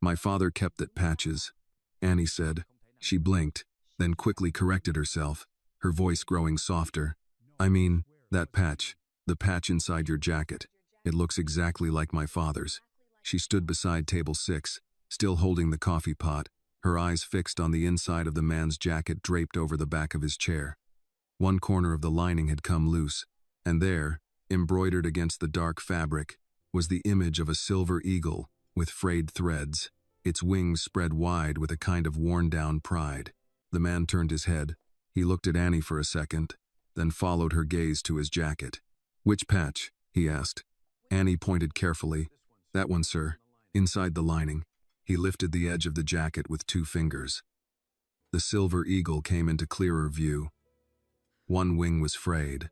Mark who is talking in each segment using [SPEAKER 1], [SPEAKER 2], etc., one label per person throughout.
[SPEAKER 1] My father kept that patches, Annie said. She blinked, then quickly corrected herself, her voice growing softer. I mean, that patch, the patch inside your jacket. It looks exactly like my father's. She stood beside table 6, still holding the coffee pot, her eyes fixed on the inside of the man's jacket draped over the back of his chair. One corner of the lining had come loose, and there, embroidered against the dark fabric, was the image of a silver eagle with frayed threads, its wings spread wide with a kind of worn-down pride. The man turned his head. He looked at Annie for a second, then followed her gaze to his jacket. Which patch? He asked. Annie pointed carefully. That one, sir, inside the lining. He lifted the edge of the jacket with 2 fingers. The silver eagle came into clearer view. One wing was frayed,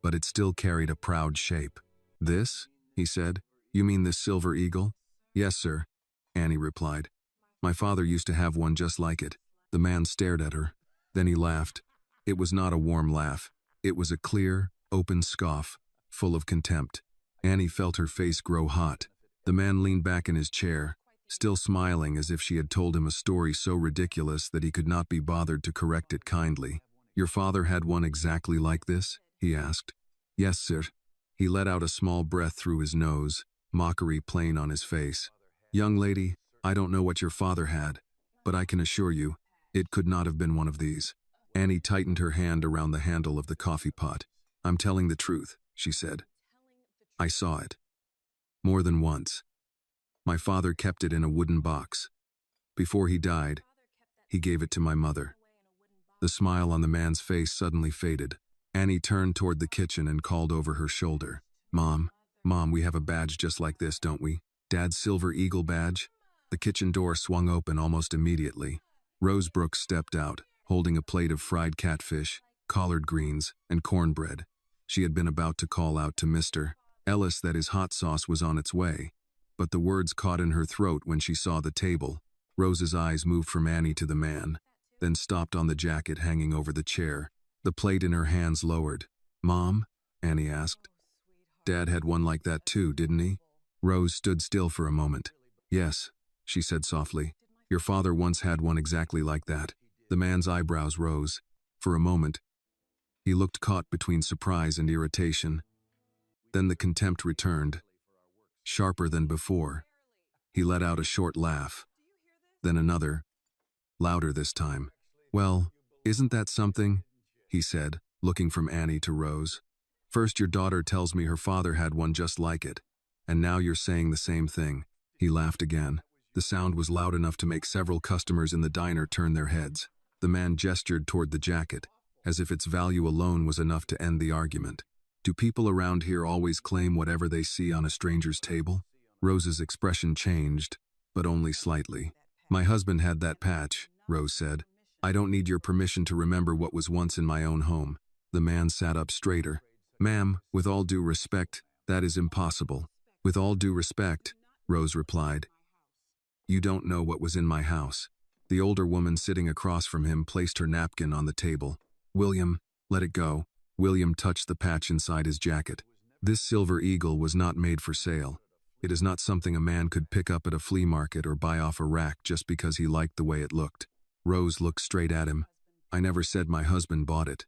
[SPEAKER 1] but it still carried a proud shape. This? He said. You mean this silver eagle? Yes, sir, Annie replied. My father used to have one just like it. The man stared at her. Then he laughed. It was not a warm laugh. It was a clear, open scoff, full of contempt. Annie felt her face grow hot. The man leaned back in his chair, still smiling as if she had told him a story so ridiculous that he could not be bothered to correct it kindly. Your father had one exactly like this? He asked. Yes, sir. He let out a small breath through his nose, mockery plain on his face. Young lady, I don't know what your father had, but I can assure you, it could not have been one of these. Annie tightened her hand around the handle of the coffee pot. I'm telling the truth, she said. I saw it. More than once. My father kept it in a wooden box. Before he died, he gave it to my mother. The smile on the man's face suddenly faded. Annie turned toward the kitchen and called over her shoulder. Mom, we have a badge just like this, don't we? Dad's silver eagle badge? The kitchen door swung open almost immediately. Rose Brooks stepped out, holding a plate of fried catfish, collard greens, and cornbread. She had been about to call out to Mr. Ellis that his hot sauce was on its way, but the words caught in her throat when she saw the table. Rose's eyes moved from Annie to the man, then stopped on the jacket hanging over the chair. The plate in her hands lowered. Mom? Annie asked. Dad had one like that too, didn't he? Rose stood still for a moment. Yes, she said softly. Your father once had one exactly like that. The man's eyebrows rose. For a moment, he looked caught between surprise and irritation. Then the contempt returned, sharper than before. He let out a short laugh. Then another, louder this time. Well, isn't that something? He said, looking from Annie to Rose. First your daughter tells me her father had one just like it, and now you're saying the same thing. He laughed again. The sound was loud enough to make several customers in the diner turn their heads. The man gestured toward the jacket, as if its value alone was enough to end the argument. Do people around here always claim whatever they see on a stranger's table? Rose's expression changed, but only slightly. My husband had that patch, Rose said. I don't need your permission to remember what was once in my own home. The man sat up straighter. Ma'am, with all due respect, that is impossible. With all due respect, Rose replied. You don't know what was in my house. The older woman sitting across from him placed her napkin on the table. William, let it go. William touched the patch inside his jacket. This silver eagle was not made for sale. It is not something a man could pick up at a flea market or buy off a rack just because he liked the way it looked. Rose looked straight at him. I never said my husband bought it.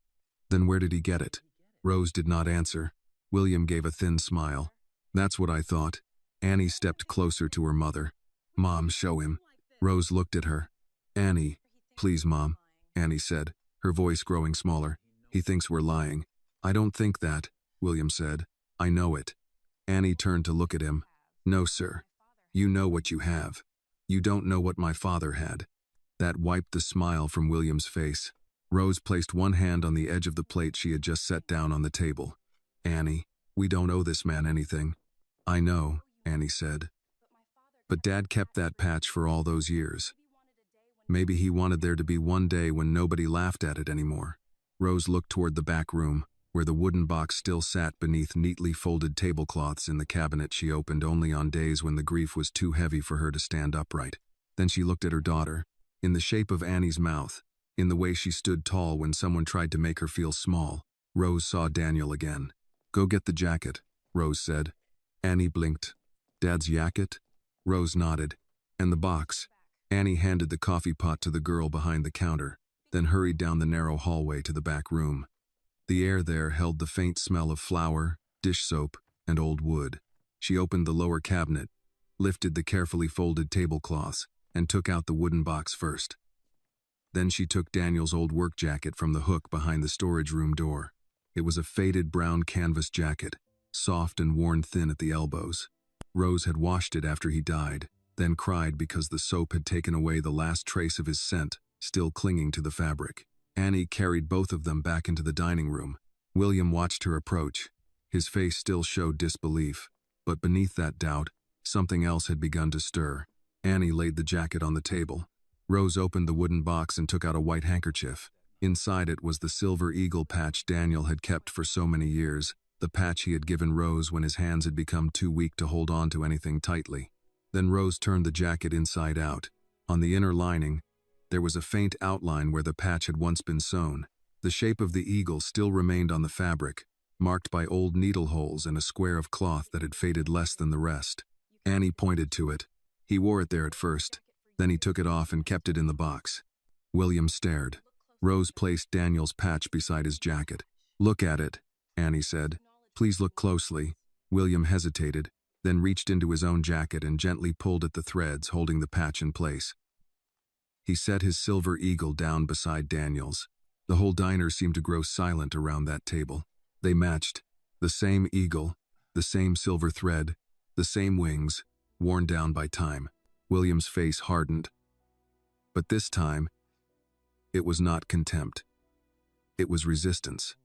[SPEAKER 1] Then where did he get it? Rose did not answer. William gave a thin smile. That's what I thought. Annie stepped closer to her mother. Mom, show him. Rose looked at her. Annie, please, Mom, Annie said, her voice growing smaller. He thinks we're lying. I don't think that, William said. I know it. Annie turned to look at him. No, sir. You know what you have. You don't know what my father had. That wiped the smile from William's face. Rose placed one hand on the edge of the plate she had just set down on the table. Annie, we don't owe this man anything. I know, Annie said. But Dad kept that patch for all those years. Maybe he wanted there to be one day when nobody laughed at it anymore. Rose looked toward the back room, where the wooden box still sat beneath neatly folded tablecloths in the cabinet she opened only on days when the grief was too heavy for her to stand upright. Then she looked at her daughter, in the shape of Annie's mouth, in the way she stood tall when someone tried to make her feel small. Rose saw Daniel again. Go get the jacket, Rose said. Annie blinked. Dad's jacket? Rose nodded. And the box. Annie handed the coffee pot to the girl behind the counter, then hurried down the narrow hallway to the back room. The air there held the faint smell of flour, dish soap, and old wood. She opened the lower cabinet, lifted the carefully folded tablecloths, and took out the wooden box first. Then she took Daniel's old work jacket from the hook behind the storage room door. It was a faded brown canvas jacket, soft and worn thin at the elbows. Rose had washed it after he died, then cried because the soap had taken away the last trace of his scent, still clinging to the fabric. Annie carried both of them back into the dining room. William watched her approach. His face still showed disbelief, but beneath that doubt, something else had begun to stir. Annie laid the jacket on the table. Rose opened the wooden box and took out a white handkerchief. Inside it was the silver eagle patch Daniel had kept for so many years, the patch he had given Rose when his hands had become too weak to hold on to anything tightly. Then Rose turned the jacket inside out. On the inner lining, there was a faint outline where the patch had once been sewn. The shape of the eagle still remained on the fabric, marked by old needle holes and a square of cloth that had faded less than the rest. Annie pointed to it. He wore it there at first. Then he took it off and kept it in the box. William stared. Rose placed Daniel's patch beside his jacket. "Look at it," Annie said. "Please look closely." William hesitated, then reached into his own jacket and gently pulled at the threads holding the patch in place. He set his silver eagle down beside Daniel's. The whole diner seemed to grow silent around that table. They matched. The same eagle, the same silver thread, the same wings, worn down by time. William's face hardened. But this time, it was not contempt. It was resistance.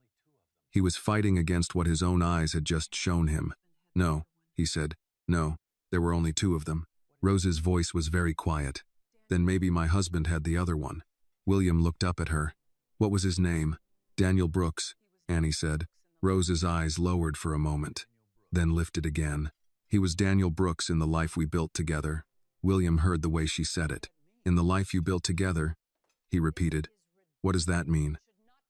[SPEAKER 1] He was fighting against what his own eyes had just shown him. "No," he said. "No, there were only two of them." Rose's voice was very quiet. "Then maybe my husband had the other one." William looked up at her. "What was his name?" "Daniel Brooks," Annie said. Rose's eyes lowered for a moment, then lifted again. "He was Daniel Brooks in the life we built together." William heard the way she said it. "In the life you built together?" he repeated. "What does that mean?"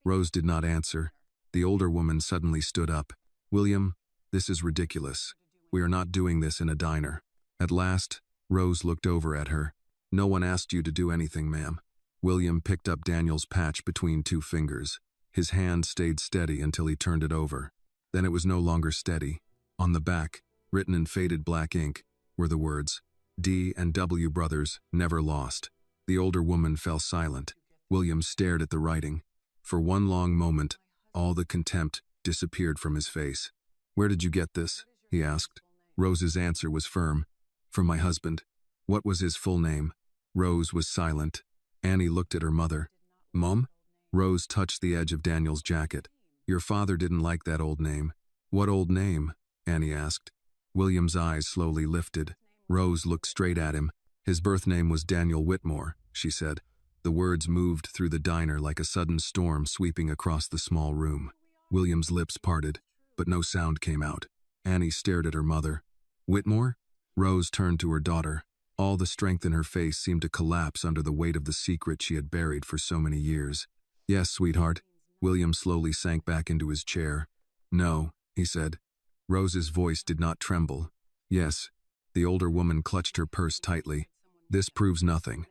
[SPEAKER 1] Rose did not answer. The older woman suddenly stood up. "William, this is ridiculous. We are not doing this in a diner." At last, Rose looked over at her. "No one asked you to do anything, ma'am." William picked up Daniel's patch between two fingers. His hand stayed steady until he turned it over. Then it was no longer steady. On the back, written in faded black ink, were the words, "D and W Brothers, never lost." The older woman fell silent. William stared at the writing. For one long moment, all the contempt disappeared from his face. "Where did you get this?" he asked. Rose's answer was firm. "From my husband." "What was his full name?" Rose was silent. Annie looked at her mother. "Mom?" Rose touched the edge of Daniel's jacket. "Your father didn't like that old name." "What old name?" Annie asked. William's eyes slowly lifted. Rose looked straight at him. "His birth name was Daniel Whitmore," she said. The words moved through the diner like a sudden storm sweeping across the small room. William's lips parted, but no sound came out. Annie stared at her mother. "Whitmore?" Rose turned to her daughter. All the strength in her face seemed to collapse under the weight of the secret she had buried for so many years. "Yes, sweetheart." William slowly sank back into his chair. "No," he said. Rose's voice did not tremble. "Yes." The older woman clutched her purse tightly. "This proves nothing."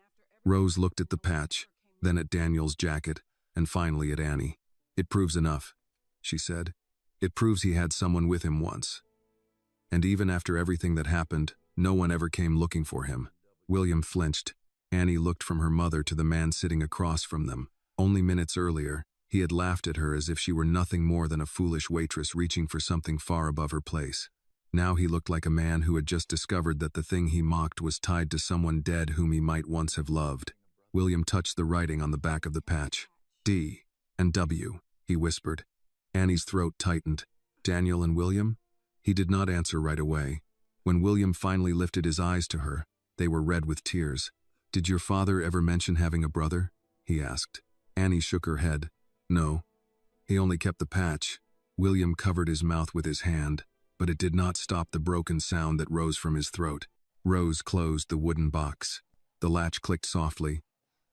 [SPEAKER 1] Rose looked at the patch, then at Daniel's jacket, and finally at Annie. "It proves enough," she said. "It proves he had someone with him once. And even after everything that happened, no one ever came looking for him." William flinched. Annie looked from her mother to the man sitting across from them. Only minutes earlier, he had laughed at her as if she were nothing more than a foolish waitress reaching for something far above her place. Now he looked like a man who had just discovered that the thing he mocked was tied to someone dead whom he might once have loved. William touched the writing on the back of the patch. "D and W," he whispered. Annie's throat tightened. "Daniel and William?" He did not answer right away. When William finally lifted his eyes to her, they were red with tears. "Did your father ever mention having a brother?" he asked. Annie shook her head. "No. He only kept the patch." William covered his mouth with his hand, but it did not stop the broken sound that rose from his throat. Rose closed the wooden box. The latch clicked softly,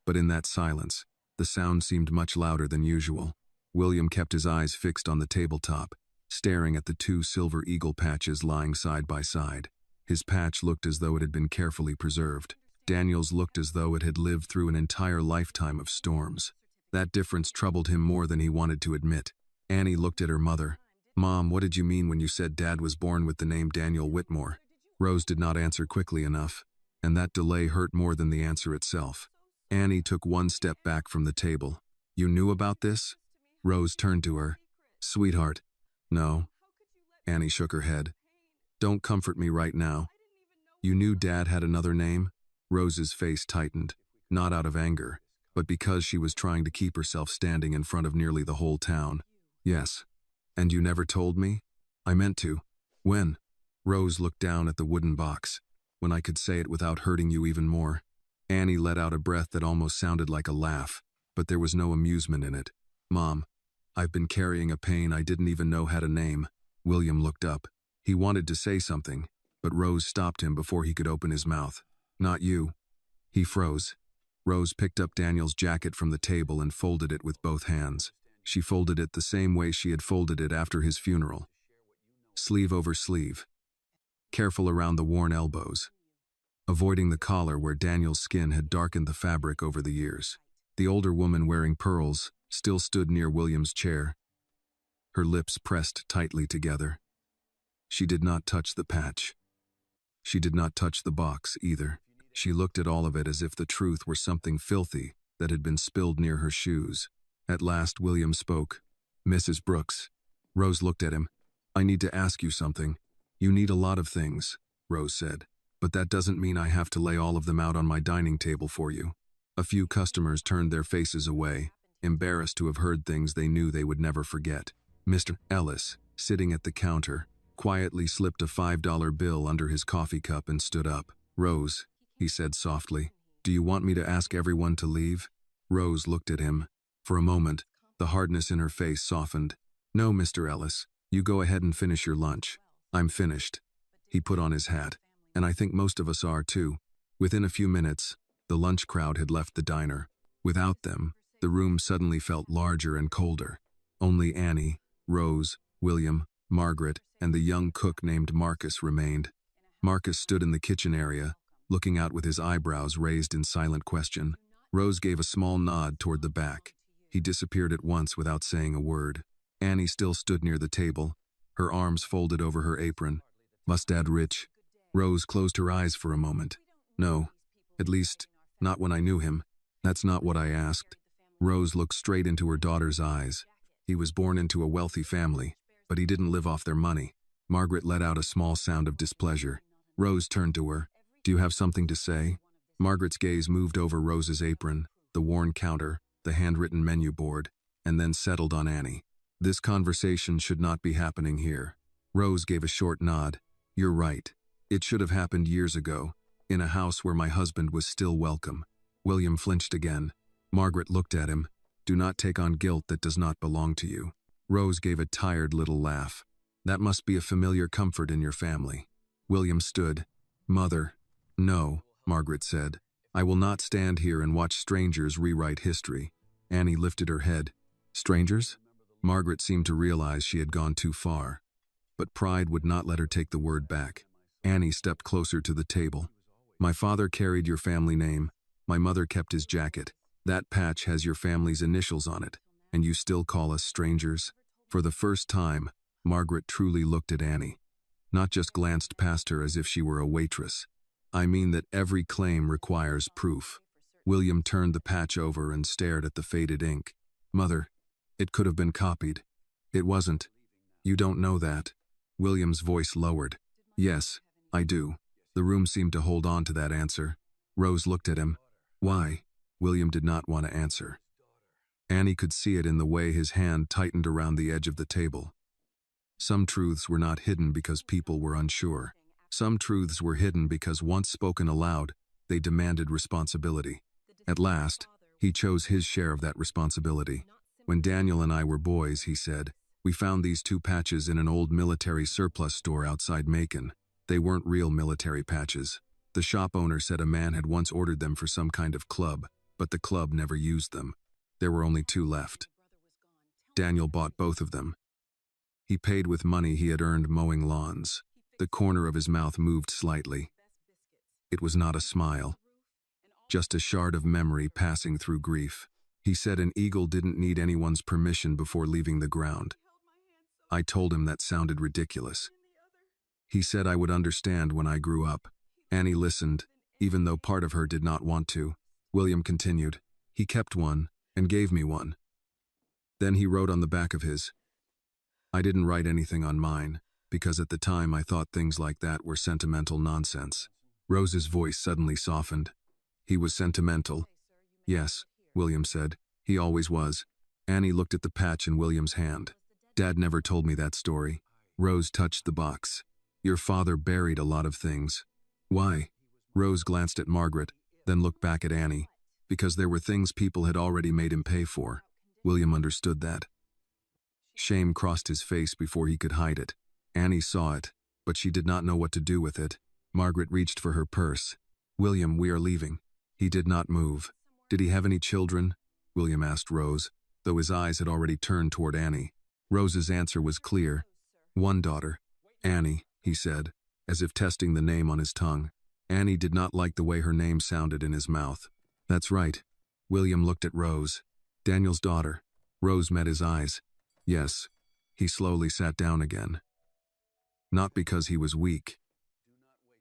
[SPEAKER 1] but in that silence, the sound seemed much louder than usual. William kept his eyes fixed on the tabletop, staring at the two silver eagle patches lying side by side. His patch looked as though it had been carefully preserved. Daniel's looked as though it had lived through an entire lifetime of storms. That difference troubled him more than he wanted to admit. Annie looked at her mother. "Mom, what did you mean when you said Dad was born with the name Daniel Whitmore?" Rose did not answer quickly enough, and that delay hurt more than the answer itself. Annie took one step back from the table. "You knew about this?" Rose turned to her. "Sweetheart, no." Annie shook her head. "Don't comfort me right now. You knew Dad had another name?" Rose's face tightened, not out of anger, but because she was trying to keep herself standing in front of nearly the whole town. "Yes. And you never told me?" "I meant to." "When?" Rose looked down at the wooden box. "When I could say it without hurting you even more." Annie let out a breath that almost sounded like a laugh, but there was no amusement in it. "Mom, I've been carrying a pain I didn't even know had a name." William looked up. He wanted to say something, but Rose stopped him before he could open his mouth. "Not you." He froze. Rose picked up Daniel's jacket from the table and folded it with both hands. She folded it the same way she had folded it after his funeral. Sleeve over sleeve. Careful around the worn elbows, avoiding the collar where Daniel's skin had darkened the fabric over the years. The older woman wearing pearls still stood near William's chair, her lips pressed tightly together. She did not touch the patch. She did not touch the box either. She looked at all of it as if the truth were something filthy that had been spilled near her shoes. At last, William spoke. "Mrs. Brooks." Rose looked at him. "I need to ask you something." "You need a lot of things," Rose said, "but that doesn't mean I have to lay all of them out on my dining table for you." A few customers turned their faces away, embarrassed to have heard things they knew they would never forget. Mr. Ellis, sitting at the counter, quietly slipped a $5 bill under his coffee cup and stood up. "Rose," he said softly, "do you want me to ask everyone to leave?" Rose looked at him. For a moment, the hardness in her face softened. "No, Mr. Ellis, you go ahead and finish your lunch. I'm finished." He put on his hat. "And I think most of us are too." Within a few minutes, the lunch crowd had left the diner. Without them, the room suddenly felt larger and colder. Only Annie, Rose, William, Margaret, and the young cook named Marcus remained. Marcus stood in the kitchen area, looking out with his eyebrows raised in silent question. Rose gave a small nod toward the back. He disappeared at once without saying a word. Annie still stood near the table, her arms folded over her apron. "Must Dad rich?" Rose closed her eyes for a moment. "No. At least, not when I knew him. That's not what I asked." Rose looked straight into her daughter's eyes. "He was born into a wealthy family, but he didn't live off their money." Margaret let out a small sound of displeasure. Rose turned to her. "Do you have something to say?" Margaret's gaze moved over Rose's apron, the worn counter, the handwritten menu board, and then settled on Annie. "This conversation should not be happening here." Rose gave a short nod. "You're right. It should have happened years ago, in a house where my husband was still welcome." William flinched again. Margaret looked at him. "Do not take on guilt that does not belong to you." Rose gave a tired little laugh. "That must be a familiar comfort in your family." William stood. "Mother." "No," Margaret said. "I will not stand here and watch strangers rewrite history." Annie lifted her head. "Strangers?" Margaret seemed to realize she had gone too far, but pride would not let her take the word back. Annie stepped closer to the table. "My father carried your family name. My mother kept his jacket. That patch has your family's initials on it, and you still call us strangers?" For the first time, Margaret truly looked at Annie, not just glanced past her as if she were a waitress. "I mean that every claim requires proof." William turned the patch over and stared at the faded ink. "Mother, it could have been copied." "It wasn't." "You don't know that." William's voice lowered. "Yes, I do." The room seemed to hold on to that answer. Rose looked at him. "Why?" William did not want to answer. Annie could see it in the way his hand tightened around the edge of the table. Some truths were not hidden because people were unsure. Some truths were hidden because once spoken aloud, they demanded responsibility. At last, he chose his share of that responsibility. "When Daniel and I were boys," he said, "we found these two patches in an old military surplus store outside Macon. They weren't real military patches. The shop owner said a man had once ordered them for some kind of club, but the club never used them. There were only two left. Daniel bought both of them. He paid with money he had earned mowing lawns." The corner of his mouth moved slightly. It was not a smile. just a shard of memory passing through grief. He said an eagle didn't need anyone's permission before leaving the ground. I told him that sounded ridiculous. He said I would understand when I grew up. Annie listened, even though part of her did not want to. William continued. He kept one and gave me one. Then he wrote on the back of his. I didn't write anything on mine, because at the time I thought things like that were sentimental nonsense. Rose's voice suddenly softened. He was sentimental. Yes, William said. He always was. Annie looked at the patch in William's hand. Dad never told me that story. Rose touched the box. Your father buried a lot of things. Why? Rose glanced at Margaret, then looked back at Annie. Because there were things people had already made him pay for. William understood that. Shame crossed his face before he could hide it. Annie saw it, but she did not know what to do with it. Margaret reached for her purse. William, we are leaving. He did not move. Did he have any children? William asked Rose, though his eyes had already turned toward Annie. Rose's answer was clear. One daughter. Annie, he said, as if testing the name on his tongue. Annie did not like the way her name sounded in his mouth. That's right. William looked at Rose. Daniel's daughter. Rose met his eyes. Yes. He slowly sat down again. Not because he was weak,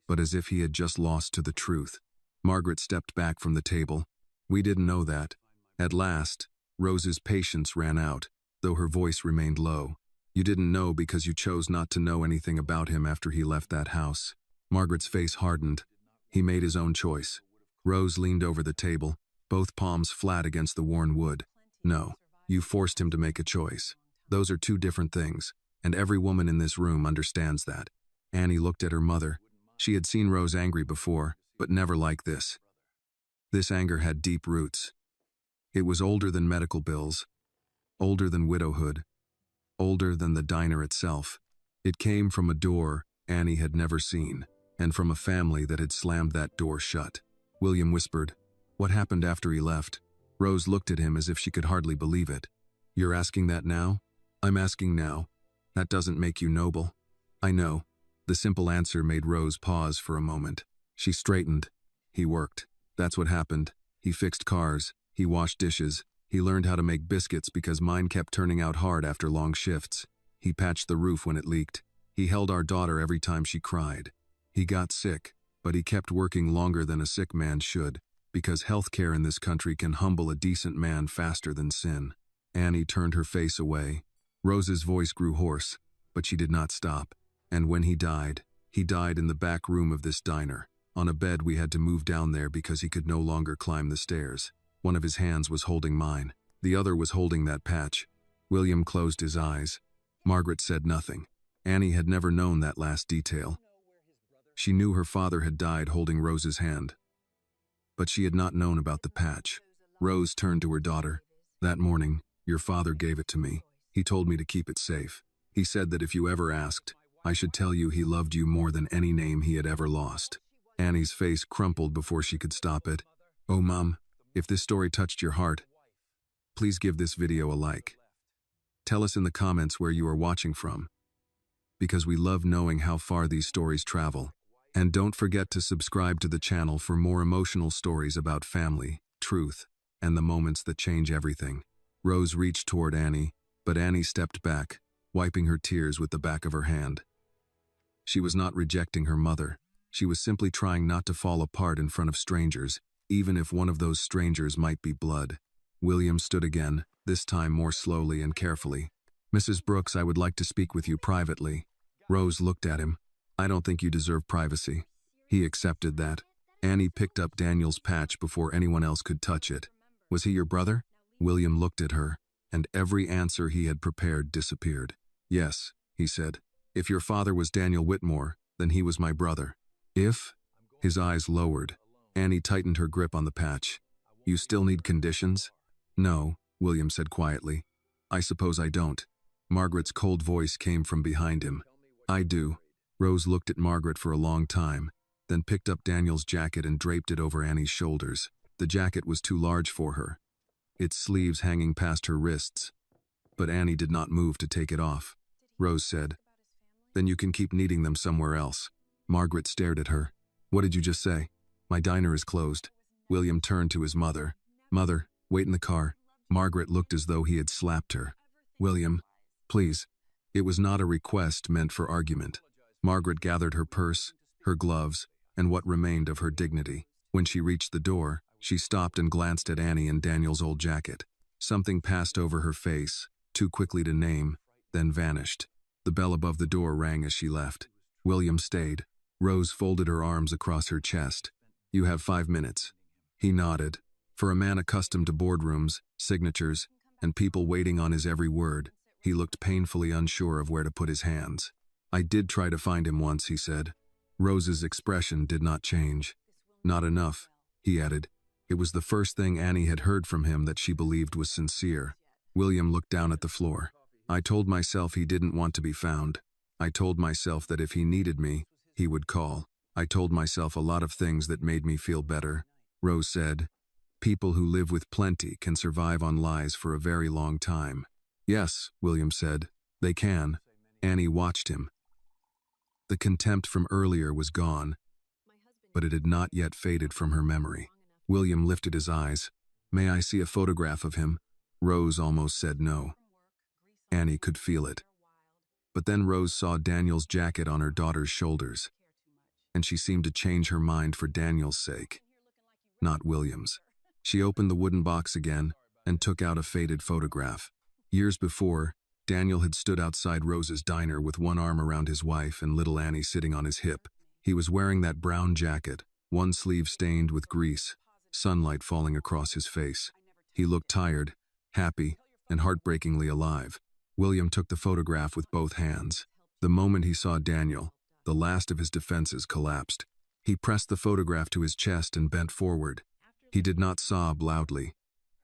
[SPEAKER 1] but as if he had just lost to the truth. Margaret stepped back from the table. We didn't know that. At last, Rose's patience ran out, though her voice remained low. You didn't know because you chose not to know anything about him after he left that house. Margaret's face hardened. He made his own choice. Rose leaned over the table, both palms flat against the worn wood. No, you forced him to make a choice. Those are two different things, and every woman in this room understands that. Annie looked at her mother. She had seen Rose angry before, but never like this. This anger had deep roots. It was older than medical bills, older than widowhood, older than the diner itself. It came from a door Annie had never seen, and from a family that had slammed that door shut. William whispered, What happened after he left? Rose looked at him as if she could hardly believe it. You're asking that now? I'm asking now. That doesn't make you noble. I know. The simple answer made Rose pause for a moment. She straightened. He worked. That's what happened. He fixed cars. He washed dishes. He learned how to make biscuits because mine kept turning out hard after long shifts. He patched the roof when it leaked. He held our daughter every time she cried. He got sick, but he kept working longer than a sick man should, because healthcare in this country can humble a decent man faster than sin. Annie turned her face away. Rose's voice grew hoarse, but she did not stop. And when he died in the back room of this diner. On a bed we had to move down there because he could no longer climb the stairs. One of his hands was holding mine. The other was holding that patch. William closed his eyes. Margaret said nothing. Annie had never known that last detail. She knew her father had died holding Rose's hand, but she had not known about the patch. Rose turned to her daughter. That morning, your father gave it to me. He told me to keep it safe. He said that if you ever asked, I should tell you he loved you more than any name he had ever lost. Annie's face crumpled before she could stop it. Oh, Mom, if this story touched your heart, please give this video a like. Tell us in the comments where you are watching from, because we love knowing how far these stories travel. And don't forget to subscribe to the channel for more emotional stories about family, truth, and the moments that change everything. Rose reached toward Annie, but Annie stepped back, wiping her tears with the back of her hand. She was not rejecting her mother. She was simply trying not to fall apart in front of strangers, even if one of those strangers might be blood. William stood again, this time more slowly and carefully. Mrs. Brooks, I would like to speak with you privately. Rose looked at him. I don't think you deserve privacy. He accepted that. Annie picked up Daniel's patch before anyone else could touch it. Was he your brother? William looked at her, and every answer he had prepared disappeared. Yes, he said. If your father was Daniel Whitmore, then he was my brother. If? His eyes lowered. Annie tightened her grip on the patch. You still need conditions? No, William said quietly. I suppose I don't. Margaret's cold voice came from behind him. I do. Rose looked at Margaret for a long time, then picked up Daniel's jacket and draped it over Annie's shoulders. The jacket was too large for her, its sleeves hanging past her wrists. But Annie did not move to take it off. Rose said, Then you can keep needing them somewhere else. Margaret stared at her. What did you just say? My diner is closed. William turned to his mother. "Mother, wait in the car." Margaret looked as though he had slapped her. "William, please." It was not a request meant for argument. Margaret gathered her purse, her gloves, and what remained of her dignity. When she reached the door, she stopped and glanced at Annie and Daniel's old jacket. Something passed over her face, too quickly to name, then vanished. The bell above the door rang as she left. William stayed. Rose folded her arms across her chest. "You have 5 minutes." He nodded. For a man accustomed to boardrooms, signatures, and people waiting on his every word, he looked painfully unsure of where to put his hands. "I did try to find him once," he said. Rose's expression did not change. "Not enough," he added. It was the first thing Annie had heard from him that she believed was sincere. William looked down at the floor. "I told myself he didn't want to be found. I told myself that if he needed me, he would call. I told myself a lot of things that made me feel better." Rose said, "People who live with plenty can survive on lies for a very long time." "Yes," William said, "they can." Annie watched him. The contempt from earlier was gone, but it had not yet faded from her memory. William lifted his eyes. "May I see a photograph of him?" Rose almost said no. Annie could feel it. But then Rose saw Daniel's jacket on her daughter's shoulders, and she seemed to change her mind for Daniel's sake, not William's. She opened the wooden box again and took out a faded photograph. Years before, Daniel had stood outside Rose's diner with one arm around his wife and little Annie sitting on his hip. He was wearing that brown jacket, one sleeve stained with grease, sunlight falling across his face. He looked tired, happy, and heartbreakingly alive. William took the photograph with both hands. The moment he saw Daniel, the last of his defenses collapsed. He pressed the photograph to his chest and bent forward. He did not sob loudly.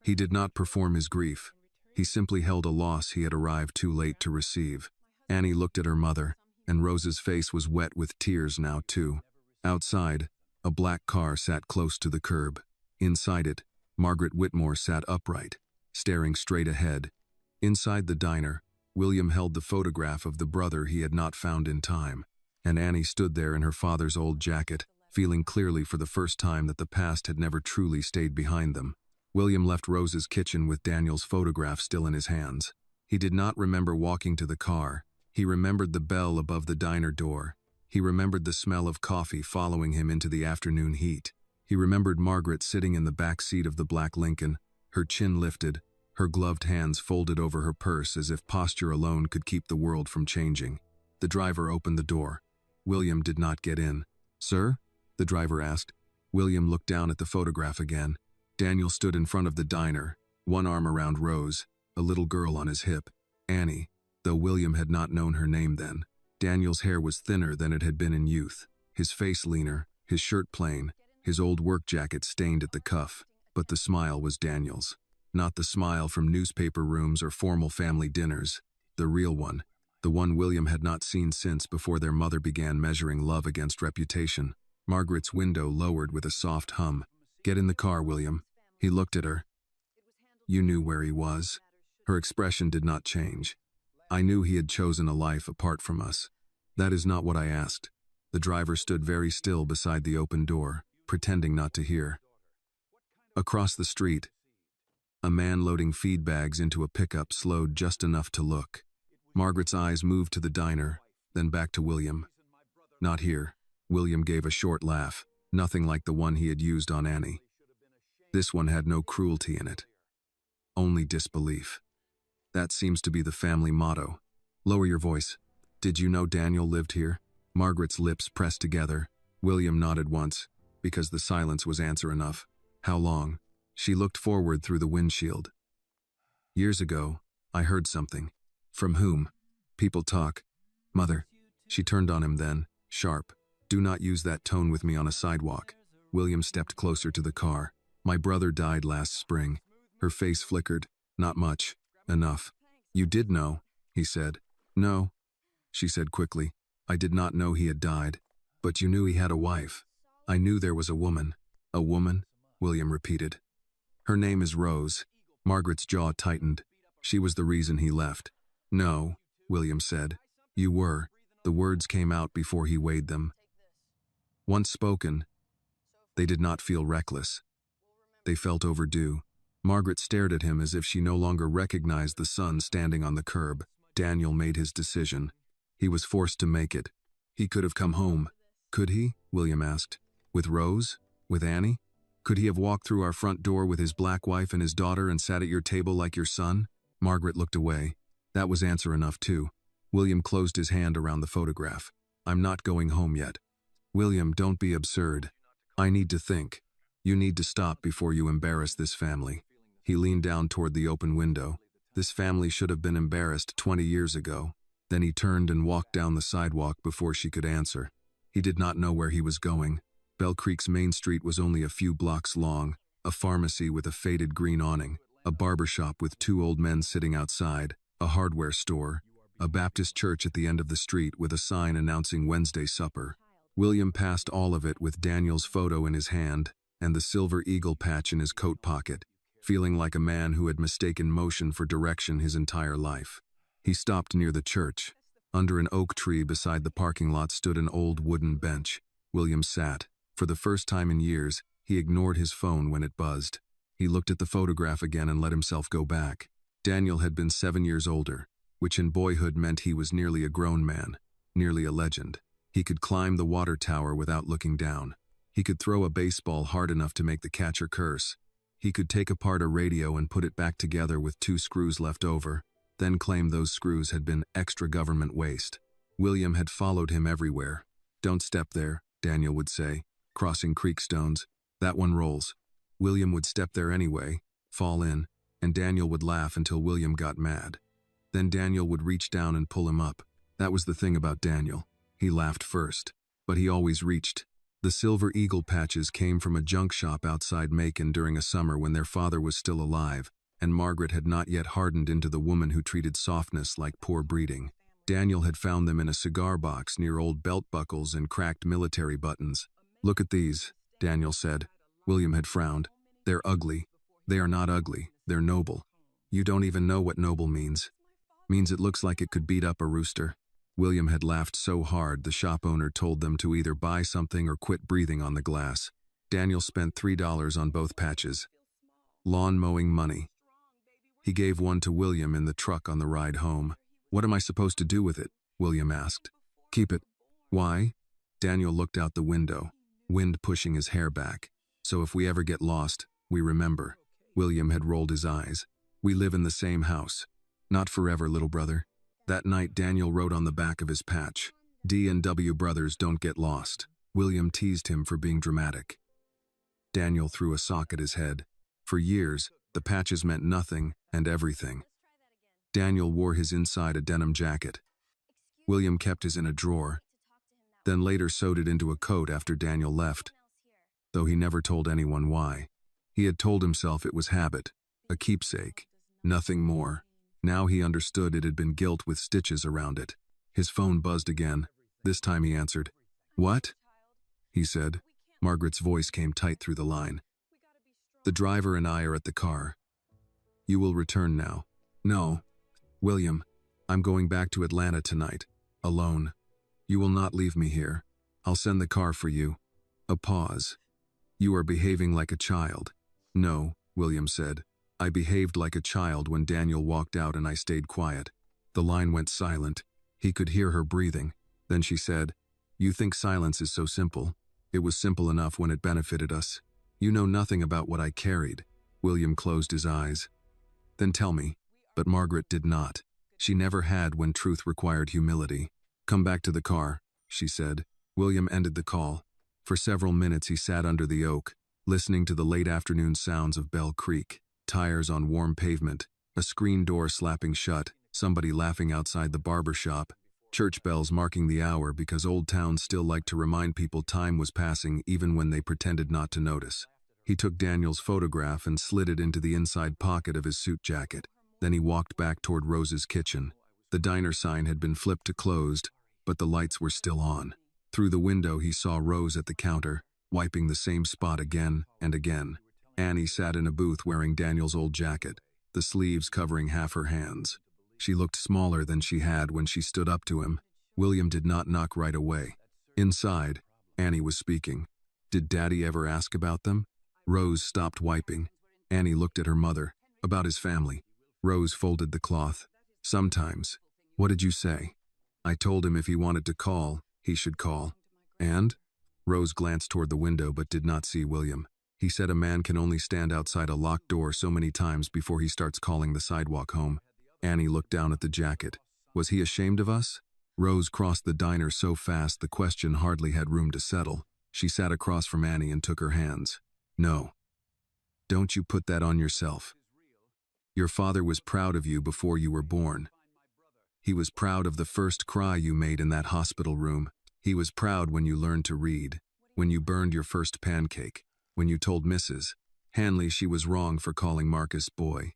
[SPEAKER 1] He did not perform his grief. He simply held a loss he had arrived too late to receive. Annie looked at her mother, and Rose's face was wet with tears now too. Outside, a black car sat close to the curb. Inside it, Margaret Whitmore sat upright, staring straight ahead. Inside the diner, William held the photograph of the brother he had not found in time, and Annie stood there in her father's old jacket, feeling clearly for the first time that the past had never truly stayed behind them. William left Rose's kitchen with Daniel's photograph still in his hands. He did not remember walking to the car. He remembered the bell above the diner door. He remembered the smell of coffee following him into the afternoon heat. He remembered Margaret sitting in the back seat of the black Lincoln, her chin lifted, her gloved hands folded over her purse as if posture alone could keep the world from changing. The driver opened the door. William did not get in. "Sir?" the driver asked. William looked down at the photograph again. Daniel stood in front of the diner, one arm around Rose, a little girl on his hip. Annie, though William had not known her name then. Daniel's hair was thinner than it had been in youth, his face leaner, his shirt plain, his old work jacket stained at the cuff. But the smile was Daniel's. Not the smile from newspaper rooms or formal family dinners. The real one. The one William had not seen since before their mother began measuring love against reputation. Margaret's window lowered with a soft hum. "Get in the car, William." He looked at her. "You knew where he was." Her expression did not change. "I knew he had chosen a life apart from us." "That is not what I asked." The driver stood very still beside the open door, pretending not to hear. Across the street, a man loading feed bags into a pickup slowed just enough to look. Margaret's eyes moved to the diner, then back to William. "Not here." William gave a short laugh, nothing like the one he had used on Annie. This one had no cruelty in it. Only disbelief. That seems to be the family motto. "Lower your voice. Did you know Daniel lived here?" Margaret's lips pressed together. William nodded once, because the silence was answer enough. "How long?" She looked forward through the windshield. "Years ago, I heard something." "From whom?" "People talk." "Mother." She turned on him then, sharp. "Do not use that tone with me on a sidewalk." William stepped closer to the car. "My brother died last spring." Her face flickered. "Not much. Enough." "You did know," he said. "No," she said quickly. "I did not know he had died. But you knew he had a wife." "I knew there was a woman." "A woman?" William repeated. "Her name is Rose." Margaret's jaw tightened. "She was the reason he left." "No," William said. "You were." The words came out before he weighed them. Once spoken, they did not feel reckless. They felt overdue. Margaret stared at him as if she no longer recognized the son standing on the curb. Daniel made his decision. He was forced to make it. He could have come home. Could he? William asked. With Rose? With Annie? Could he have walked through our front door with his black wife and his daughter and sat at your table like your son? Margaret looked away. That was answer enough, too. William closed his hand around the photograph. I'm not going home yet. William, don't be absurd. I need to think. You need to stop before you embarrass this family. He leaned down toward the open window. This family should have been embarrassed 20 years ago. Then he turned and walked down the sidewalk before she could answer. He did not know where he was going. Bell Creek's main street was only a few blocks long, a pharmacy with a faded green awning, a barber shop with two old men sitting outside, a hardware store, a Baptist church at the end of the street with a sign announcing Wednesday supper. William passed all of it with Daniel's photo in his hand and the silver eagle patch in his coat pocket, feeling like a man who had mistaken motion for direction his entire life. He stopped near the church. Under an oak tree beside the parking lot stood an old wooden bench. William sat. For the first time in years, he ignored his phone when it buzzed. He looked at the photograph again and let himself go back. Daniel had been 7 years older, which in boyhood meant he was nearly a grown man, nearly a legend. He could climb the water tower without looking down. He could throw a baseball hard enough to make the catcher curse. He could take apart a radio and put it back together with 2 screws left over, then claim those screws had been extra government waste. William had followed him everywhere. Don't step there, Daniel would say, crossing creek stones. That one rolls. William would step there anyway, fall in, and Daniel would laugh until William got mad. Then Daniel would reach down and pull him up. That was the thing about Daniel. He laughed first, but he always reached. The silver eagle patches came from a junk shop outside Macon during a summer when their father was still alive, and Margaret had not yet hardened into the woman who treated softness like poor breeding. Daniel had found them in a cigar box near old belt buckles and cracked military buttons. Look at these, Daniel said. William had frowned. They're ugly. They are not ugly. They're noble. You don't even know what noble means. Means it looks like it could beat up a rooster. William had laughed so hard the shop owner told them to either buy something or quit breathing on the glass. Daniel spent $3 on both patches. Lawn mowing money. He gave one to William in the truck on the ride home. What am I supposed to do with it? William asked. Keep it. Why? Daniel looked out the window, wind pushing his hair back. So if we ever get lost, we remember. William had rolled his eyes. We live in the same house. Not forever, little brother. That night, Daniel wrote on the back of his patch, D&W brothers don't get lost. William teased him for being dramatic. Daniel threw a sock at his head. For years, the patches meant nothing and everything. Daniel wore his inside a denim jacket. William kept his in a drawer, then later sewed it into a coat after Daniel left, though he never told anyone why. He had told himself it was habit, a keepsake, nothing more. Now he understood it had been gilt with stitches around it. His phone buzzed again. This time he answered. What? He said. Margaret's voice came tight through the line. The driver and I are at the car. You will return now. No. William, I'm going back to Atlanta tonight, alone. You will not leave me here. I'll send the car for you. A pause. You are behaving like a child. No, William said. I behaved like a child when Daniel walked out and I stayed quiet. The line went silent. He could hear her breathing. Then she said, You think silence is so simple. It was simple enough when it benefited us. You know nothing about what I carried. William closed his eyes. Then tell me. But Margaret did not. She never had when truth required humility. Come back to the car, she said. William ended the call. For several minutes he sat under the oak, listening to the late afternoon sounds of Bell Creek. Tires on warm pavement, a screen door slapping shut, somebody laughing outside the barber shop, church bells marking the hour because Old Town still liked to remind people time was passing even when they pretended not to notice. He took Daniel's photograph and slid it into the inside pocket of his suit jacket. Then he walked back toward Rose's kitchen. The diner sign had been flipped to closed, but the lights were still on. Through the window he saw Rose at the counter, wiping the same spot again and again. Annie sat in a booth wearing Daniel's old jacket, the sleeves covering half her hands. She looked smaller than she had when she stood up to him. William did not knock right away. Inside, Annie was speaking. Did Daddy ever ask about them? Rose stopped wiping. Annie looked at her mother. About his family. Rose folded the cloth. Sometimes. What did you say? I told him if he wanted to call, he should call. And? Rose glanced toward the window but did not see William. He said a man can only stand outside a locked door so many times before he starts calling the sidewalk home. Annie looked down at the jacket. Was he ashamed of us? Rose crossed the diner so fast the question hardly had room to settle. She sat across from Annie and took her hands. No. Don't you put that on yourself. Your father was proud of you before you were born. He was proud of the first cry you made in that hospital room. He was proud when you learned to read, when you burned your first pancake, when you told Mrs. Hanley she was wrong for calling Marcus boy.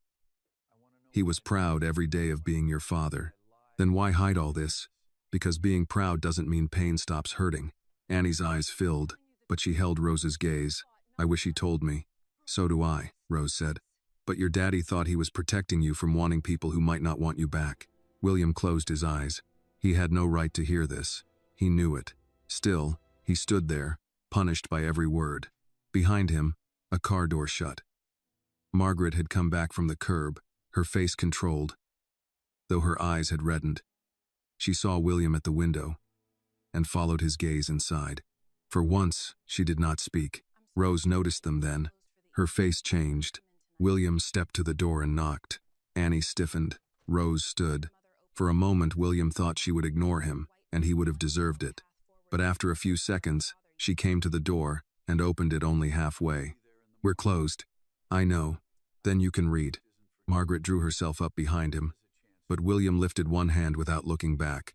[SPEAKER 1] He was proud every day of being your father. Then why hide all this? Because being proud doesn't mean pain stops hurting. Annie's eyes filled, but she held Rose's gaze. I wish he told me. So do I, Rose said. But your daddy thought he was protecting you from wanting people who might not want you back. William closed his eyes. He had no right to hear this. He knew it. Still, he stood there, punished by every word. Behind him, a car door shut. Margaret had come back from the curb, her face controlled, though her eyes had reddened. She saw William at the window and followed his gaze inside. For once, she did not speak. Rose noticed them then. Her face changed. William stepped to the door and knocked. Annie stiffened. Rose stood. For a moment, William thought she would ignore him, and he would have deserved it. But after a few seconds, she came to the door and opened it only halfway. We're closed. I know. Then you can read. Margaret drew herself up behind him, but William lifted one hand without looking back,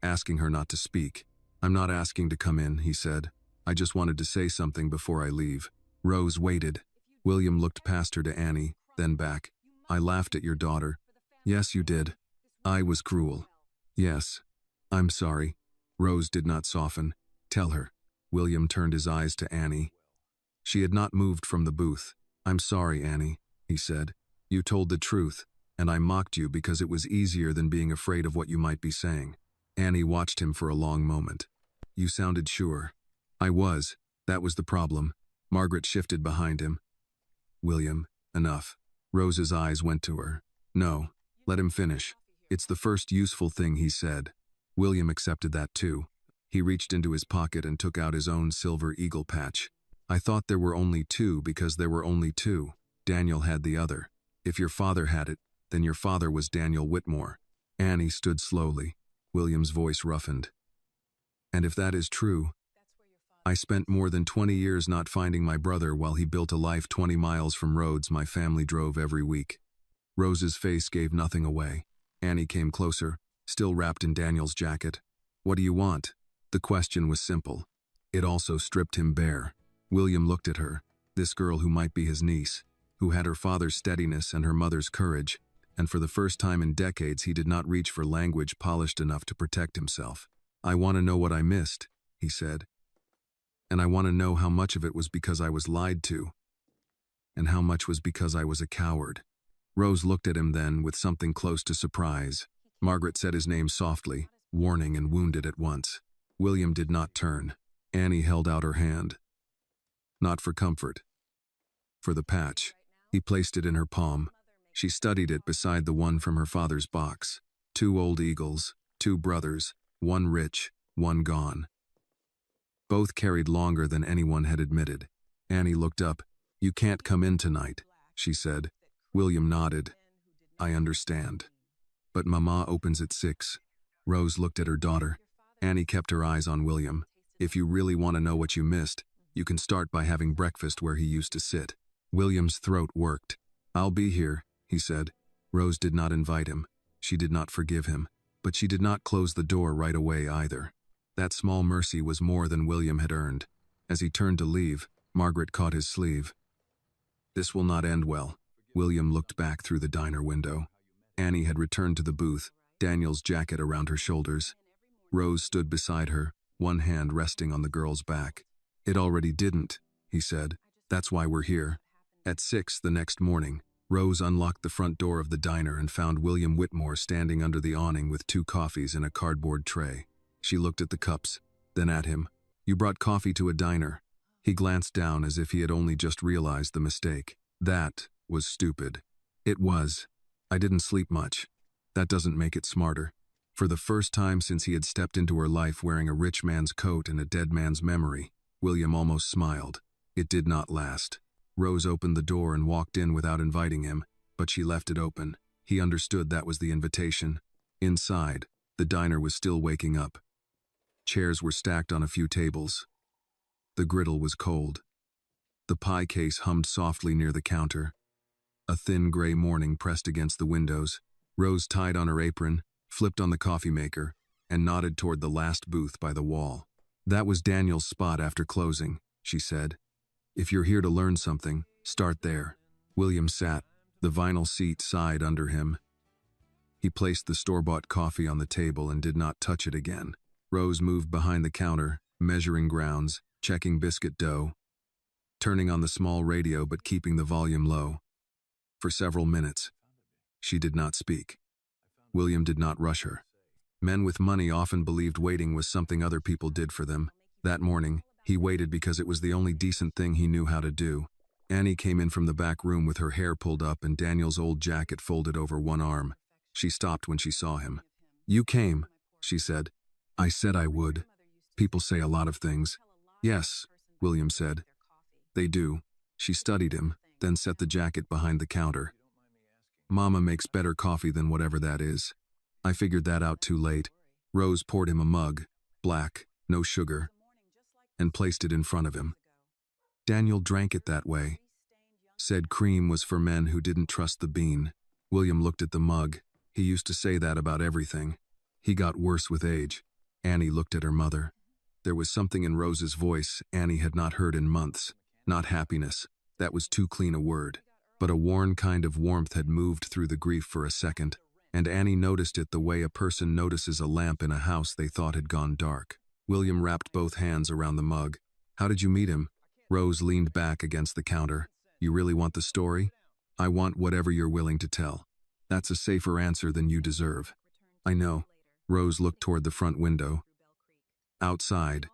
[SPEAKER 1] asking her not to speak. I'm not asking to come in, he said. I just wanted to say something before I leave. Rose waited. William looked past her to Annie, then back. I laughed at your daughter. Yes, you did. I was cruel. Yes. I'm sorry. Rose did not soften. Tell her. William turned his eyes to Annie. She had not moved from the booth. I'm sorry, Annie, he said. You told the truth, and I mocked you because it was easier than being afraid of what you might be saying. Annie watched him for a long moment. You sounded sure. I was. That was the problem. Margaret shifted behind him. William, enough. Rose's eyes went to her. No, let him finish. It's the first useful thing he said. William accepted that too. He reached into his pocket and took out his own silver eagle patch. I thought there were only two because there were only two. Daniel had the other. If your father had it, then your father was Daniel Whitmore. Annie stood slowly. William's voice roughened. And if that is true, I spent more than 20 years not finding my brother while he built a life 20 miles from roads my family drove every week. Rose's face gave nothing away. Annie came closer, still wrapped in Daniel's jacket. What do you want? The question was simple. It also stripped him bare. William looked at her, this girl who might be his niece, who had her father's steadiness and her mother's courage, and for the first time in decades he did not reach for language polished enough to protect himself. I want to know what I missed, he said. And I want to know how much of it was because I was lied to, and how much was because I was a coward. Rose looked at him then with something close to surprise. Margaret said his name softly, warning and wounded at once. William did not turn. Annie held out her hand. Not for comfort. For the patch. He placed it in her palm. She studied it beside the one from her father's box. 2 old eagles, 2 brothers, one rich, one gone. Both carried longer than anyone had admitted. Annie looked up. You can't come in tonight, she said. William nodded. I understand. But Mama opens at 6. Rose looked at her daughter. Annie kept her eyes on William. If you really want to know what you missed, you can start by having breakfast where he used to sit. William's throat worked. I'll be here, he said. Rose did not invite him. She did not forgive him. But she did not close the door right away either. That small mercy was more than William had earned. As he turned to leave, Margaret caught his sleeve. This will not end well. William looked back through the diner window. Annie had returned to the booth, Daniel's jacket around her shoulders. Rose stood beside her, one hand resting on the girl's back. It already didn't, he said. That's why we're here. At 6 the next morning, Rose unlocked the front door of the diner and found William Whitmore standing under the awning with 2 coffees in a cardboard tray. She looked at the cups, then at him. You brought coffee to a diner. He glanced down as if he had only just realized the mistake. That was stupid. It was. I didn't sleep much. That doesn't make it smarter. For the first time since he had stepped into her life wearing a rich man's coat and a dead man's memory, William almost smiled. It did not last. Rose opened the door and walked in without inviting him, but she left it open. He understood that was the invitation. Inside, the diner was still waking up. Chairs were stacked on a few tables. The griddle was cold. The pie case hummed softly near the counter. A thin gray morning pressed against the windows. Rose tied on her apron, flipped on the coffee maker, and nodded toward the last booth by the wall. "That was Daniel's spot after closing," she said. "If you're here to learn something, start there." William sat. The vinyl seat sighed under him. He placed the store-bought coffee on the table and did not touch it again. Rose moved behind the counter, measuring grounds, checking biscuit dough, turning on the small radio but keeping the volume low. For several minutes, she did not speak. William did not rush her. Men with money often believed waiting was something other people did for them. That morning, he waited because it was the only decent thing he knew how to do. Annie came in from the back room with her hair pulled up and Daniel's old jacket folded over one arm. She stopped when she saw him. "You came," she said. "I said I would. People say a lot of things." "Yes," William said. "They do." She studied him, then set the jacket behind the counter. "Mama makes better coffee than whatever that is. I figured that out too late." Rose poured him a mug, black, no sugar, and placed it in front of him. Daniel drank it that way. Said cream was for men who didn't trust the bean. William looked at the mug. He used to say that about everything. He got worse with age. Annie looked at her mother. There was something in Rose's voice Annie had not heard in months. Not happiness. That was too clean a word. But a worn kind of warmth had moved through the grief for a second, and Annie noticed it the way a person notices a lamp in a house they thought had gone dark. William wrapped both hands around the mug. "How did you meet him?" Rose leaned back against the counter. "You really want the story?" "I want whatever you're willing to tell. That's a safer answer than you deserve." "I know." Rose looked toward the front window. Outside,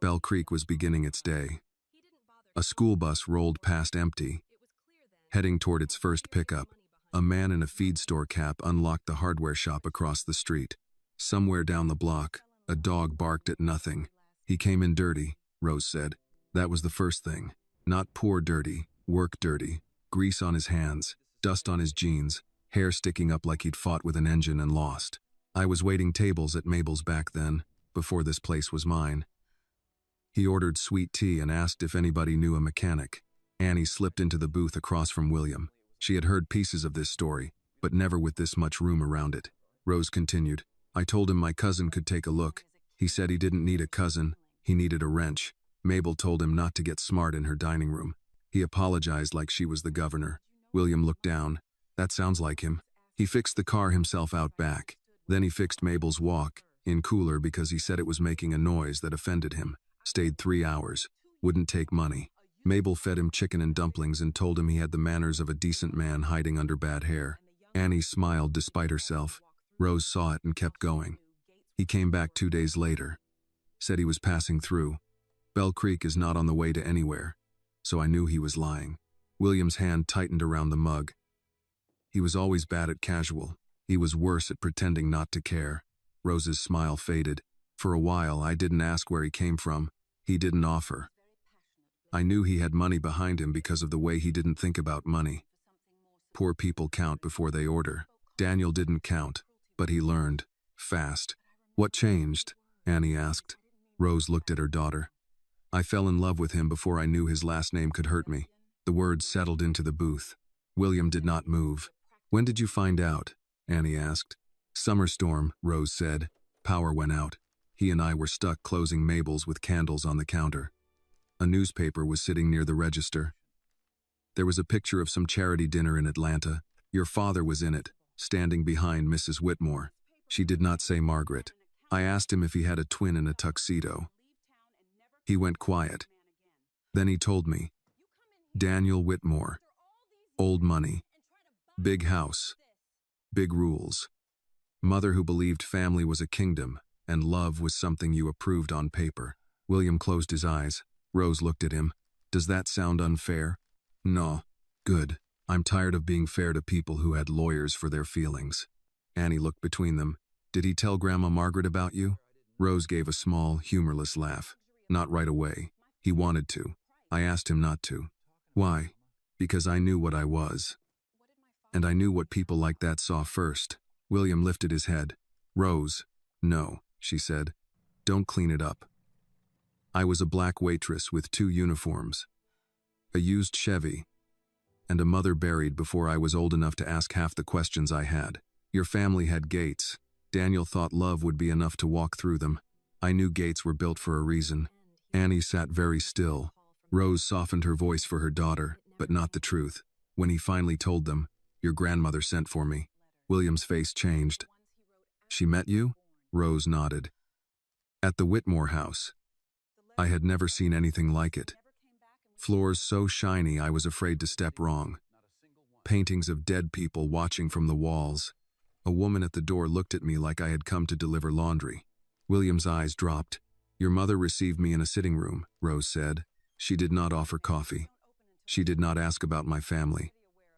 [SPEAKER 1] Bell Creek was beginning its day. A school bus rolled past empty, heading toward its first pickup. A man in a feed store cap unlocked the hardware shop across the street. Somewhere down the block, a dog barked at nothing. "He came in dirty," Rose said. That was the first thing. Not poor dirty, work dirty. Grease on his hands, dust on his jeans, hair sticking up like he'd fought with an engine and lost. "I was waiting tables at Mabel's back then, before this place was mine." He ordered sweet tea and asked if anybody knew a mechanic. Annie slipped into the booth across from William. She had heard pieces of this story, but never with this much room around it. Rose continued, "I told him my cousin could take a look. He said he didn't need a cousin, he needed a wrench. Mabel told him not to get smart in her dining room. He apologized like she was the governor." William looked down. "That sounds like him." He fixed the car himself out back. Then he fixed Mabel's walk, in cooler because he said it was making a noise that offended him. Stayed 3 hours. Wouldn't take money. Mabel fed him chicken and dumplings and told him he had the manners of a decent man hiding under bad hair. Annie smiled despite herself. Rose saw it and kept going. He came back 2 days later. Said he was passing through. Bell Creek is not on the way to anywhere. So I knew he was lying. William's hand tightened around the mug. He was always bad at casual. He was worse at pretending not to care. Rose's smile faded. For a while, I didn't ask where he came from. He didn't offer. I knew he had money behind him because of the way he didn't think about money. Poor people count before they order. Daniel didn't count, but he learned. Fast. "What changed?" Annie asked. Rose looked at her daughter. "I fell in love with him before I knew his last name could hurt me." The words settled into the booth. William did not move. "When did you find out?" Annie asked. "Summer storm," Rose said. "Power went out. He and I were stuck closing Mabel's with candles on the counter. A newspaper was sitting near the register. There was a picture of some charity dinner in Atlanta. Your father was in it, standing behind Mrs. Whitmore. She did not say Margaret. I asked him if he had a twin in a tuxedo. He went quiet. Then he told me. Daniel Whitmore. Old money. Big house. Big rules. Mother who believed family was a kingdom, and love was something you approved on paper." William closed his eyes. Rose looked at him. Does that sound unfair? No. Good. I'm tired of being fair to people who had lawyers for their feelings. Annie looked between them. Did he tell Grandma Margaret about you? Rose gave a small, humorless laugh. Not right away. He wanted to. I asked him not to. Why? Because I knew what I was. And I knew what people like that saw first. William lifted his head. Rose. No, she said. Don't clean it up. I was a black waitress with 2 uniforms. A used Chevy. And a mother buried before I was old enough to ask half the questions I had. Your family had gates. Daniel thought love would be enough to walk through them. I knew gates were built for a reason. Annie sat very still. Rose softened her voice for her daughter, but not the truth. When he finally told them, your grandmother sent for me. William's face changed. She met you? Rose nodded. At the Whitmore house. I had never seen anything like it. Floors so shiny I was afraid to step wrong. Paintings of dead people watching from the walls. A woman at the door looked at me like I had come to deliver laundry. William's eyes dropped. Your mother received me in a sitting room, Rose said. She did not offer coffee. She did not ask about my family.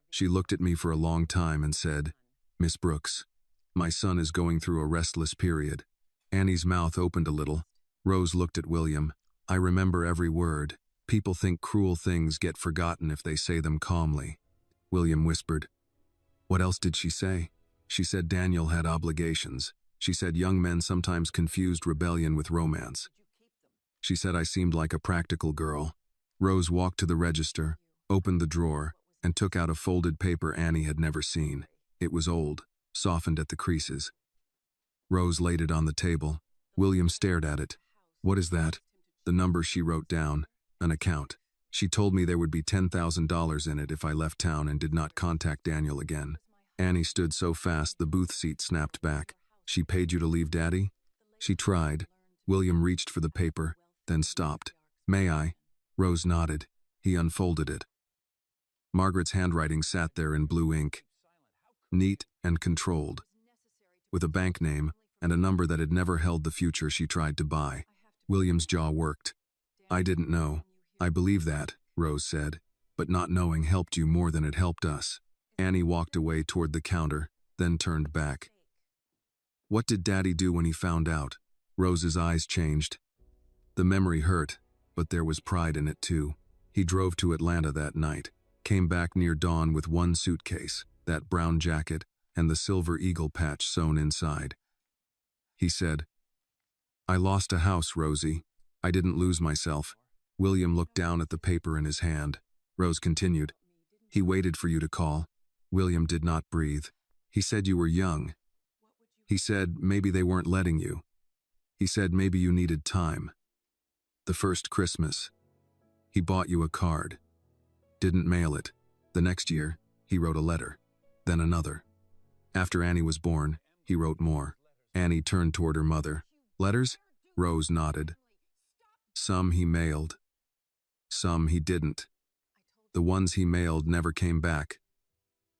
[SPEAKER 1] She looked at me for a long time and said, Miss Brooks, my son is going through a restless period. Annie's mouth opened a little. Rose looked at William. I remember every word. People think cruel things get forgotten if they say them calmly. William whispered. What else did she say? She said Daniel had obligations. She said young men sometimes confused rebellion with romance. She said I seemed like a practical girl. Rose walked to the register, opened the drawer, and took out a folded paper Annie had never seen. It was old, softened at the creases. Rose laid it on the table. William stared at it. What is that? The number she wrote down. An account. She told me there would be $10,000 in it if I left town and did not contact Daniel again. Annie stood so fast the booth seat snapped back. She paid you to leave Daddy? She tried. William reached for the paper, then stopped. May I? Rose nodded. He unfolded it. Margaret's handwriting sat there in blue ink. Neat and controlled. With a bank name and a number that had never held the future she tried to buy. William's jaw worked. I didn't know. I believe that, Rose said, but not knowing helped you more than it helped us. Annie walked away toward the counter, then turned back. What did Daddy do when he found out? Rose's eyes changed. The memory hurt, but there was pride in it too. He drove to Atlanta that night, came back near dawn with one suitcase, that brown jacket, and the silver eagle patch sewn inside. He said, I lost a house, Rosie. I didn't lose myself. William looked down at the paper in his hand. Rose continued. He waited for you to call. William did not breathe. He said you were young. He said maybe they weren't letting you. He said maybe you needed time. The first Christmas. He bought you a card. Didn't mail it. The next year, he wrote a letter. Then another. After Annie was born, he wrote more. Annie turned toward her mother. Letters? Rose nodded. Some he mailed. Some he didn't. The ones he mailed never came back.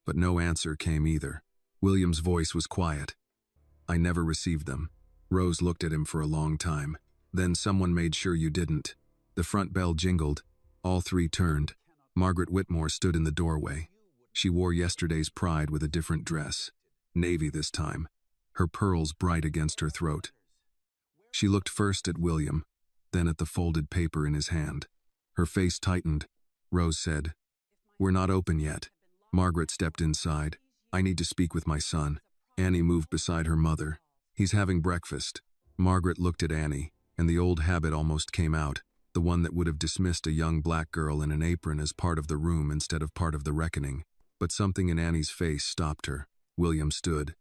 [SPEAKER 1] But no answer came either. William's voice was quiet. I never received them. Rose looked at him for a long time. Then someone made sure you didn't. The front bell jingled. All 3 turned. Margaret Whitmore stood in the doorway. She wore yesterday's pride with a different dress. Navy this time. Her pearls bright against her throat. She looked first at William, then at the folded paper in his hand. Her face tightened. Rose said, We're not open yet. Margaret stepped inside. I need to speak with my son. Annie moved beside her mother. He's having breakfast. Margaret looked at Annie, and the old habit almost came out, the one that would have dismissed a young black girl in an apron as part of the room instead of part of the reckoning. But something in Annie's face stopped her. William stood.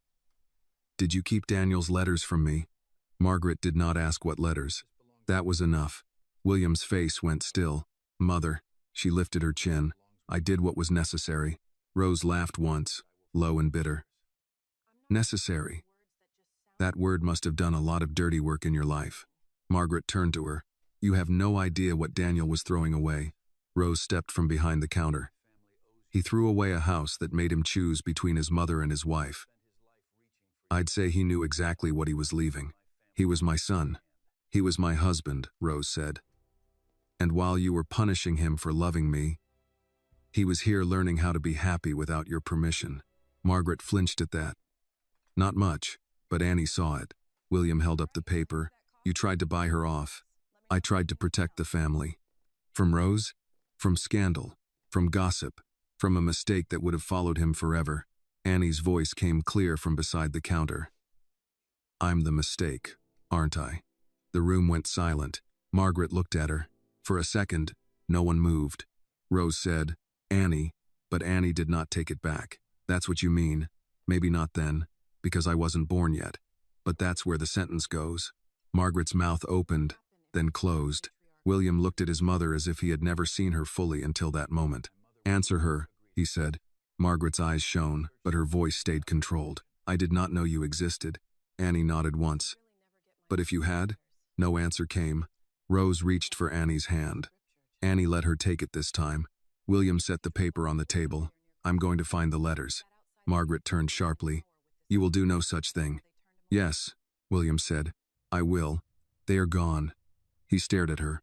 [SPEAKER 1] Did you keep Daniel's letters from me? Margaret did not ask what letters. That was enough. William's face went still. Mother, she lifted her chin. I did what was necessary. Rose laughed once, low and bitter. Necessary. That word must have done a lot of dirty work in your life. Margaret turned to her. You have no idea what Daniel was throwing away. Rose stepped from behind the counter. He threw away a house that made him choose between his mother and his wife. I'd say he knew exactly what he was leaving. He was my son. He was my husband, Rose said. And while you were punishing him for loving me, he was here learning how to be happy without your permission. Margaret flinched at that. Not much, but Annie saw it. William held up the paper. You tried to buy her off. I tried to protect the family. From Rose? From scandal. From gossip. From a mistake that would have followed him forever. Annie's voice came clear from beside the counter. I'm the mistake, aren't I? The room went silent. Margaret looked at her. For a second, no one moved. Rose said, Annie, but Annie did not take it back. That's what you mean. Maybe not then, because I wasn't born yet. But that's where the sentence goes. Margaret's mouth opened, then closed. William looked at his mother as if he had never seen her fully until that moment. Answer her, he said. Margaret's eyes shone, but her voice stayed controlled. I did not know you existed. Annie nodded once. But if you had? No answer came. Rose reached for Annie's hand. Annie let her take it this time. William set the paper on the table. I'm going to find the letters. Margaret turned sharply. You will do no such thing. Yes, William said. I will. They are gone. He stared at her.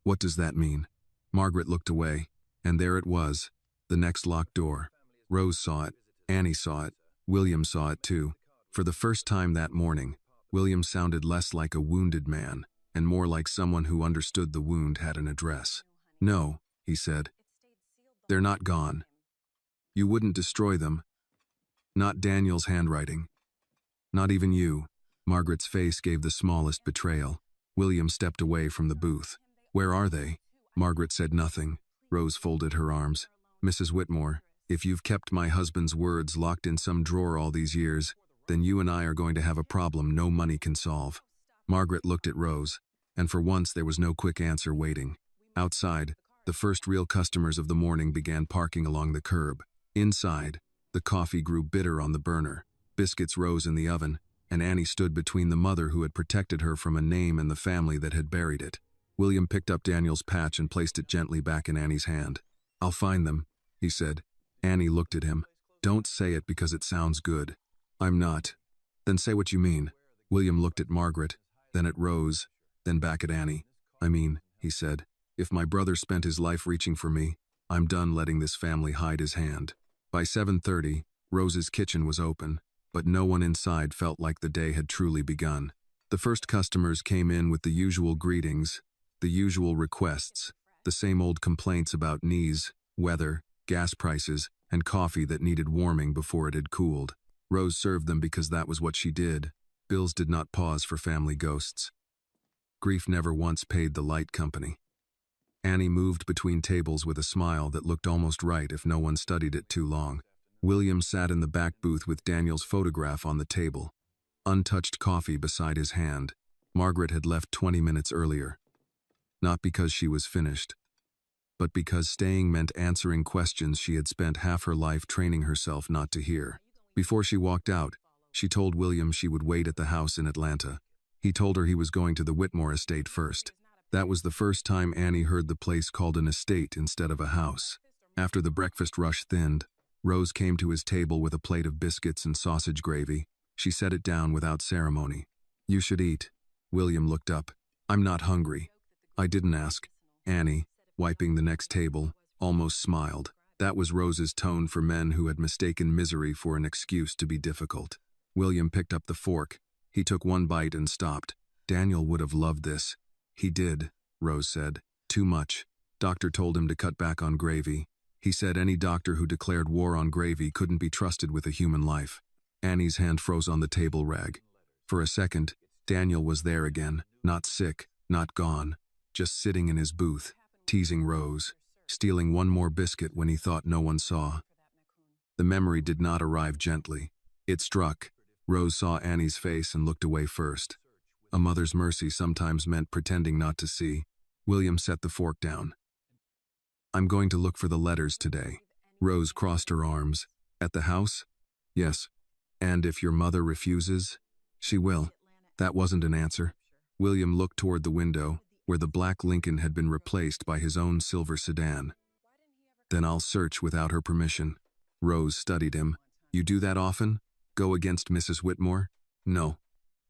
[SPEAKER 1] What does that mean? Margaret looked away, and there it was, the next locked door. Rose saw it. Annie saw it. William saw it too. For the first time that morning, William sounded less like a wounded man, and more like someone who understood the wound had an address. No, he said. They're not gone. You wouldn't destroy them. Not Daniel's handwriting. Not even you. Margaret's face gave the smallest betrayal. William stepped away from the booth. Where are they? Margaret said nothing. Rose folded her arms. Mrs. Whitmore, if you've kept my husband's words locked in some drawer all these years, then you and I are going to have a problem no money can solve. Margaret looked at Rose, and for once there was no quick answer waiting. Outside, the first real customers of the morning began parking along the curb. Inside, the coffee grew bitter on the burner. Biscuits rose in the oven, and Annie stood between the mother who had protected her from a name and the family that had buried it. William picked up Daniel's patch and placed it gently back in Annie's hand. I'll find them, he said. Annie looked at him. Don't say it because it sounds good. I'm not. Then say what you mean. William looked at Margaret, then at Rose, then back at Annie. I mean, he said, if my brother spent his life reaching for me, I'm done letting this family hide his hand. By 7:30, Rose's kitchen was open, but no one inside felt like the day had truly begun. The first customers came in with the usual greetings, the usual requests, the same old complaints about knees, weather, gas prices, and coffee that needed warming before it had cooled. Rose served them because that was what she did. Bills did not pause for family ghosts. Grief never once paid the light company. Annie moved between tables with a smile that looked almost right if no one studied it too long. William sat in the back booth with Daniel's photograph on the table. Untouched coffee beside his hand. Margaret had left 20 minutes earlier. Not because she was finished, but because staying meant answering questions she had spent half her life training herself not to hear. Before she walked out, she told William she would wait at the house in Atlanta. He told her he was going to the Whitmore estate first. That was the first time Annie heard the place called an estate instead of a house. After the breakfast rush thinned, Rose came to his table with a plate of biscuits and sausage gravy. She set it down without ceremony. You should eat. William looked up. I'm not hungry. I didn't ask. Annie, wiping the next table, almost smiled. That was Rose's tone for men who had mistaken misery for an excuse to be difficult. William picked up the fork. He took one bite and stopped. Daniel would have loved this. He did, Rose said. Too much. Doctor told him to cut back on gravy. He said any doctor who declared war on gravy couldn't be trusted with a human life. Annie's hand froze on the table rag. For a second, Daniel was there again, not sick, not gone, just sitting in his booth, teasing Rose, stealing one more biscuit when he thought no one saw. The memory did not arrive gently. It struck. Rose saw Annie's face and looked away first. A mother's mercy sometimes meant pretending not to see. William set the fork down. I'm going to look for the letters today. Rose crossed her arms. At the house? Yes. And if your mother refuses? She will. That wasn't an answer. William looked toward the window, where the black Lincoln had been replaced by his own silver sedan. Then I'll search without her permission. Rose studied him. You do that often? Go against Mrs. Whitmore? No.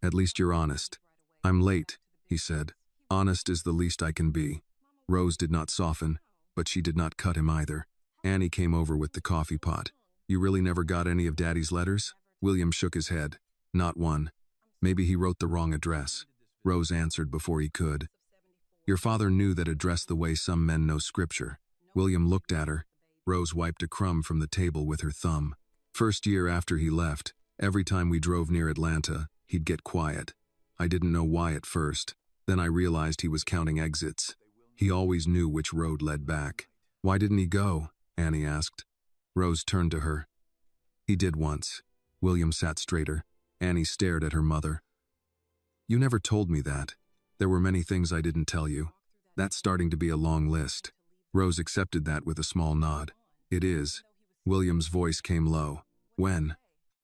[SPEAKER 1] At least you're honest. I'm late, he said. Honest is the least I can be. Rose did not soften, but she did not cut him either. Annie came over with the coffee pot. You really never got any of Daddy's letters? William shook his head. Not one. Maybe he wrote the wrong address. Rose answered before he could. Your father knew that address the way some men know scripture. William looked at her. Rose wiped a crumb from the table with her thumb. First year after he left, every time we drove near Atlanta, he'd get quiet. I didn't know why at first. Then I realized he was counting exits. He always knew which road led back. Why didn't he go? Annie asked. Rose turned to her. He did once. William sat straighter. Annie stared at her mother. You never told me that. There were many things I didn't tell you. That's starting to be a long list. Rose accepted that with a small nod. It is. William's voice came low. When?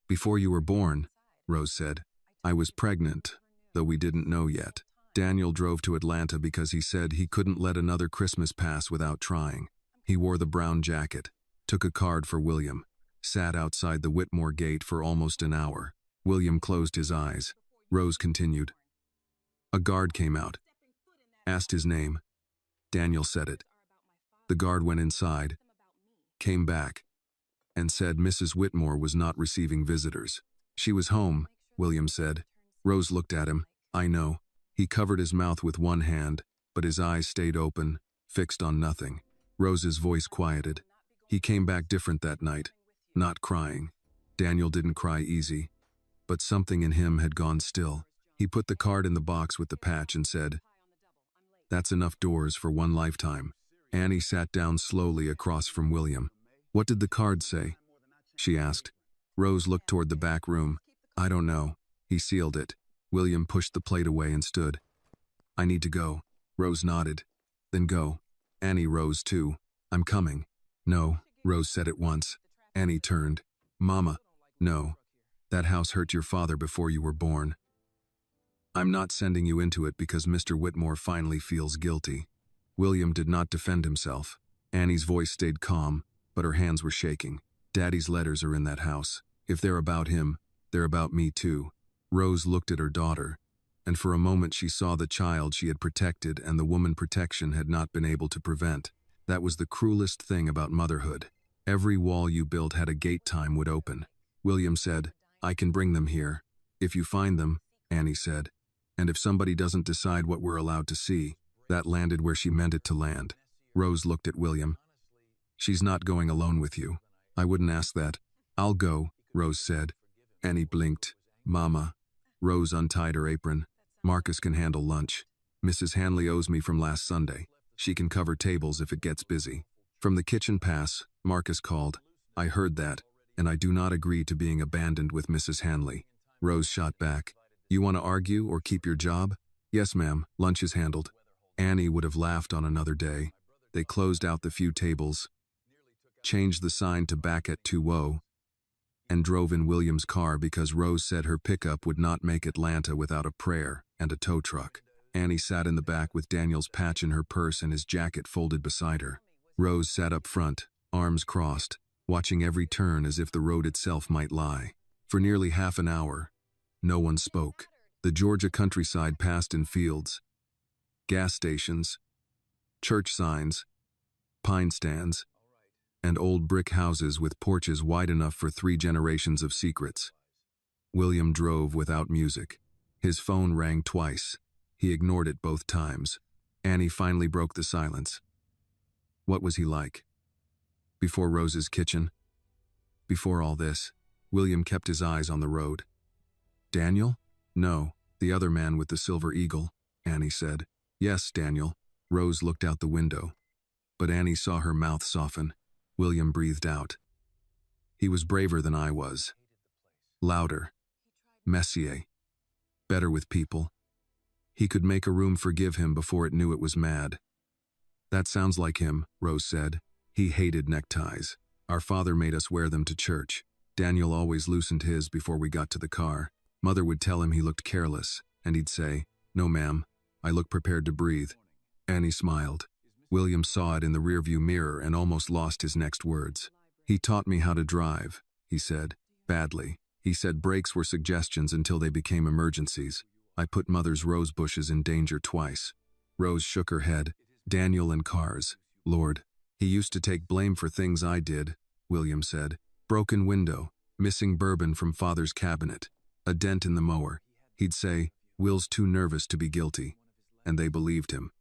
[SPEAKER 1] Before you were born, Rose said. I was pregnant, though we didn't know yet. Daniel drove to Atlanta because he said he couldn't let another Christmas pass without trying. He wore the brown jacket, took a card for William, sat outside the Whitmore gate for almost an hour. William closed his eyes. Rose continued. A guard came out, asked his name. Daniel said it. The guard went inside, came back, and said Mrs. Whitmore was not receiving visitors. She was home, William said. Rose looked at him. I know. He covered his mouth with one hand, but his eyes stayed open, fixed on nothing. Rose's voice quieted. He came back different that night, not crying. Daniel didn't cry easy, but something in him had gone still. He put the card in the box with the patch and said, That's enough doors for one lifetime. Annie sat down slowly across from William. What did the card say? She asked. Rose looked toward the back room. I don't know. He sealed it. William pushed the plate away and stood. I need to go. Rose nodded. Then go. Annie rose too. I'm coming. No, Rose said at once. Annie turned. Mama. No. That house hurt your father before you were born. I'm not sending you into it because Mr. Whitmore finally feels guilty. William did not defend himself. Annie's voice stayed calm, but her hands were shaking. Daddy's letters are in that house. If they're about him, they're about me too. Rose looked at her daughter, and for a moment she saw the child she had protected and the woman protection had not been able to prevent. That was the cruelest thing about motherhood. Every wall you built had a gate time would open. William said, I can bring them here. If you find them, Annie said. And if somebody doesn't decide what we're allowed to see, that landed where she meant it to land. Rose looked at William. She's not going alone with you. I wouldn't ask that. I'll go, Rose said. Annie blinked. Mama. Rose untied her apron. Marcus can handle lunch. Mrs. Hanley owes me from last Sunday. She can cover tables if it gets busy. From the kitchen pass, Marcus called. I heard that, and I do not agree to being abandoned with Mrs. Hanley. Rose shot back. You want to argue or keep your job? Yes, ma'am. Lunch is handled. Annie would have laughed on another day. They closed out the few tables, changed the sign to back at 2-0, and drove in William's car because Rose said her pickup would not make Atlanta without a prayer and a tow truck. Annie sat in the back with Daniel's patch in her purse and his jacket folded beside her. Rose sat up front, arms crossed, watching every turn as if the road itself might lie. For nearly half an hour, no one spoke. The Georgia countryside passed in fields, gas stations, church signs, pine stands, and old brick houses with porches wide enough for 3 generations of secrets. William drove without music. His phone rang twice. He ignored it both times. Annie finally broke the silence. What was he like? Before Rose's kitchen? Before all this, William kept his eyes on the road. Daniel? No, the other man with the silver eagle, Annie said. Yes, Daniel. Rose looked out the window. But Annie saw her mouth soften. William breathed out. He was braver than I was. Louder. Messier. Better with people. He could make a room forgive him before it knew it was mad. That sounds like him, Rose said. He hated neckties. Our father made us wear them to church. Daniel always loosened his before we got to the car. Mother would tell him he looked careless, and he'd say, No, ma'am, I look prepared to breathe. Annie smiled. William saw it in the rearview mirror and almost lost his next words. He taught me how to drive, he said. Badly. He said brakes were suggestions until they became emergencies. I put Mother's rose bushes in danger twice. Rose shook her head. Daniel and cars. Lord, he used to take blame for things I did, William said. Broken window, missing bourbon from father's cabinet, a dent in the mower. He'd say, Will's too nervous to be guilty. And they believed him.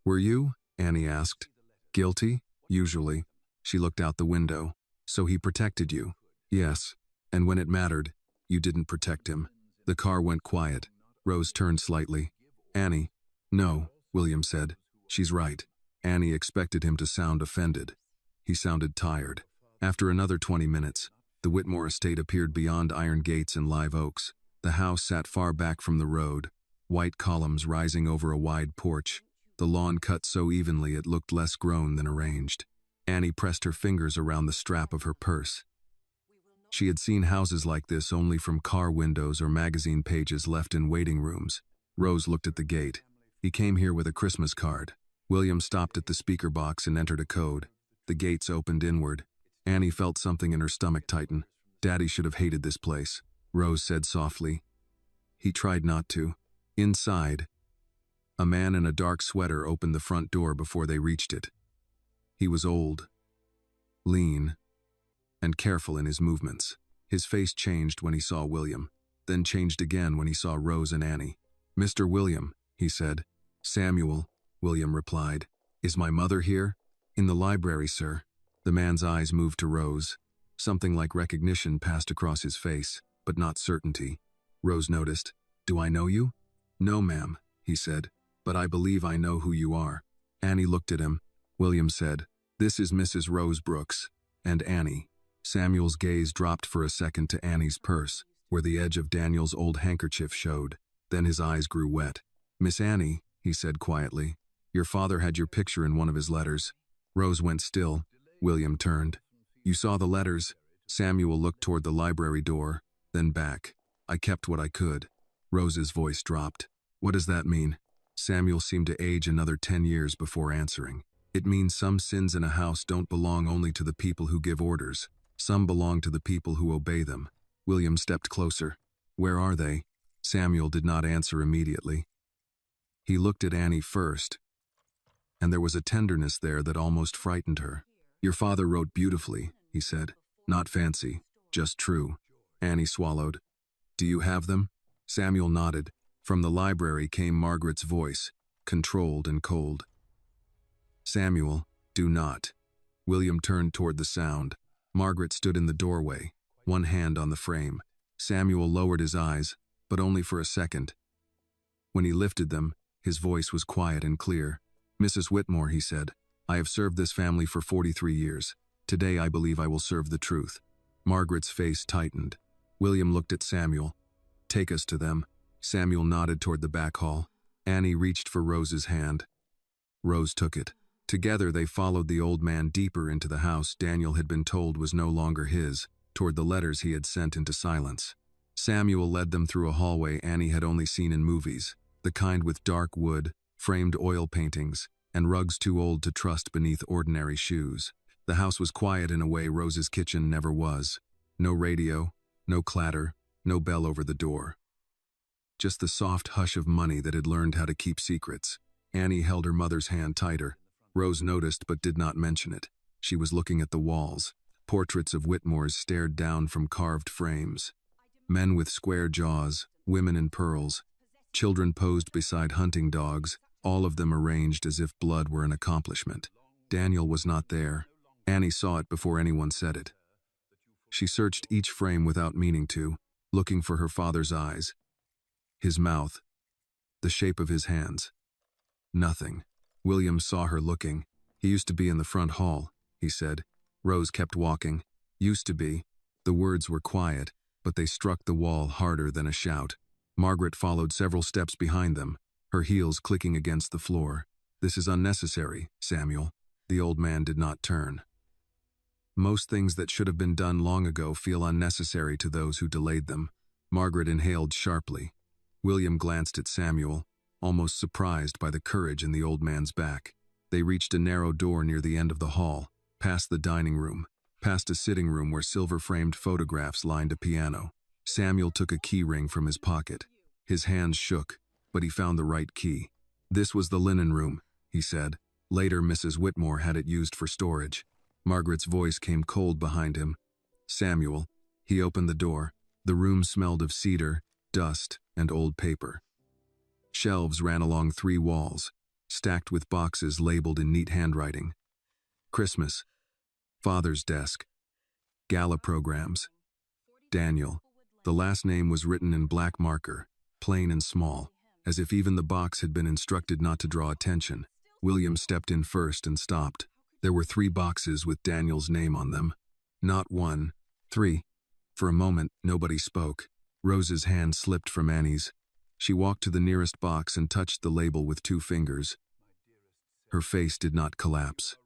[SPEAKER 1] Were you? Annie asked. Guilty? Usually. She looked out the window. So he protected you? Yes. And when it mattered, you didn't protect him. The car went quiet. Rose turned slightly. Annie. No, William said. She's right. Annie expected him to sound offended. He sounded tired. After another 20 minutes, the Whitmore estate appeared beyond iron gates and live oaks. The house sat far back from the road, white columns rising over a wide porch, the lawn cut so evenly it looked less grown than arranged. Annie pressed her fingers around the strap of her purse. She had seen houses like this only from car windows or magazine pages left in waiting rooms. Rose looked at the gate. He came here with a Christmas card. William stopped at the speaker box and entered a code. The gates opened inward. Annie felt something in her stomach tighten. Daddy should have hated this place, Rose said softly. He tried not to. Inside, a man in a dark sweater opened the front door before they reached it. He was old, lean, and careful in his movements. His face changed when he saw William, then changed again when he saw Rose and Annie. Mr. William, he said. Samuel, William replied. Is my mother here? In the library, sir. The man's eyes moved to Rose. Something like recognition passed across his face, but not certainty. Rose noticed. Do I know you? No, ma'am, he said, but I believe I know who you are. Annie looked at him. William said, This is Mrs. Rose Brooks. And Annie. Samuel's gaze dropped for a second to Annie's purse, where the edge of Daniel's old handkerchief showed. Then his eyes grew wet. Miss Annie, he said quietly, your father had your picture in one of his letters. Rose went still. William turned. You saw the letters? Samuel looked toward the library door, then back. I kept what I could. Rose's voice dropped. What does that mean? Samuel seemed to age another 10 years before answering. It means some sins in a house don't belong only to the people who give orders. Some belong to the people who obey them. William stepped closer. Where are they? Samuel did not answer immediately. He looked at Annie first, and there was a tenderness there that almost frightened her. Your father wrote beautifully, he said. Not fancy, just true. Annie swallowed. Do you have them? Samuel nodded. From the library came Margaret's voice, controlled and cold. Samuel, do not. William turned toward the sound. Margaret stood in the doorway, one hand on the frame. Samuel lowered his eyes, but only for a second. When he lifted them, his voice was quiet and clear. Mrs. Whitmore, he said, I have served this family for 43 years. Today I believe I will serve the truth. Margaret's face tightened. William looked at Samuel. Take us to them. Samuel nodded toward the back hall. Annie reached for Rose's hand. Rose took it. Together they followed the old man deeper into the house Daniel had been told was no longer his, toward the letters he had sent into silence. Samuel led them through a hallway Annie had only seen in movies, the kind with dark wood, framed oil paintings, and rugs too old to trust beneath ordinary shoes. The house was quiet in a way Rose's kitchen never was. No radio, no clatter, no bell over the door. Just the soft hush of money that had learned how to keep secrets. Annie held her mother's hand tighter. Rose noticed but did not mention it. She was looking at the walls. Portraits of Whitmores stared down from carved frames. Men with square jaws, women in pearls, children posed beside hunting dogs, all of them arranged as if blood were an accomplishment. Daniel was not there. Annie saw it before anyone said it. She searched each frame without meaning to, looking for her father's eyes, his mouth, the shape of his hands. Nothing. William saw her looking. He used to be in the front hall, he said. Rose kept walking. Used to be. The words were quiet, but they struck the wall harder than a shout. Margaret followed several steps behind them, her heels clicking against the floor. This is unnecessary, Samuel. The old man did not turn. Most things that should have been done long ago feel unnecessary to those who delayed them. Margaret inhaled sharply. William glanced at Samuel, almost surprised by the courage in the old man's back. They reached a narrow door near the end of the hall, past the dining room, past a sitting room where silver-framed photographs lined a piano. Samuel took a key ring from his pocket. His hands shook, but he found the right key. This was the linen room, he said. Later, Mrs. Whitmore had it used for storage. Margaret's voice came cold behind him. Samuel. He opened the door. The room smelled of cedar, dust, and old paper. Shelves ran along 3 walls, stacked with boxes labeled in neat handwriting. Christmas. Father's desk. Gala programs. Daniel. The last name was written in black marker, plain and small, as if even the box had been instructed not to draw attention. William stepped in first and stopped. There were 3 boxes with Daniel's name on them. Not 1, 3. For a moment, nobody spoke. Rose's hand slipped from Annie's. She walked to the nearest box and touched the label with 2 fingers. Her face did not collapse.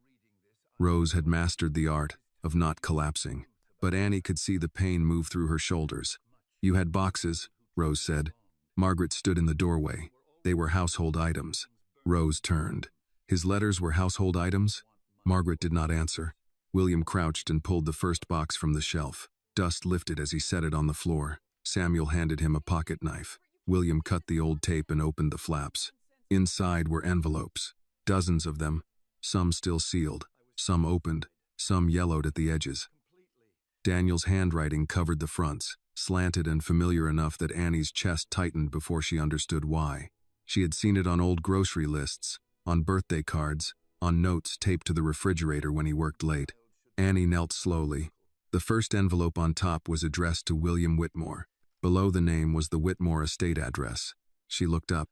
[SPEAKER 1] Rose had mastered the art of not collapsing, but Annie could see the pain move through her shoulders. "You had boxes," Rose said. Margaret stood in the doorway. They were household items. Rose turned. His letters were household items? Margaret did not answer. William crouched and pulled the first box from the shelf. Dust lifted as he set it on the floor. Samuel handed him a pocket knife. William cut the old tape and opened the flaps. Inside were envelopes, dozens of them, some still sealed, some opened, some yellowed at the edges. Daniel's handwriting covered the fronts, slanted and familiar enough that Annie's chest tightened before she understood why. She had seen it on old grocery lists, on birthday cards, on notes taped to the refrigerator when he worked late. Annie knelt slowly. The first envelope on top was addressed to William Whitmore. Below the name was the Whitmore estate address. She looked up.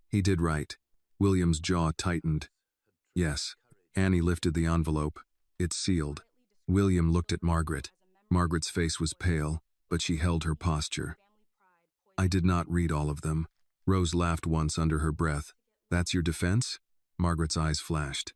[SPEAKER 1] He did right. William's jaw tightened. Yes. Annie lifted the envelope. It's sealed. William looked at Margaret. Margaret's face was pale, but she held her posture. "I did not read all of them." Rose laughed once under her breath. "That's your defense?" Margaret's eyes flashed.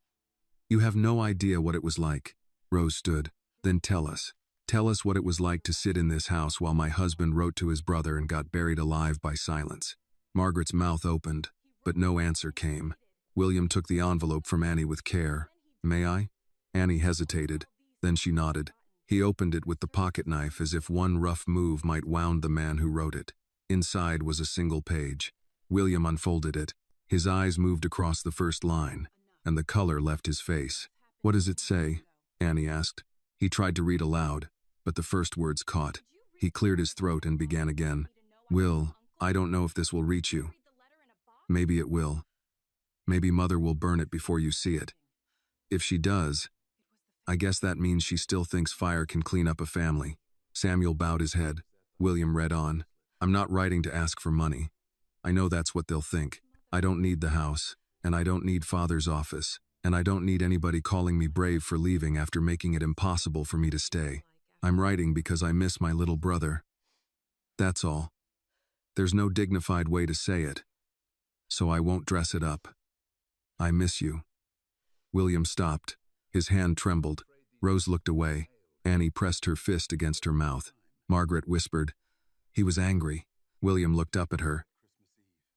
[SPEAKER 1] "You have no idea what it was like." Rose stood. "Then tell us. Tell us what it was like to sit in this house while my husband wrote to his brother and got buried alive by silence." Margaret's mouth opened, but no answer came. William took the envelope from Annie with care. "May I?" Annie hesitated. Then she nodded. He opened it with the pocket knife as if one rough move might wound the man who wrote it. Inside was a single page. William unfolded it. His eyes moved across the first line, and the color left his face. "What does it say?" Annie asked. He tried to read aloud, but the first words caught. He cleared his throat and began again. "Will, I don't know if this will reach you. Maybe it will. Maybe Mother will burn it before you see it. If she does, I guess that means she still thinks fire can clean up a family." Samuel bowed his head. William read on. "I'm not writing to ask for money. I know that's what they'll think. I don't need the house, and I don't need Father's office, and I don't need anybody calling me brave for leaving after making it impossible for me to stay. I'm writing because I miss my little brother. That's all. There's no dignified way to say it, so I won't dress it up. I miss you." William stopped. His hand trembled. Rose looked away. Annie pressed her fist against her mouth. Margaret whispered. He was angry. William looked up at her.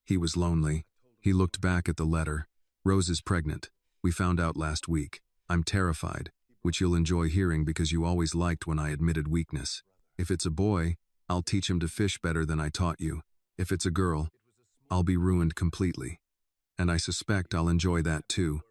[SPEAKER 1] He was lonely. He looked back at the letter. "Rose is pregnant. We found out last week. I'm terrified, which you'll enjoy hearing because you always liked when I admitted weakness. If it's a boy, I'll teach him to fish better than I taught you. If it's a girl, I'll be ruined completely. And I suspect I'll enjoy that too."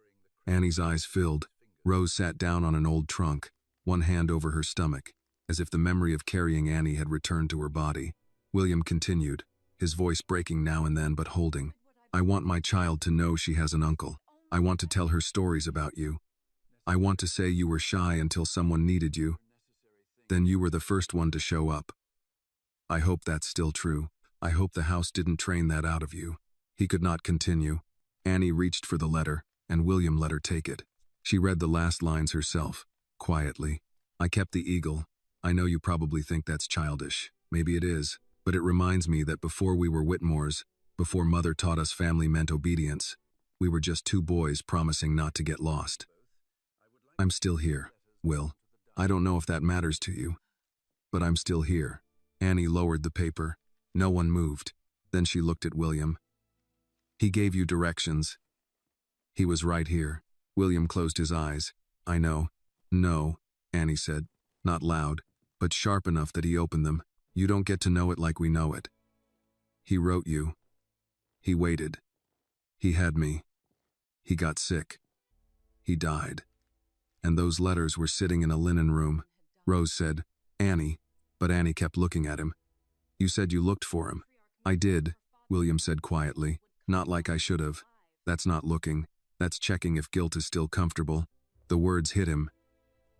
[SPEAKER 1] Annie's eyes filled. Rose sat down on an old trunk, one hand over her stomach, as if the memory of carrying Annie had returned to her body. William continued, his voice breaking now and then but holding. "I want my child to know she has an uncle. I want to tell her stories about you. I want to say you were shy until someone needed you. Then you were the first one to show up. I hope that's still true. I hope the house didn't train that out of you." He could not continue. Annie reached for the letter, and William let her take it. She read the last lines herself, quietly. "I kept the eagle. I know you probably think that's childish. Maybe it is, but it reminds me that before we were Whitmores, before Mother taught us family meant obedience, we were just 2 boys promising not to get lost. I'm still here, Will. I don't know if that matters to you, but I'm still here." Annie lowered the paper. No one moved. Then she looked at William. "He gave you directions. He was right here." William closed his eyes. "I know." "No," Annie said, not loud, but sharp enough that he opened them. "You don't get to know it like we know it. He wrote you. He waited. He had me. He got sick. He died. And those letters were sitting in a linen room. Rose said, Annie, but Annie kept looking at him. You said you looked for him. I did, William said quietly. Not like I should have. That's not looking. That's checking if guilt is still comfortable. The words hit him.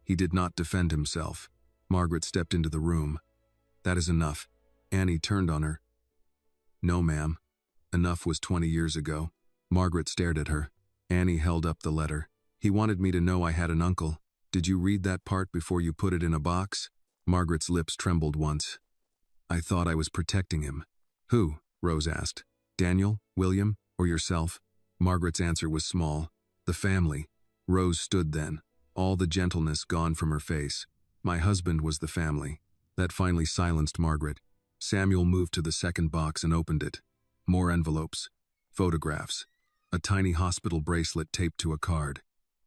[SPEAKER 1] He did not defend himself. Margaret stepped into the room. That is enough. Annie turned on her. No, ma'am. Enough was 20 years ago. Margaret stared at her. Annie held up the letter. He wanted me to know I had an uncle. Did you read that part before you put it in a box? Margaret's lips trembled once. I thought I was protecting him. Who? Rose asked. Daniel, William, or yourself? Margaret's answer was small. The family. Rose stood then, all the gentleness gone from her face. My husband was the family. That finally silenced Margaret. Samuel moved to the second box and opened it. More envelopes. Photographs. A tiny hospital bracelet taped to a card.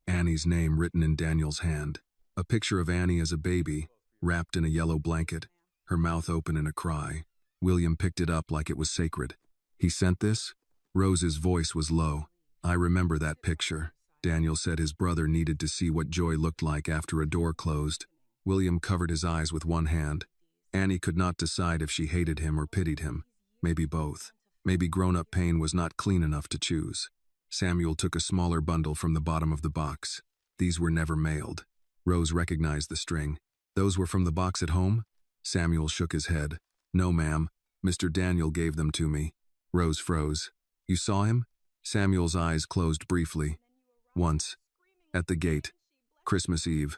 [SPEAKER 1] Annie's name written in Daniel's hand. A picture of Annie as a baby, wrapped in a yellow blanket, her mouth open in a cry. William picked it up like it was sacred. He sent this? Rose's voice was low. I remember that picture. Daniel said his brother needed to see what joy looked like after a door closed. William covered his eyes with one hand. Annie could not decide if she hated him or pitied him. Maybe both. Maybe grown-up pain was not clean enough to choose. Samuel took a smaller bundle from the bottom of the box. These were never mailed. Rose recognized the string. Those were from the box at home? Samuel shook his head. No, ma'am. Mr. Daniel gave them to me. Rose froze. You saw him? Samuel's eyes closed briefly. Once. At the gate. Christmas Eve.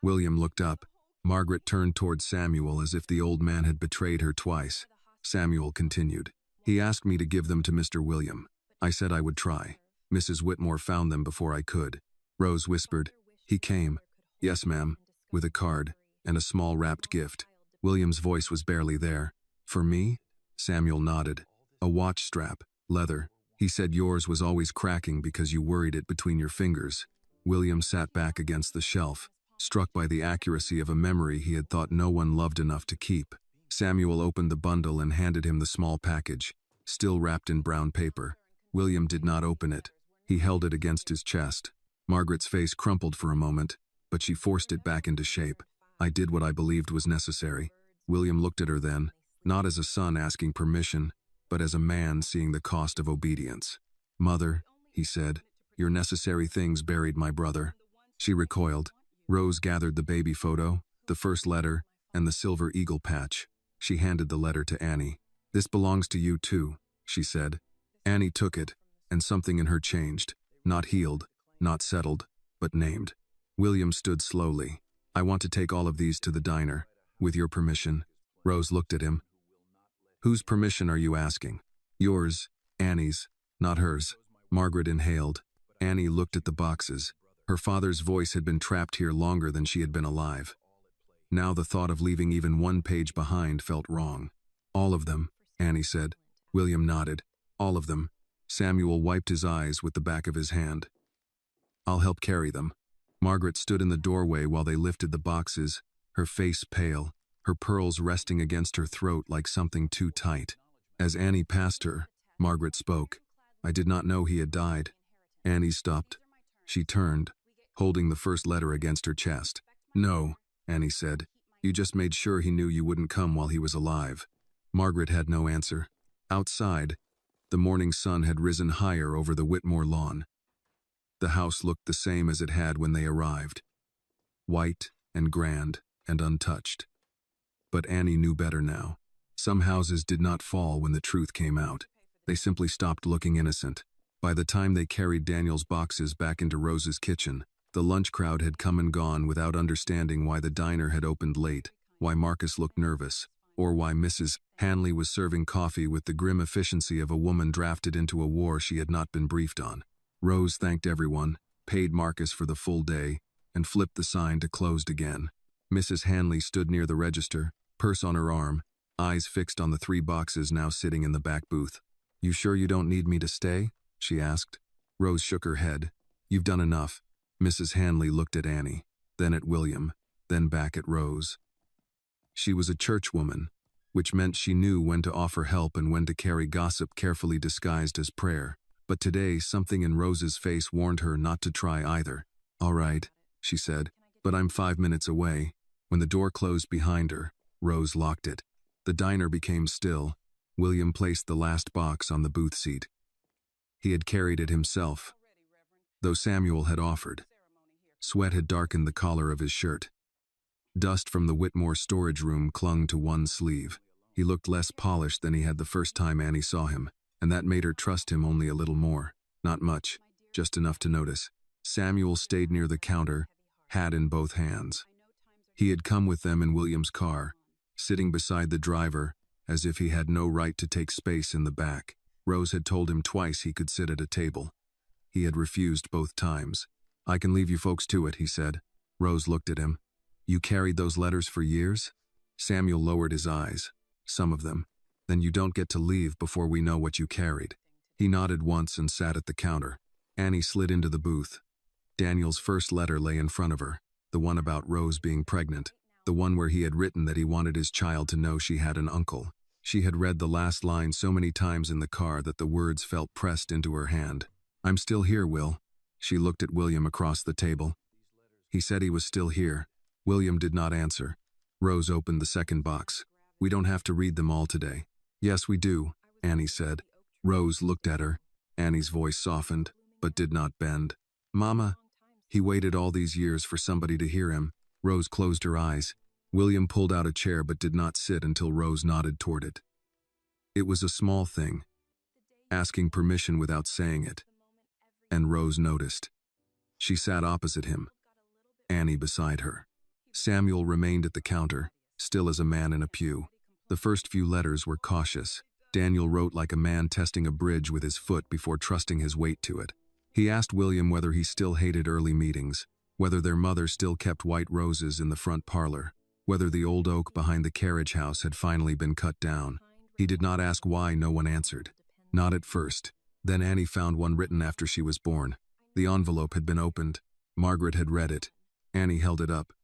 [SPEAKER 1] William looked up. Margaret turned toward Samuel as if the old man had betrayed her twice. Samuel continued. He asked me to give them to Mr. William. I said I would try. Mrs. Whitmore found them before I could. Rose whispered. He came. Yes, ma'am. With a card and a small wrapped gift. William's voice was barely there. For me? Samuel nodded. A watch strap, leather. He said yours was always cracking because you worried it between your fingers. William sat back against the shelf, struck by the accuracy of a memory he had thought no one loved enough to keep. Samuel opened the bundle and handed him the small package, still wrapped in brown paper. William did not open it. He held it against his chest. Margaret's face crumpled for a moment, but she forced it back into shape. I did what I believed was necessary. William looked at her then, not as a son asking permission, but as a man seeing the cost of obedience. Mother, he said, your necessary things buried my brother. She recoiled. Rose gathered the baby photo, the first letter, and the silver eagle patch. She handed the letter to Annie. This belongs to you too, she said. Annie took it, and something in her changed. Not healed, not settled, but named. William stood slowly. I want to take all of these to the diner, with your permission. Rose looked at him. Whose permission are you asking? Yours, Annie's, not hers. Margaret inhaled. Annie looked at the boxes. Her father's voice had been trapped here longer than she had been alive. Now the thought of leaving even one page behind felt wrong. All of them, Annie said. William nodded. All of them. Samuel wiped his eyes with the back of his hand. I'll help carry them. Margaret stood in the doorway while they lifted the boxes, her face pale, her pearls resting against her throat like something too tight. As Annie passed her, Margaret spoke. I did not know he had died. Annie stopped. She turned, holding the first letter against her chest. No, Annie said. You just made sure he knew you wouldn't come while he was alive. Margaret had no answer. Outside, the morning sun had risen higher over the Whitmore lawn. The house looked the same as it had when they arrived. White and grand and untouched. But Annie knew better now. Some houses did not fall when the truth came out. They simply stopped looking innocent. By the time they carried Daniel's boxes back into Rose's kitchen, the lunch crowd had come and gone without understanding why the diner had opened late, why Marcus looked nervous, or why Mrs. Hanley was serving coffee with the grim efficiency of a woman drafted into a war she had not been briefed on. Rose thanked everyone, paid Marcus for the full day, and flipped the sign to closed again. Mrs. Hanley stood near the register, purse on her arm, eyes fixed on the 3 boxes now sitting in the back booth. You sure you don't need me to stay? She asked. Rose shook her head. You've done enough. Mrs. Hanley looked at Annie, then at William, then back at Rose. She was a churchwoman, which meant she knew when to offer help and when to carry gossip carefully disguised as prayer. But today, something in Rose's face warned her not to try either. All right, she said, but I'm 5 minutes away. When the door closed behind her, Rose locked it. The diner became still. William placed the last box on the booth seat. He had carried it himself, though Samuel had offered. Sweat had darkened the collar of his shirt. Dust from the Whitmore storage room clung to one sleeve. He looked less polished than he had the first time Annie saw him, and that made her trust him only a little more. Not much, just enough to notice. Samuel stayed near the counter, hat in both hands. He had come with them in William's car, sitting beside the driver, as if he had no right to take space in the back. Rose had told him twice he could sit at a table. He had refused both times. I can leave you folks to it, he said. Rose looked at him. You carried those letters for years? Samuel lowered his eyes. Some of them. Then you don't get to leave before we know what you carried. He nodded once and sat at the counter. Annie slid into the booth. Daniel's first letter lay in front of her, the one about Rose being pregnant, the one where he had written that he wanted his child to know she had an uncle. She had read the last line so many times in the car that the words felt pressed into her hand. I'm still here, Will. She looked at William across the table. He said he was still here. William did not answer. Rose opened the second box. We don't have to read them all today. Yes, we do, Annie said. Rose looked at her. Annie's voice softened, but did not bend. Mama. He waited all these years for somebody to hear him. Rose closed her eyes. William pulled out a chair but did not sit until Rose nodded toward it. It was a small thing, asking permission without saying it. And Rose noticed. She sat opposite him, Annie beside her. Samuel remained at the counter, still as a man in a pew. The first few letters were cautious. Daniel wrote like a man testing a bridge with his foot before trusting his weight to it. He asked William whether he still hated early meetings, whether their mother still kept white roses in the front parlor, whether the old oak behind the carriage house had finally been cut down. He did not ask why no one answered. Not at first. Then Annie found one written after she was born. The envelope had been opened. Margaret had read it. Annie held it up.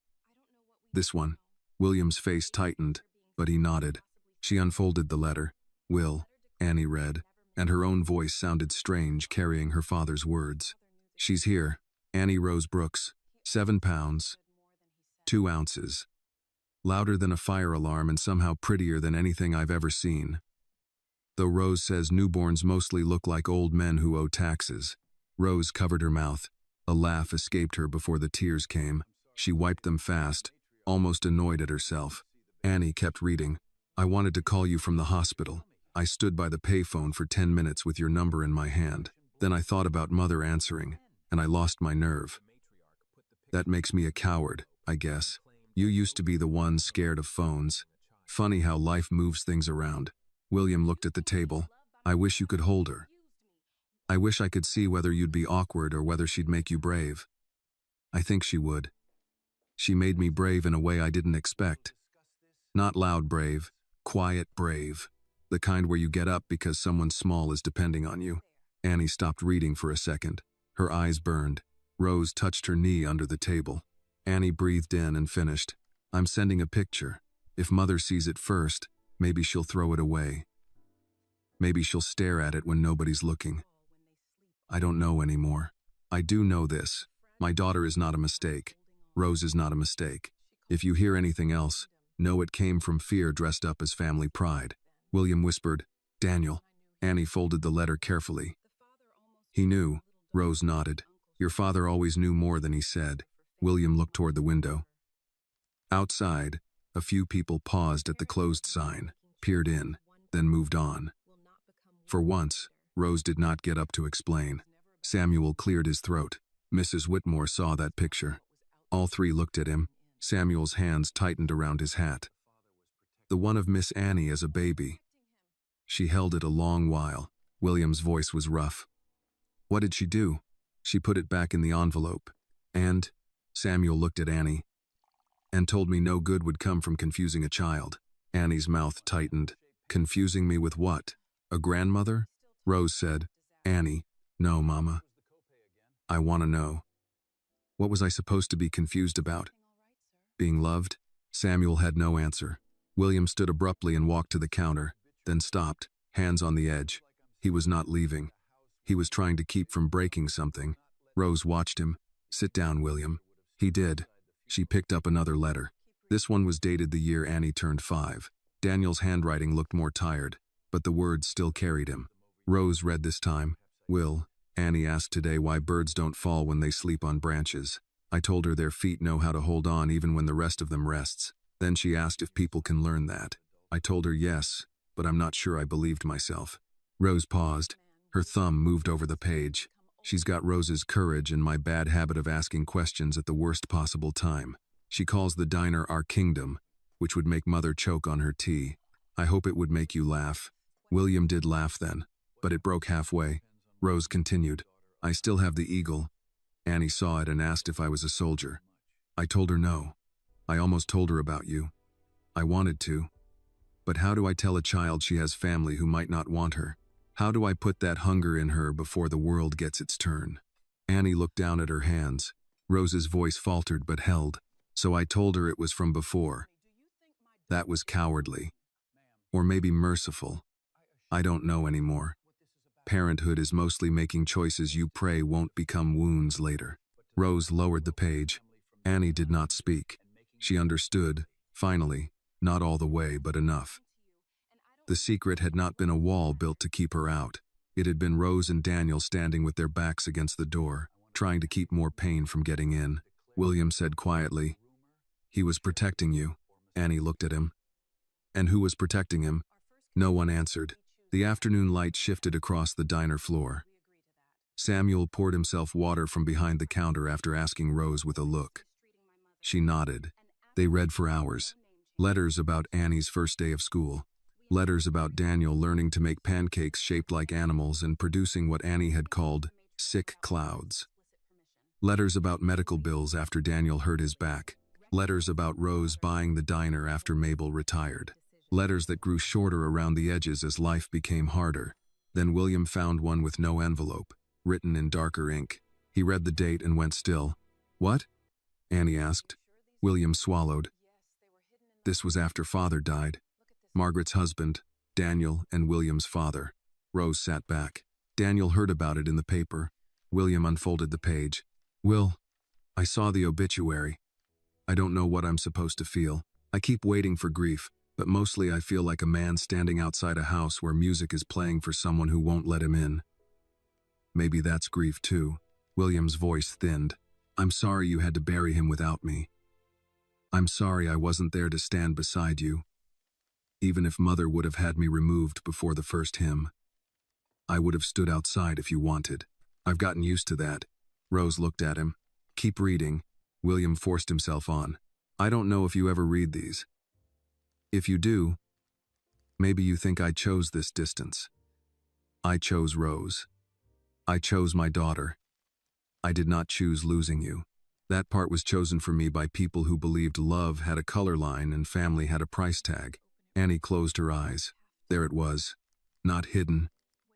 [SPEAKER 1] This one. William's face tightened, but he nodded. She unfolded the letter. Will, Annie read, and her own voice sounded strange carrying her father's words. She's here. Annie Rose Brooks. 7 pounds. 2 ounces. Louder than a fire alarm and somehow prettier than anything I've ever seen. Though Rose says newborns mostly look like old men who owe taxes. Rose covered her mouth. A laugh escaped her before the tears came. She wiped them fast, almost annoyed at herself. Annie kept reading. I wanted to call you from the hospital. I stood by the payphone for 10 minutes with your number in my hand. Then I thought about Mother answering, and I lost my nerve. That makes me a coward, I guess. You used to be the one scared of phones. Funny how life moves things around. William looked at the table. I wish you could hold her. I wish I could see whether you'd be awkward or whether she'd make you brave. I think she would. She made me brave in a way I didn't expect. Not loud brave, quiet brave. The kind where you get up because someone small is depending on you. Annie stopped reading for a second. Her eyes burned. Rose touched her knee under the table. Annie breathed in and finished. I'm sending a picture. If Mother sees it first, maybe she'll throw it away. Maybe she'll stare at it when nobody's looking. I don't know anymore. I do know this. My daughter is not a mistake. Rose is not a mistake. If you hear anything else, know it came from fear dressed up as family pride. William whispered, Daniel. Annie folded the letter carefully. He knew. Rose nodded. Your father always knew more than he said. William looked toward the window. Outside, a few people paused at the closed sign, peered in, then moved on. For once, Rose did not get up to explain. Samuel cleared his throat. Mrs. Whitmore saw that picture. All three looked at him. Samuel's hands tightened around his hat. The one of Miss Annie as a baby. She held it a long while. William's voice was rough. What did she do? She put it back in the envelope. And, Samuel looked at Annie, and told me no good would come from confusing a child. Annie's mouth tightened. Confusing me with what? A grandmother? Rose said. Annie, no, Mama. I want to know. What was I supposed to be confused about? Being loved? Samuel had no answer. William stood abruptly and walked to the counter, then stopped, hands on the edge. He was not leaving. He was trying to keep from breaking something. Rose watched him. Sit down, William. He did. She picked up another letter. This one was dated the year Annie turned 5. Daniel's handwriting looked more tired, but the words still carried him. Rose read this time. Will, Annie asked today why birds don't fall when they sleep on branches. I told her their feet know how to hold on even when the rest of them rests. Then she asked if people can learn that. I told her yes, but I'm not sure I believed myself. Rose paused. Her thumb moved over the page. She's got Rose's courage and my bad habit of asking questions at the worst possible time. She calls the diner our kingdom, which would make Mother choke on her tea. I hope it would make you laugh. William did laugh then, but it broke halfway. Rose continued. I still have the eagle. Annie saw it and asked if I was a soldier. I told her no. I almost told her about you. I wanted to. But how do I tell a child she has family who might not want her? How do I put that hunger in her before the world gets its turn? Annie looked down at her hands. Rose's voice faltered but held. So I told her it was from before. That was cowardly. Or maybe merciful. I don't know anymore. Parenthood is mostly making choices you pray won't become wounds later. Rose lowered the page. Annie did not speak. She understood, finally, not all the way but enough. The secret had not been a wall built to keep her out. It had been Rose and Daniel standing with their backs against the door, trying to keep more pain from getting in. William said quietly, "He was protecting you." Annie looked at him. And who was protecting him? No one answered. The afternoon light shifted across the diner floor. Samuel poured himself water from behind the counter after asking Rose with a look. She nodded. They read for hours. Letters about Annie's first day of school. Letters about Daniel learning to make pancakes shaped like animals and producing what Annie had called sick clouds. Letters about medical bills after Daniel hurt his back. Letters about Rose buying the diner after Mabel retired. Letters that grew shorter around the edges as life became harder. Then William found one with no envelope, written in darker ink. He read the date and went still. What? Annie asked. William swallowed. This was after Father died. Margaret's husband, Daniel, and William's father. Rose sat back. Daniel heard about it in the paper. William unfolded the page. Will, I saw the obituary. I don't know what I'm supposed to feel. I keep waiting for grief, but mostly I feel like a man standing outside a house where music is playing for someone who won't let him in. Maybe that's grief too. William's voice thinned. I'm sorry you had to bury him without me. I'm sorry I wasn't there to stand beside you. Even if Mother would have had me removed before the first hymn. I would have stood outside if you wanted. I've gotten used to that. Rose looked at him. Keep reading. William forced himself on. I don't know if you ever read these. If you do, maybe you think I chose this distance. I chose Rose. I chose my daughter. I did not choose losing you. That part was chosen for me by people who believed love had a color line and family had a price tag. Annie closed her eyes. There it was. Not hidden,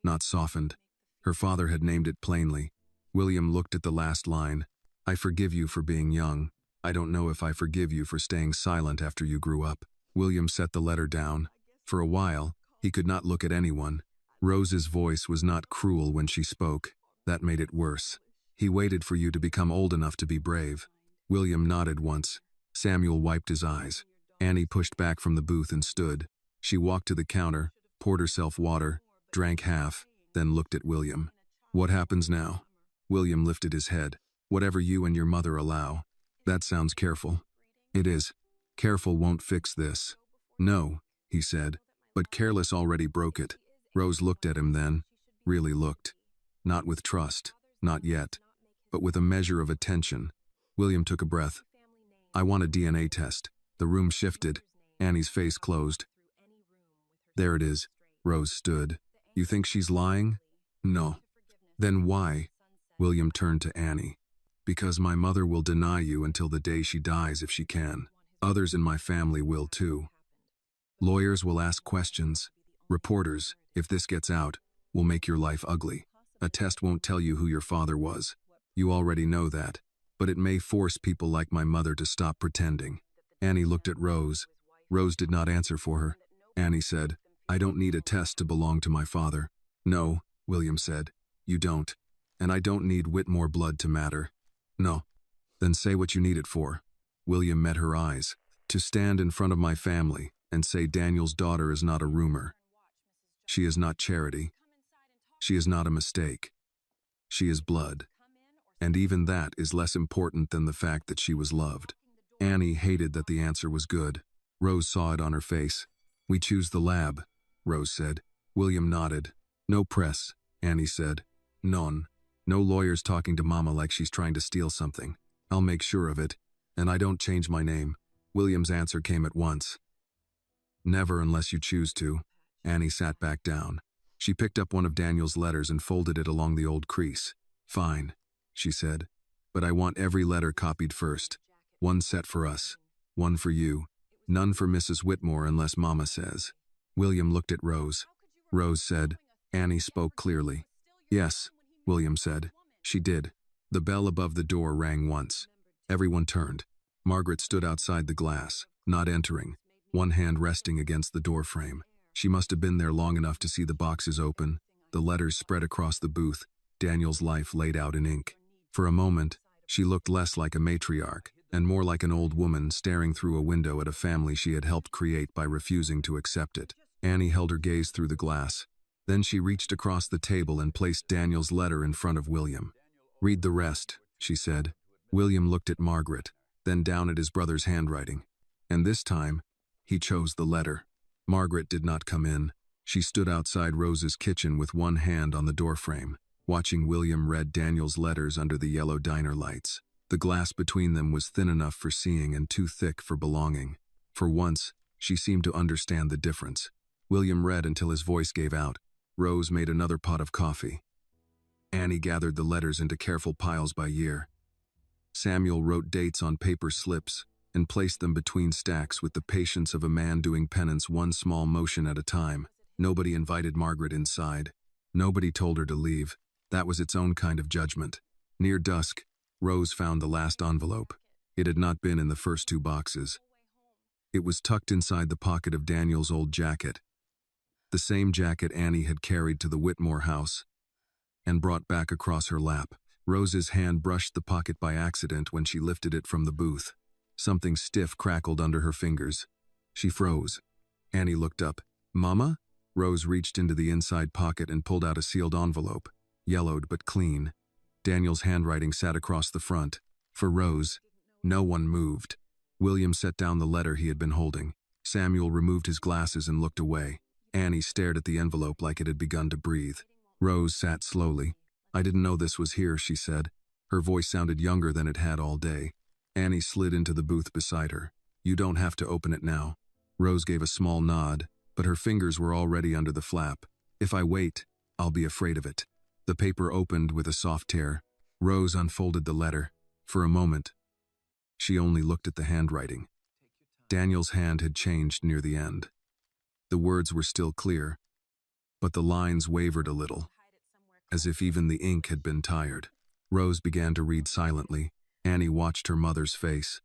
[SPEAKER 1] not softened. Her father had named it plainly. William looked at the last line. I forgive you for being young. I don't know if I forgive you for staying silent after you grew up. William set the letter down. For a while, he could not look at anyone. Rose's voice was not cruel when she spoke. That made it worse. He waited for you to become old enough to be brave. William nodded once. Samuel wiped his eyes. Annie pushed back from the booth and stood. She walked to the counter, poured herself water, drank half, then looked at William. What happens now? William lifted his head. Whatever you and your mother allow. That sounds careful. It is. Careful won't fix this. No, he said, but careless already broke it. Rose looked at him then, really looked. Not with trust, not yet, but with a measure of attention. William took a breath. I want a DNA test. The room shifted. Annie's face closed. There it is. Rose stood. You think she's lying? No. Then why? William turned to Annie. Because my mother will deny you until the day she dies if she can. Others in my family will too. Lawyers will ask questions. Reporters, if this gets out, will make your life ugly. A test won't tell you who your father was. You already know that. But it may force people like my mother to stop pretending. Annie looked at Rose. Rose did not answer for her. Annie said, I don't need a test to belong to my father. No, William said, you don't. And I don't need Whitmore blood to matter. No. Then say what you need it for. William met her eyes. To stand in front of my family and say Daniel's daughter is not a rumor. She is not charity. She is not a mistake. She is blood. And even that is less important than the fact that she was loved. Annie hated that the answer was good. Rose saw it on her face. We choose the lab, Rose said. William nodded. No press, Annie said. None. No lawyers talking to Mama like she's trying to steal something. I'll make sure of it. And I don't change my name. William's answer came at once. Never unless you choose to. Annie sat back down. She picked up one of Daniel's letters and folded it along the old crease. Fine, she said. But I want every letter copied first. One set for us. One for you. None for Mrs. Whitmore unless Mama says. William looked at Rose. Rose said. Annie spoke clearly. Yes, William said. She did. The bell above the door rang once. Everyone turned. Margaret stood outside the glass, not entering, one hand resting against the doorframe. She must have been there long enough to see the boxes open, the letters spread across the booth, Daniel's life laid out in ink. For a moment, she looked less like a matriarch and more like an old woman staring through a window at a family she had helped create by refusing to accept it. Annie held her gaze through the glass. Then she reached across the table and placed Daniel's letter in front of William. Read the rest, she said. William looked at Margaret, then down at his brother's handwriting. And this time, he chose the letter. Margaret did not come in. She stood outside Rose's kitchen with one hand on the doorframe, watching William read Daniel's letters under the yellow diner lights. The glass between them was thin enough for seeing and too thick for belonging. For once, she seemed to understand the difference. William read until his voice gave out. Rose made another pot of coffee. Annie gathered the letters into careful piles by year. Samuel wrote dates on paper slips and placed them between stacks with the patience of a man doing penance, one small motion at a time. Nobody invited Margaret inside. Nobody told her to leave. That was its own kind of judgment. Near dusk, Rose found the last envelope. It had not been in the first two boxes. It was tucked inside the pocket of Daniel's old jacket. The same jacket Annie had carried to the Whitmore house and brought back across her lap. Rose's hand brushed the pocket by accident when she lifted it from the booth. Something stiff crackled under her fingers. She froze. Annie looked up. Mama? Rose reached into the inside pocket and pulled out a sealed envelope, yellowed but clean. Daniel's handwriting sat across the front. For Rose, no one moved. William set down the letter he had been holding. Samuel removed his glasses and looked away. Annie stared at the envelope like it had begun to breathe. Rose sat slowly. I didn't know this was here, she said. Her voice sounded younger than it had all day. Annie slid into the booth beside her. You don't have to open it now. Rose gave a small nod, but her fingers were already under the flap. If I wait, I'll be afraid of it. The paper opened with a soft tear. Rose unfolded the letter. For a moment, she only looked at the handwriting. Daniel's hand had changed near the end. The words were still clear, but the lines wavered a little, as if even the ink had been tired. Rose began to read silently. Annie watched her mother's face.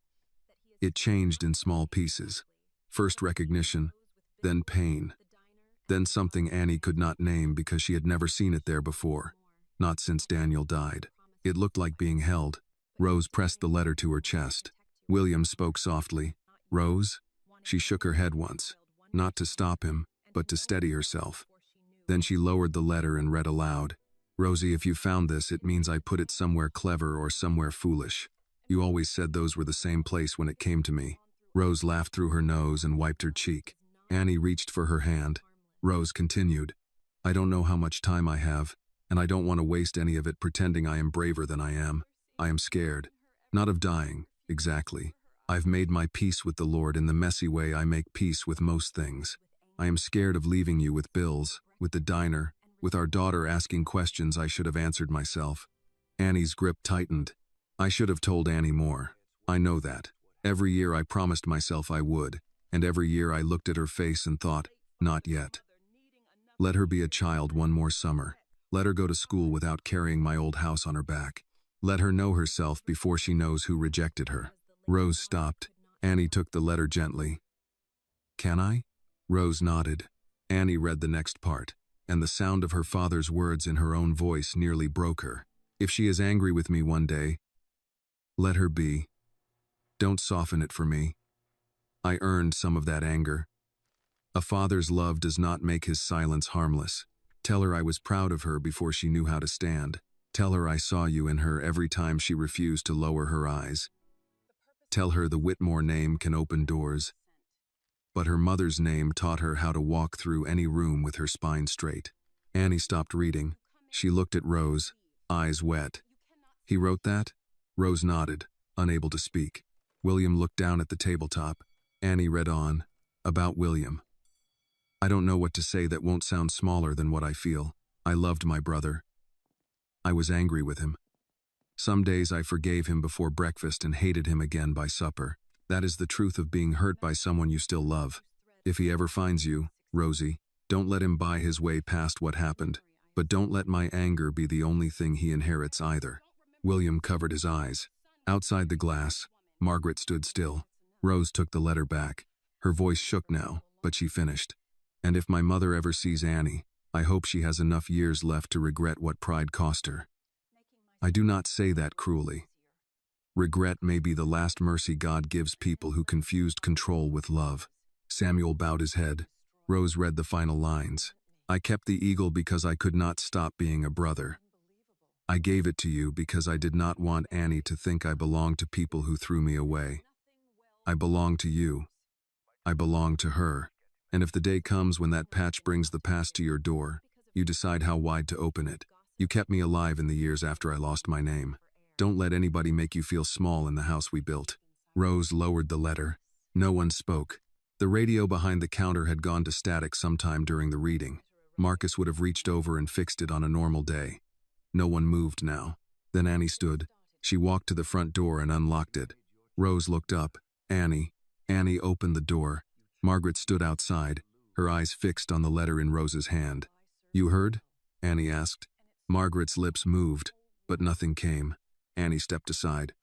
[SPEAKER 1] It changed in small pieces. First recognition, then pain, then something Annie could not name because she had never seen it there before, not since Daniel died. It looked like being held. Rose pressed the letter to her chest. William spoke softly. Rose? She shook her head once, not to stop him, but to steady herself. Then she lowered the letter and read aloud. Rosie, if you found this, it means I put it somewhere clever or somewhere foolish. You always said those were the same place when it came to me. Rose laughed through her nose and wiped her cheek. Annie reached for her hand. Rose continued. I don't know how much time I have, and I don't want to waste any of it pretending I am braver than I am. I am scared. Not of dying, exactly. I've made my peace with the Lord in the messy way I make peace with most things. I am scared of leaving you with bills, with the diner, with our daughter asking questions I should have answered myself. Annie's grip tightened. I should have told Annie more. I know that. Every year I promised myself I would, and every year I looked at her face and thought, not yet. Let her be a child one more summer. Let her go to school without carrying my old house on her back. Let her know herself before she knows who rejected her. Rose stopped. Annie took the letter gently. Can I? Rose nodded. Annie read the next part, and the sound of her father's words in her own voice nearly broke her. If she is angry with me one day, Let her be. Don't soften it for me. I earned some of that anger. A father's love does not make his silence harmless. Tell her I was proud of her before she knew how to stand. Tell her I saw you in her every time she refused to lower her eyes. Tell her the Whitmore name can open doors. But her mother's name taught her how to walk through any room with her spine straight. Annie stopped reading. She looked at Rose, eyes wet. He wrote that? Rose nodded, unable to speak. William looked down at the tabletop. Annie read on. About William. I don't know what to say that won't sound smaller than what I feel. I loved my brother. I was angry with him. Some days I forgave him before breakfast and hated him again by supper. That is the truth of being hurt by someone you still love. If he ever finds you, Rosie, don't let him buy his way past what happened. But don't let my anger be the only thing he inherits either. William covered his eyes. Outside the glass, Margaret stood still. Rose took the letter back. Her voice shook now, but she finished. And if my mother ever sees Annie, I hope she has enough years left to regret what pride cost her. I do not say that cruelly. Regret may be the last mercy God gives people who confused control with love. Samuel bowed his head. Rose read the final lines. I kept the eagle because I could not stop being a brother. I gave it to you because I did not want Annie to think I belonged to people who threw me away. I belong to you. I belong to her. And if the day comes when that patch brings the past to your door, you decide how wide to open it. You kept me alive in the years after I lost my name. Don't let anybody make you feel small in the house we built. Rose lowered the letter. No one spoke. The radio behind the counter had gone to static sometime during the reading. Marcus would have reached over and fixed it on a normal day. No one moved now. Then Annie stood. She walked to the front door and unlocked it. Rose looked up. Annie. Annie opened the door. Margaret stood outside, her eyes fixed on the letter in Rose's hand. You heard? Annie asked. Margaret's lips moved, but nothing came. Annie stepped aside.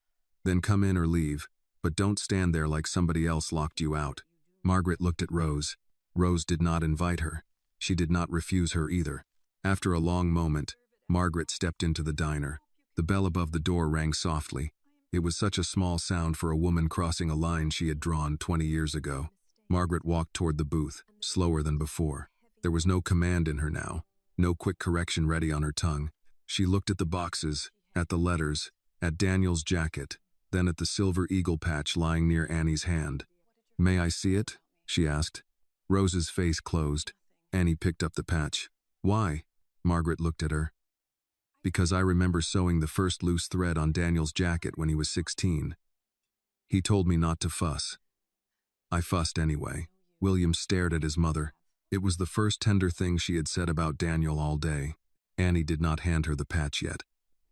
[SPEAKER 1] Then come in or leave, but don't stand there like somebody else locked you out. Margaret looked at Rose. Rose did not invite her. She did not refuse her either. After a long moment, Margaret stepped into the diner. The bell above the door rang softly. It was such a small sound for a woman crossing a line she had drawn 20 years ago. Margaret walked toward the booth, slower than before. There was no command in her now, no quick correction ready on her tongue. She looked at the boxes, at the letters, at Daniel's jacket, then at the silver eagle patch lying near Annie's hand. May I see it? She asked. Rose's face closed. Annie picked up the patch. Why? Margaret looked at her. Because I remember sewing the first loose thread on Daniel's jacket when he was 16. He told me not to fuss. I fussed anyway. William stared at his mother. It was the first tender thing she had said about Daniel all day. Annie did not hand her the patch yet.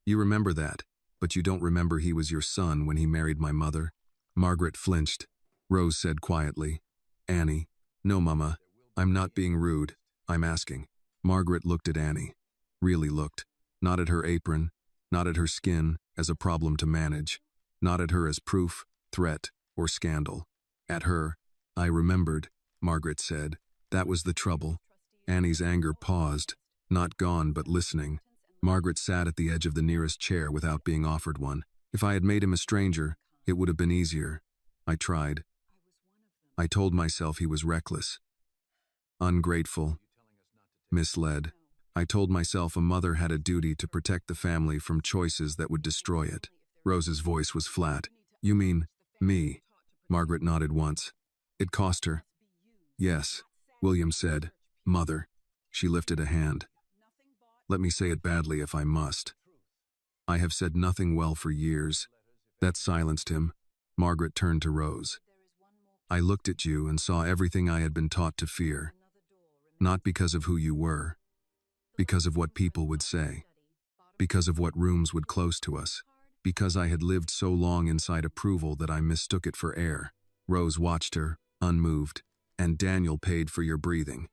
[SPEAKER 1] You remember that, but you don't remember he was your son when he married my mother? Margaret flinched. Rose said quietly, Annie, no, Mama, I'm not being rude. I'm asking. Margaret looked at Annie. Really looked. Not at her apron, not at her skin as a problem to manage, not at her as proof, threat, or scandal. At her. I remembered, Margaret said. That was the trouble. Annie's anger paused, not gone but listening. Margaret sat at the edge of the nearest chair without being offered one. If I had made him a stranger, it would have been easier. I tried. I told myself he was reckless, ungrateful, misled. I told myself a mother had a duty to protect the family from choices that would destroy it. Rose's voice was flat. You mean, me? Margaret nodded once. It cost her. Yes, William said. Mother. She lifted a hand. Let me say it badly if I must. I have said nothing well for years. That silenced him. Margaret turned to Rose. I looked at you and saw everything I had been taught to fear. Not because of who you were. Because of what people would say. Because of what rooms would close to us. Because I had lived so long inside approval that I mistook it for air. Rose watched her, unmoved. And Daniel paid for your breathing.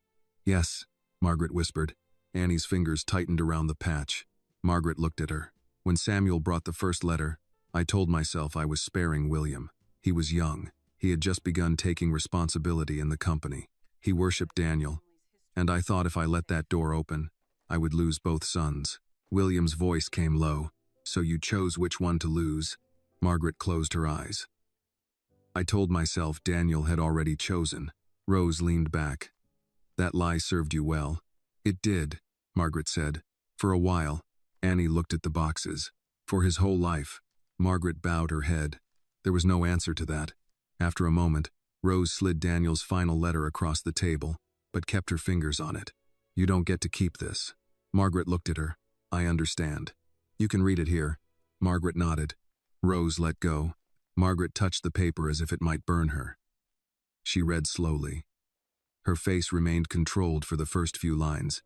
[SPEAKER 1] Yes, Margaret whispered. Annie's fingers tightened around the patch. Margaret looked at her. When Samuel brought the first letter, I told myself I was sparing William. He was young. He had just begun taking responsibility in the company. He worshipped Daniel. And I thought if I let that door open, I would lose both sons. William's voice came low. So you chose which one to lose? Margaret closed her eyes. I told myself Daniel had already chosen. Rose leaned back. That lie served you well. It did, Margaret said. For a while, Annie looked at the boxes. For his whole life, Margaret bowed her head. There was no answer to that. After a moment, Rose slid Daniel's final letter across the table, but kept her fingers on it. You don't get to keep this. Margaret looked at her. I understand. You can read it here. Margaret nodded. Rose let go. Margaret touched the paper as if it might burn her. She read slowly. Her face remained controlled for the first few lines.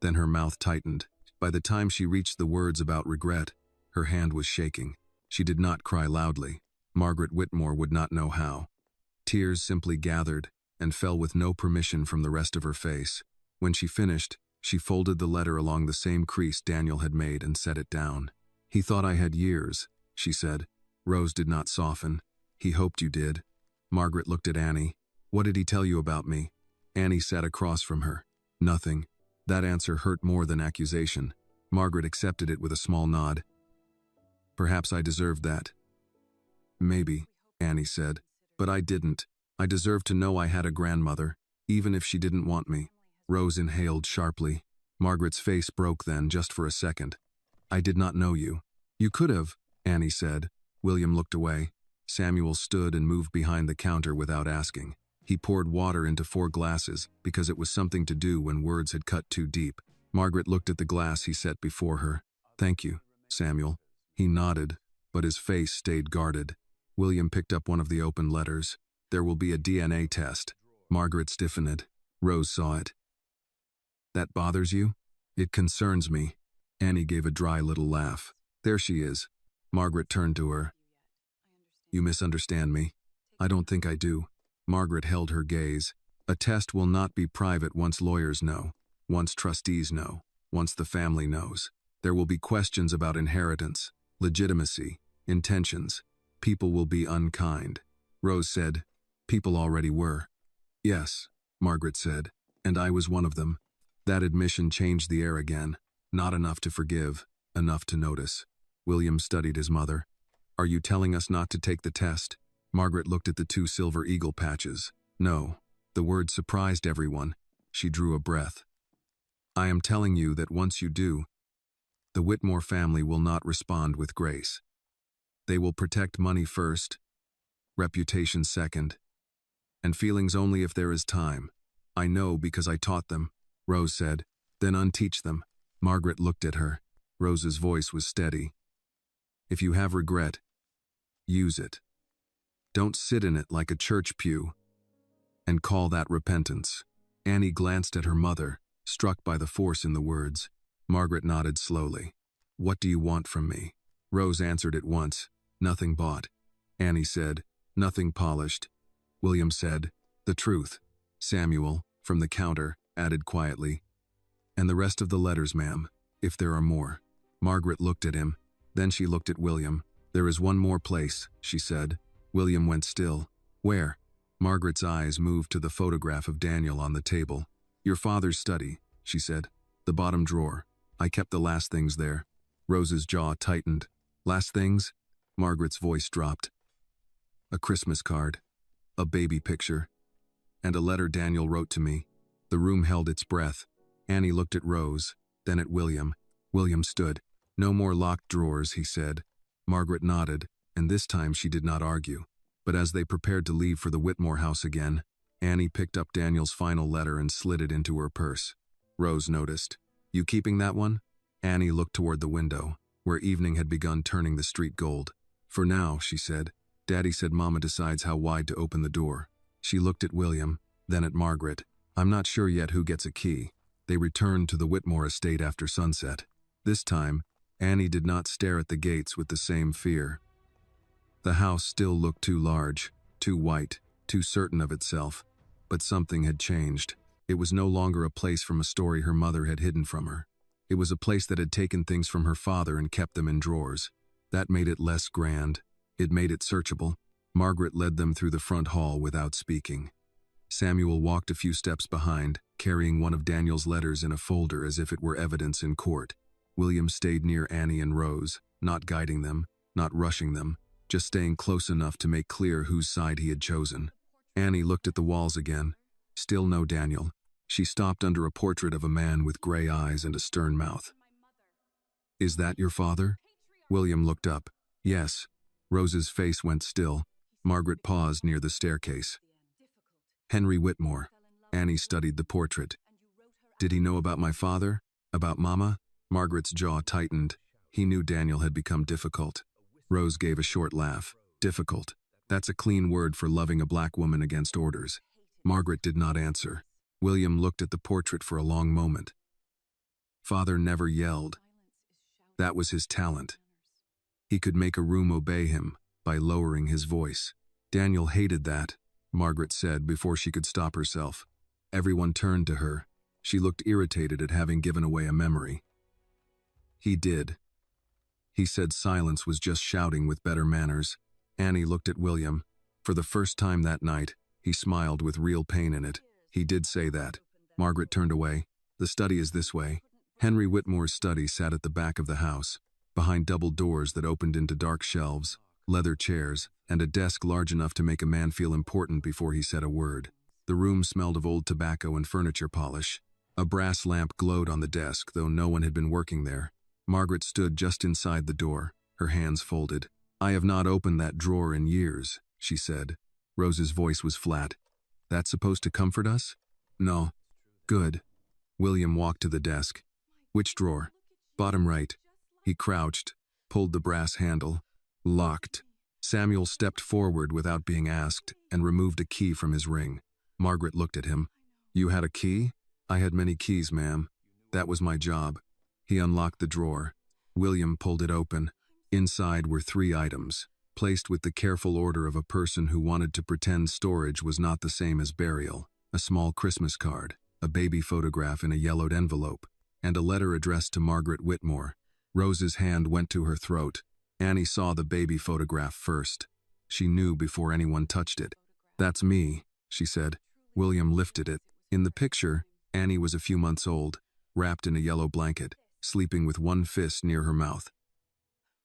[SPEAKER 1] Then her mouth tightened. By the time she reached the words about regret, her hand was shaking. She did not cry loudly. Margaret Whitmore would not know how. Tears simply gathered and fell with no permission from the rest of her face. When she finished, she folded the letter along the same crease Daniel had made and set it down. He thought I had years, she said. Rose did not soften. He hoped you did. Margaret looked at Annie. What did he tell you about me? Annie sat across from her. Nothing. That answer hurt more than accusation. Margaret accepted it with a small nod. Perhaps I deserved that. Maybe, Annie said. But I didn't. I deserved to know I had a grandmother, even if she didn't want me. Rose inhaled sharply. Margaret's face broke then, just for a second. I did not know you. You could have, Annie said. William looked away. Samuel stood and moved behind the counter without asking. He poured water into 4 glasses because it was something to do when words had cut too deep. Margaret looked at the glass he set before her. Thank you, Samuel. He nodded, but his face stayed guarded. William picked up one of the open letters. There will be a DNA test. Margaret stiffened. Rose saw it. That bothers you? It concerns me. Annie gave a dry little laugh. There she is. Margaret turned to her. You misunderstand me. I don't think I do. Margaret held her gaze. A test will not be private once lawyers know, once trustees know, once the family knows. There will be questions about inheritance, legitimacy, intentions. People will be unkind. Rose said, people already were. Yes, Margaret said, and I was one of them. That admission changed the air again. Not enough to forgive, enough to notice. William studied his mother. Are you telling us not to take the test? Margaret looked at the 2 silver eagle patches. No. The word surprised everyone. She drew a breath. I am telling you that once you do, the Whitmore family will not respond with grace. They will protect money first, reputation second, and feelings only if there is time. I know because I taught them, Rose said. Then unteach them. Margaret looked at her. Rose's voice was steady. If you have regret, use it. Don't sit in it like a church pew and call that repentance. Annie glanced at her mother, struck by the force in the words. Margaret nodded slowly. What do you want from me? Rose answered at once. Nothing bought. Annie said, nothing polished. William said, the truth. Samuel, from the counter, added quietly, and the rest of the letters, ma'am, if there are more. Margaret looked at him. Then she looked at William. There is one more place, she said. William went still. Where? Margaret's eyes moved to the photograph of Daniel on the table. Your father's study, she said. The bottom drawer. I kept the last things there. Rose's jaw tightened. Last things? Margaret's voice dropped. A Christmas card. A baby picture. And a letter Daniel wrote to me. The room held its breath. Annie looked at Rose, then at William. William stood. No more locked drawers, he said. Margaret nodded, and this time she did not argue. But as they prepared to leave for the Whitmore house again, Annie picked up Daniel's final letter and slid it into her purse. Rose noticed. You keeping that one? Annie looked toward the window, where evening had begun turning the street gold. For now, she said. Daddy said Mama decides how wide to open the door. She looked at William, then at Margaret. I'm not sure yet who gets a key. They returned to the Whitmore estate after sunset. This time, Annie did not stare at the gates with the same fear. The house still looked too large, too white, too certain of itself. But something had changed. It was no longer a place from a story her mother had hidden from her. It was a place that had taken things from her father and kept them in drawers. That made it less grand. It made it searchable. Margaret led them through the front hall without speaking. Samuel walked a few steps behind, carrying one of Daniel's letters in a folder as if it were evidence in court. William stayed near Annie and Rose, not guiding them, not rushing them, just staying close enough to make clear whose side he had chosen. Annie looked at the walls again. Still no Daniel. She stopped under a portrait of a man with gray eyes and a stern mouth. "Is that your father?" William looked up. "Yes." Rose's face went still. Margaret paused near the staircase. "Henry Whitmore." Annie studied the portrait. "Did he know about my father? About Mama?" Margaret's jaw tightened. He knew Daniel had become difficult. Rose gave a short laugh. "Difficult. That's a clean word for loving a black woman against orders." Margaret did not answer. William looked at the portrait for a long moment. Father never yelled. That was his talent. He could make a room obey him by lowering his voice. Daniel hated that, Margaret said before she could stop herself. Everyone turned to her. She looked irritated at having given away a memory. He did. He said silence was just shouting with better manners. Annie looked at William. For the first time that night, he smiled with real pain in it. He did say that. Margaret turned away. "The study is this way." Henry Whitmore's study sat at the back of the house, behind double doors that opened into dark shelves, leather chairs, and a desk large enough to make a man feel important before he said a word. The room smelled of old tobacco and furniture polish. A brass lamp glowed on the desk, though no one had been working there. Margaret stood just inside the door, her hands folded. "I have not opened that drawer in years," she said. Rose's voice was flat. "That's supposed to comfort us?" "No." "Good." William walked to the desk. "Which drawer?" "Bottom right." He crouched, pulled the brass handle. Locked. Samuel stepped forward without being asked and removed a key from his ring. Margaret looked at him. "You had a key?" "I had many keys, ma'am. That was my job." He unlocked the drawer. William pulled it open. Inside were 3 items, placed with the careful order of a person who wanted to pretend storage was not the same as burial. A small Christmas card, a baby photograph in a yellowed envelope, and a letter addressed to Margaret Whitmore. Rose's hand went to her throat. Annie saw the baby photograph first. She knew before anyone touched it. "That's me," she said. William lifted it. In the picture, Annie was a few months old, wrapped in a yellow blanket, sleeping with one fist near her mouth.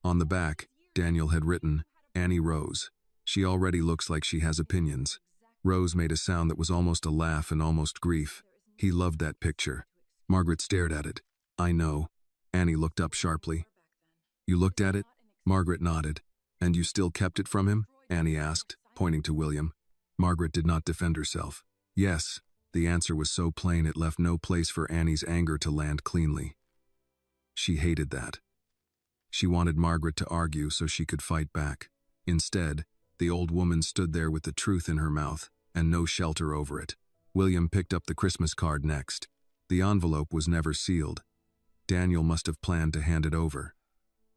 [SPEAKER 1] On the back, Daniel had written, "Annie Rose. She already looks like she has opinions." Rose made a sound that was almost a laugh and almost grief. He loved that picture. Margaret stared at it. "I know." Annie looked up sharply. "You looked at it?" Margaret nodded. "And you still kept it from him?" Annie asked, pointing to William. Margaret did not defend herself. "Yes." The answer was so plain it left no place for Annie's anger to land cleanly. She hated that. She wanted Margaret to argue so she could fight back. Instead, the old woman stood there with the truth in her mouth and no shelter over it. William picked up the Christmas card next. The envelope was never sealed. Daniel must have planned to hand it over.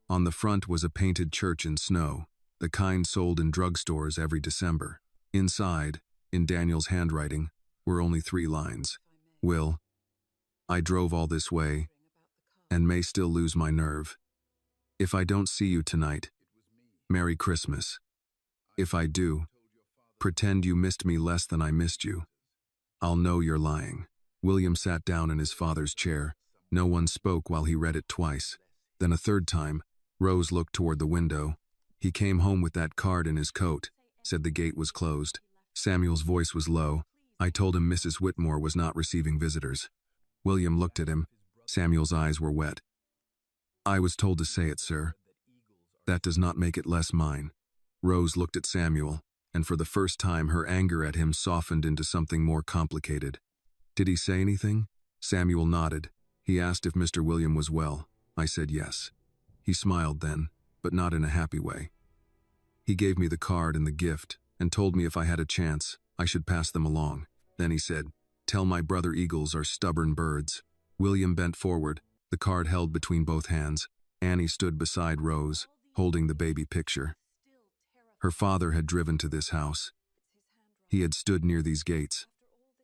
[SPEAKER 1] On the front was a painted church in snow, the kind sold in drugstores every December. Inside, in Daniel's handwriting, were only 3 lines. "Will, I drove all this way, and may still lose my nerve. If I don't see you tonight, Merry Christmas. If I do, pretend you missed me less than I missed you. I'll know you're lying." William sat down in his father's chair. No one spoke while he read it twice. Then a third time, Rose looked toward the window. "He came home with that card in his coat," said the gate was closed. Samuel's voice was low. "I told him Mrs. Whitmore was not receiving visitors." William looked at him. Samuel's eyes were wet. "I was told to say it, sir. That does not make it less mine." Rose looked at Samuel, and for the first time her anger at him softened into something more complicated. "Did he say anything?" Samuel nodded. "He asked if Mr. William was well. I said yes. He smiled then, but not in a happy way. He gave me the card and the gift, and told me if I had a chance, I should pass them along. Then he said, 'Tell my brother eagles are stubborn birds.'" William bent forward, the card held between both hands. Annie stood beside Rose, holding the baby picture. Her father had driven to this house. He had stood near these gates.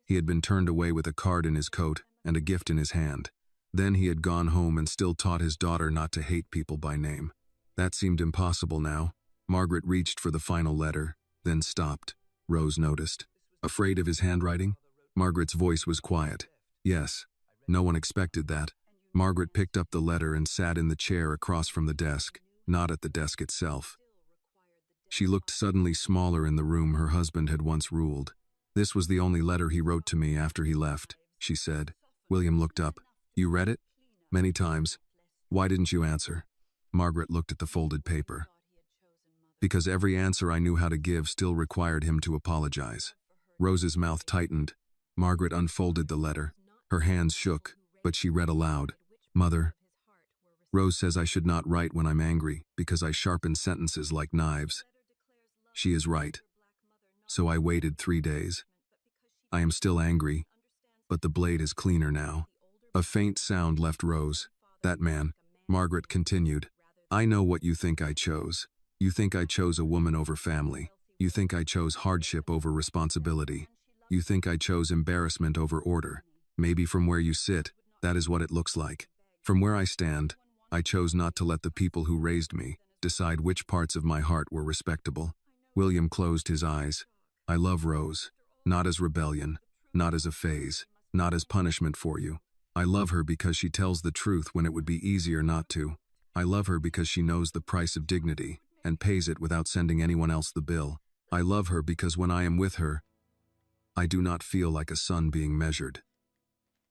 [SPEAKER 1] He had been turned away with a card in his coat and a gift in his hand. Then he had gone home and still taught his daughter not to hate people by name. That seemed impossible now. Margaret reached for the final letter, then stopped. Rose noticed. "Afraid of his handwriting?" Margaret's voice was quiet. "Yes." No one expected that. Margaret picked up the letter and sat in the chair across from the desk, not at the desk itself. She looked suddenly smaller in the room her husband had once ruled. "This was the only letter he wrote to me after he left," she said. William looked up. "You read it?" "Many times." "Why didn't you answer?" Margaret looked at the folded paper. "Because every answer I knew how to give still required him to apologize." Rose's mouth tightened. Margaret unfolded the letter. Her hands shook, but she read aloud. "Mother, Rose says I should not write when I'm angry because I sharpen sentences like knives. She is right. So I waited 3 days. I am still angry, but the blade is cleaner now." A faint sound left Rose. "That man," Margaret continued. "I know what you think I chose. You think I chose a woman over family. You think I chose hardship over responsibility. You think I chose embarrassment over order. Maybe from where you sit, that is what it looks like. From where I stand, I chose not to let the people who raised me decide which parts of my heart were respectable." William closed his eyes. "I love Rose, not as rebellion, not as a phase, not as punishment for you. I love her because she tells the truth when it would be easier not to. I love her because she knows the price of dignity and pays it without sending anyone else the bill. I love her because when I am with her, I do not feel like a son being measured.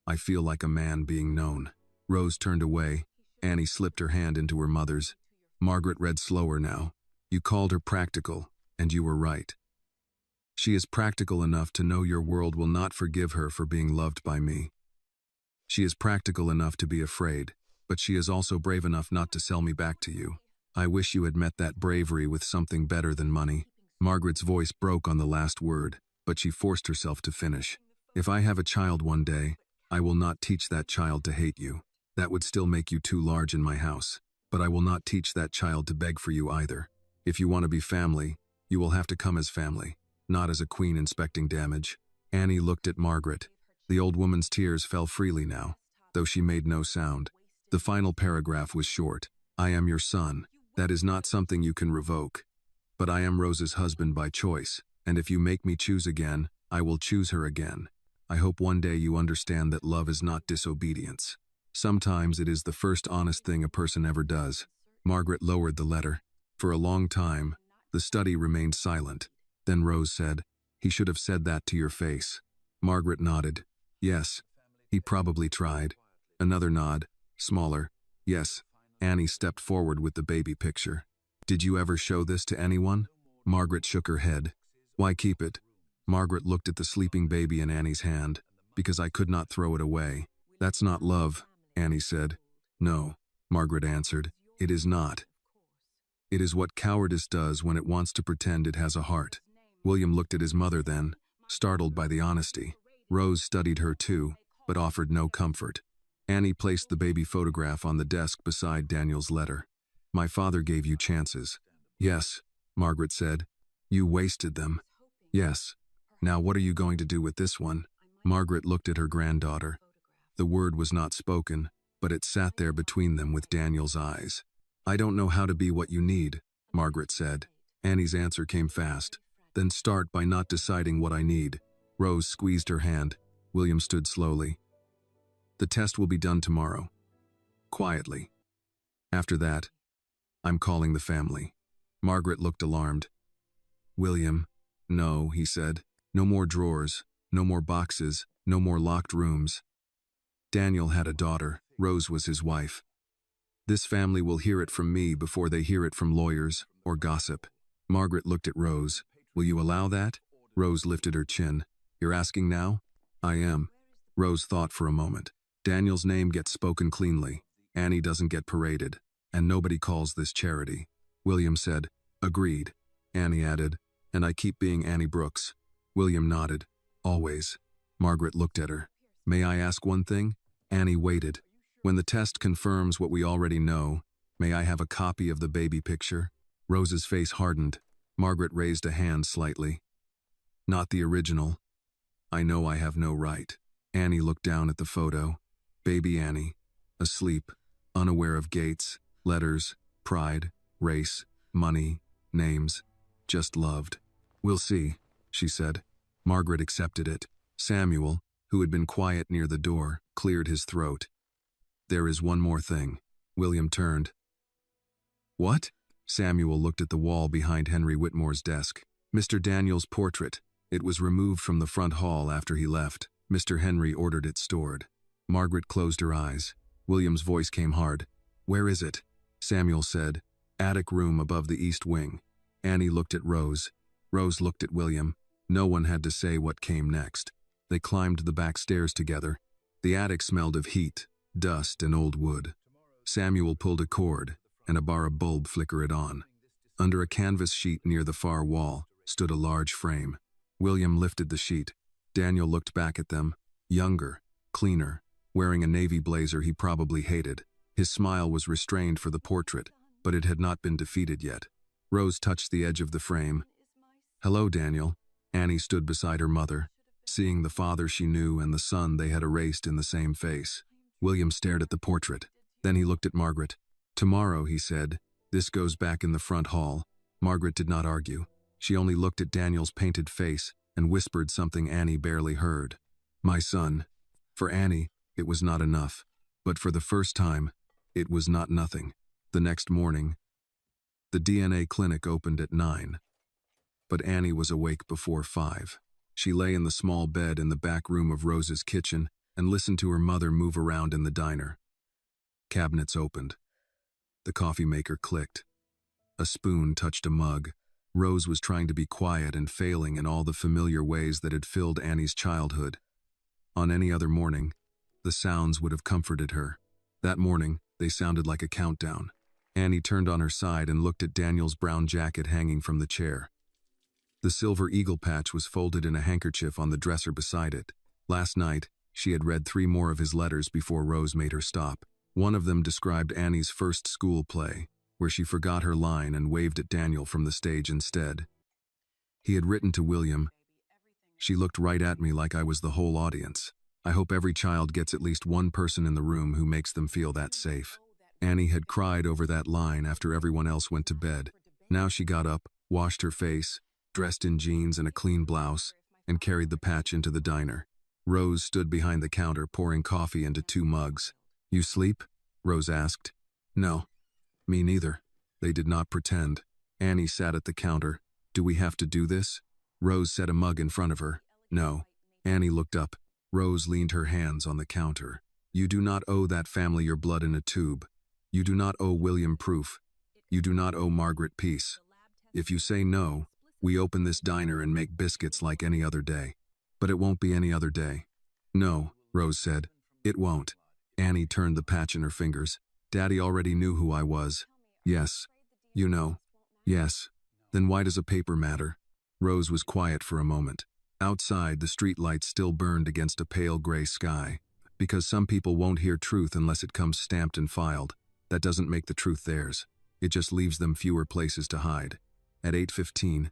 [SPEAKER 1] I feel like a man being known." Rose turned away. Annie slipped her hand into her mother's. Margaret read slower now. "You called her practical, and you were right. She is practical enough to know your world will not forgive her for being loved by me. She is practical enough to be afraid, but she is also brave enough not to sell me back to you. I wish you had met that bravery with something better than money." Margaret's voice broke on the last word, but she forced herself to finish. "If I have a child one day, I will not teach that child to hate you. That would still make you too large in my house. But I will not teach that child to beg for you either. If you want to be family, you will have to come as family, not as a queen inspecting damage." Annie looked at Margaret. The old woman's tears fell freely now, though she made no sound. The final paragraph was short. "I am your son. That is not something you can revoke. But I am Rose's husband by choice, and if you make me choose again, I will choose her again. I hope one day you understand that love is not disobedience. Sometimes it is the first honest thing a person ever does." Margaret lowered the letter. For a long time, the study remained silent. Then Rose said, "He should have said that to your face." Margaret nodded. "Yes, he probably tried." Another nod, smaller. "Yes." Annie stepped forward with the baby picture. "Did you ever show this to anyone?" Margaret shook her head. "Why keep it?" Margaret looked at the sleeping baby in Annie's hand. "Because I could not throw it away." "That's not love," Annie said. "No," Margaret answered. "It is not. It is what cowardice does when it wants to pretend it has a heart." William looked at his mother then, startled by the honesty. Rose studied her too, but offered no comfort. Annie placed the baby photograph on the desk beside Daniel's letter. "My father gave you chances." "Yes," Margaret said. "You wasted them." "Yes. Now what are you going to do with this one?" Margaret looked at her granddaughter. The word was not spoken, but it sat there between them with Daniel's eyes. "I don't know how to be what you need," Margaret said. Annie's answer came fast. "Then start by not deciding what I need." Rose squeezed her hand. William stood slowly. "The test will be done tomorrow." Quietly. "After that, I'm calling the family." Margaret looked alarmed. "William." "No," he said. "No more drawers, no more boxes, no more locked rooms." Daniel had a daughter. Rose was his wife. "This family will hear it from me before they hear it from lawyers or gossip." Margaret looked at Rose. "Will you allow that?" Rose lifted her chin. "You're asking now?" "I am." Rose thought for a moment. "Daniel's name gets spoken cleanly. Annie doesn't get paraded. And nobody calls this charity." William said, "Agreed." Annie added, "And I keep being Annie Brooks." William nodded. "Always." Margaret looked at her. "May I ask one thing?" Annie waited. "When the test confirms what we already know, may I have a copy of the baby picture?" Rose's face hardened. Margaret raised a hand slightly. "Not the original. I know I have no right." Annie looked down at the photo. Baby Annie, asleep, unaware of gates, letters, pride, race, money, names, just loved. "We'll see," she said. Margaret accepted it. Samuel, who had been quiet near the door, cleared his throat. "There is one more thing." William turned. "What?" Samuel looked at the wall behind Henry Whitmore's desk. Mr. Daniel's portrait. It was removed from the front hall after he left. Mr. Henry ordered it stored. Margaret closed her eyes. William's voice came hard. "Where is it?" Samuel said, "Attic room above the east wing." Annie looked at Rose. Rose looked at William. No one had to say what came next. They climbed the back stairs together. The attic smelled of heat, dust, and old wood. Samuel pulled a cord, and a bar of bulb flickered on. Under a canvas sheet near the far wall stood a large frame. William lifted the sheet. Daniel looked back at them, younger, cleaner, wearing a navy blazer he probably hated. His smile was restrained for the portrait, but it had not been defeated yet. Rose touched the edge of the frame. "Hello, Daniel." Annie stood beside her mother, seeing the father she knew and the son they had erased in the same face. William stared at the portrait. Then he looked at Margaret. "Tomorrow," he said, "this goes back in the front hall." Margaret did not argue. She only looked at Daniel's painted face and whispered something Annie barely heard. "My son." For Annie, it was not enough. But for the first time, it was not nothing. The next morning, the DNA clinic opened at 9. But Annie was awake before 5. She lay in the small bed in the back room of Rose's kitchen and listened to her mother move around in the diner. Cabinets opened. The coffee maker clicked. A spoon touched a mug. Rose was trying to be quiet and failing in all the familiar ways that had filled Annie's childhood. On any other morning, the sounds would have comforted her. That morning, they sounded like a countdown. Annie turned on her side and looked at Daniel's brown jacket hanging from the chair. The silver eagle patch was folded in a handkerchief on the dresser beside it. Last night, she had read 3 more of his letters before Rose made her stop. One of them described Annie's first school play, where she forgot her line and waved at Daniel from the stage instead. He had written to William, "She looked right at me like I was the whole audience. I hope every child gets at least one person in the room who makes them feel that safe." Annie had cried over that line after everyone else went to bed. Now she got up, washed her face, dressed in jeans and a clean blouse, and carried the patch into the diner. Rose stood behind the counter pouring coffee into 2 mugs. "You sleep?" Rose asked. "No. Me neither." They did not pretend. Annie sat at the counter. "Do we have to do this?" Rose set a mug in front of her. "No." Annie looked up. Rose leaned her hands on the counter. "You do not owe that family your blood in a tube. You do not owe William proof. You do not owe Margaret peace. If you say no, we open this diner and make biscuits like any other day. But it won't be any other day." "No," Rose said. "It won't." Annie turned the patch in her fingers. "Daddy already knew who I was." "Yes." "You know." "Yes." "Then why does a paper matter?" Rose was quiet for a moment. Outside, the street lights still burned against a pale gray sky. Because some people won't hear truth unless it comes stamped and filed. That doesn't make the truth theirs. It just leaves them fewer places to hide. At 8:15,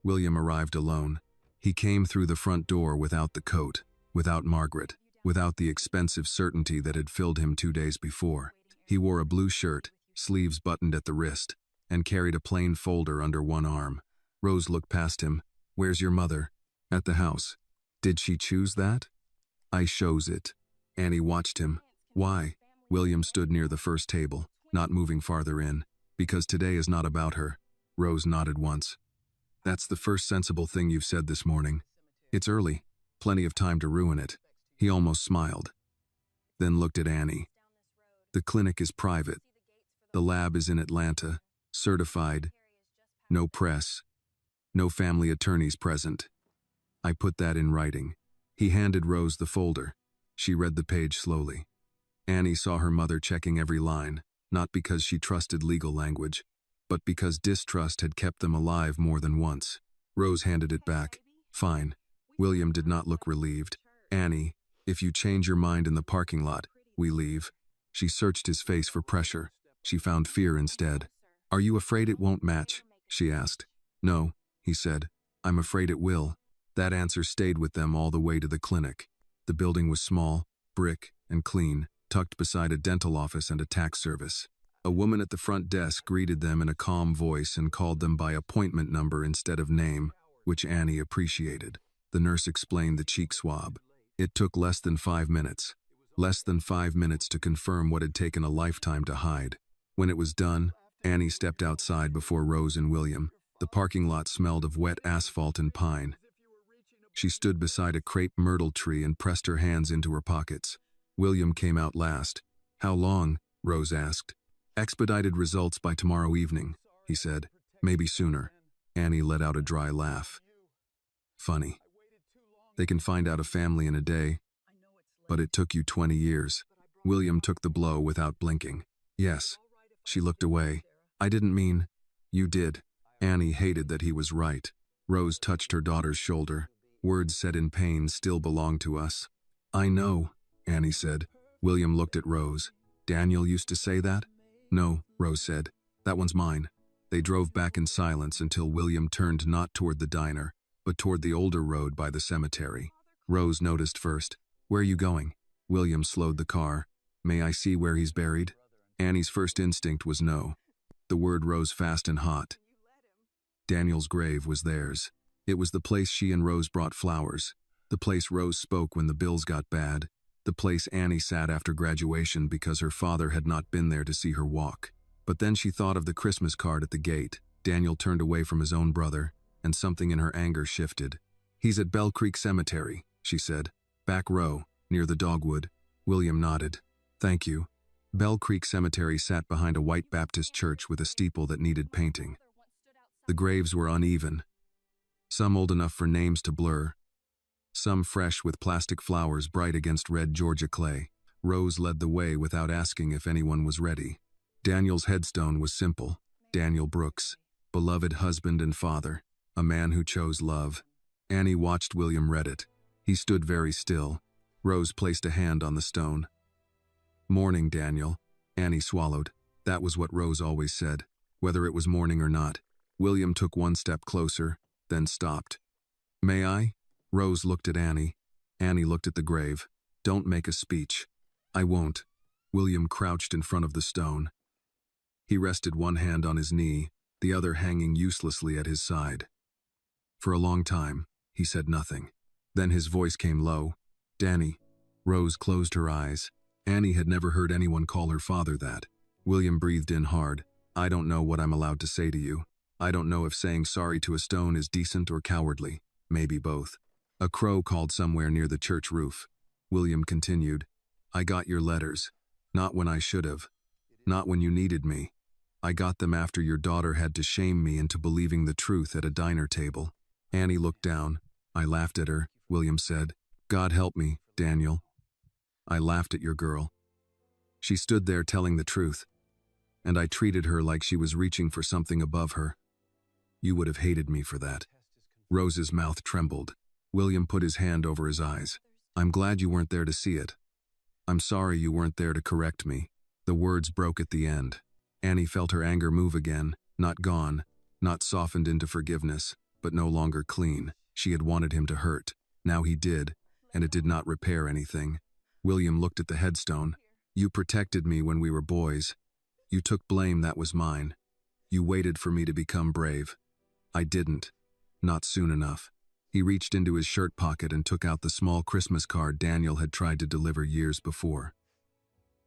[SPEAKER 1] William arrived alone. He came through the front door without the coat, without Margaret, without the expensive certainty that had filled him 2 days before. He wore a blue shirt, sleeves buttoned at the wrist, and carried a plain folder under one arm. Rose looked past him. "Where's your mother?" "At the house." "Did she choose that?" "I chose it." Annie watched him. "Why?" William stood near the first table, not moving farther in. "Because today is not about her." Rose nodded once. "That's the first sensible thing you've said this morning. It's early. Plenty of time to ruin it." He almost smiled. Then looked at Annie. "The clinic is private. The lab is in Atlanta. Certified. No press. No family attorneys present. I put that in writing." He handed Rose the folder. She read the page slowly. Annie saw her mother checking every line, not because she trusted legal language, but because distrust had kept them alive more than once. Rose handed it back. "Fine." William did not look relieved. "Annie, if you change your mind in the parking lot, we leave." She searched his face for pressure. She found fear instead. "Are you afraid it won't match?" she asked. "No," he said. "I'm afraid it will." That answer stayed with them all the way to the clinic. The building was small, brick, and clean, tucked beside a dental office and a tax service. A woman at the front desk greeted them in a calm voice and called them by appointment number instead of name, which Annie appreciated. The nurse explained the cheek swab. It took less than 5 minutes. Less than 5 minutes to confirm what had taken a lifetime to hide. When it was done, Annie stepped outside before Rose and William. The parking lot smelled of wet asphalt and pine. She stood beside a crepe myrtle tree and pressed her hands into her pockets. William came out last. "How long?" Rose asked. "Expedited results by tomorrow evening," he said. "Maybe sooner." Annie let out a dry laugh. "Funny. They can find out a family in a day, but it took you 20 years. William took the blow without blinking. "Yes." She looked away. "I didn't mean—" "You did." Annie hated that he was right. Rose touched her daughter's shoulder. "Words said in pain still belong to us." "I know," Annie said. William looked at Rose. "Daniel used to say that?" "No," Rose said. "That one's mine." They drove back in silence until William turned not toward the diner, but toward the older road by the cemetery. Rose noticed first. "Where are you going?" William slowed the car. "May I see where he's buried?" Annie's first instinct was no. The word rose fast and hot. Daniel's grave was theirs. It was the place she and Rose brought flowers, the place Rose spoke when the bills got bad, the place Annie sat after graduation because her father had not been there to see her walk. But then she thought of the Christmas card at the gate. Daniel turned away from his own brother, and something in her anger shifted. "He's at Bell Creek Cemetery," she said. "Back row, near the dogwood." William nodded. "Thank you." Bell Creek Cemetery sat behind a white Baptist church with a steeple that needed painting. The graves were uneven, some old enough for names to blur, some fresh with plastic flowers bright against red Georgia clay. Rose led the way without asking if anyone was ready. Daniel's headstone was simple. Daniel Brooks, beloved husband and father, a man who chose love. Annie watched William read it. He stood very still. Rose placed a hand on the stone. "Morning, Daniel." Annie swallowed. That was what Rose always said, whether it was morning or not. William took one step closer, then stopped. "May I?" Rose looked at Annie. Annie looked at the grave. "Don't make a speech." "I won't." William crouched in front of the stone. He rested one hand on his knee, the other hanging uselessly at his side. For a long time, he said nothing. Then his voice came low. "Danny." Rose closed her eyes. Annie had never heard anyone call her father that. William breathed in hard. "I don't know what I'm allowed to say to you. I don't know if saying sorry to a stone is decent or cowardly. Maybe both." A crow called somewhere near the church roof. William continued. "I got your letters. Not when I should have. Not when you needed me. I got them after your daughter had to shame me into believing the truth at a diner table." Annie looked down. "I laughed at her," William said. "God help me, Daniel. I laughed at your girl. She stood there telling the truth, and I treated her like she was reaching for something above her. You would have hated me for that." Rose's mouth trembled. William put his hand over his eyes. "I'm glad you weren't there to see it. I'm sorry you weren't there to correct me." The words broke at the end. Annie felt her anger move again, not gone, not softened into forgiveness, but no longer clean. She had wanted him to hurt. Now he did, and it did not repair anything. William looked at the headstone. "You protected me when we were boys. You took blame that was mine. You waited for me to become brave. I didn't. Not soon enough." He reached into his shirt pocket and took out the small Christmas card Daniel had tried to deliver years before.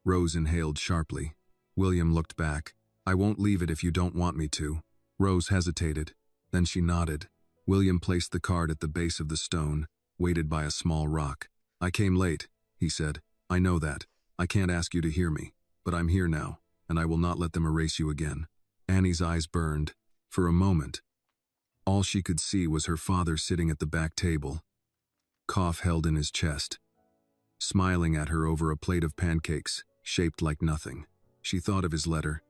[SPEAKER 1] Rose inhaled sharply. William looked back. "I won't leave it if you don't want me to." Rose hesitated. Then she nodded. William placed the card at the base of the stone, weighted by a small rock. "I came late," he said. "I know that. I can't ask you to hear me, but I'm here now, and I will not let them erase you again." Annie's eyes burned. For a moment, all she could see was her father sitting at the back table, cough held in his chest, smiling at her over a plate of pancakes, shaped like nothing. She thought of his letter.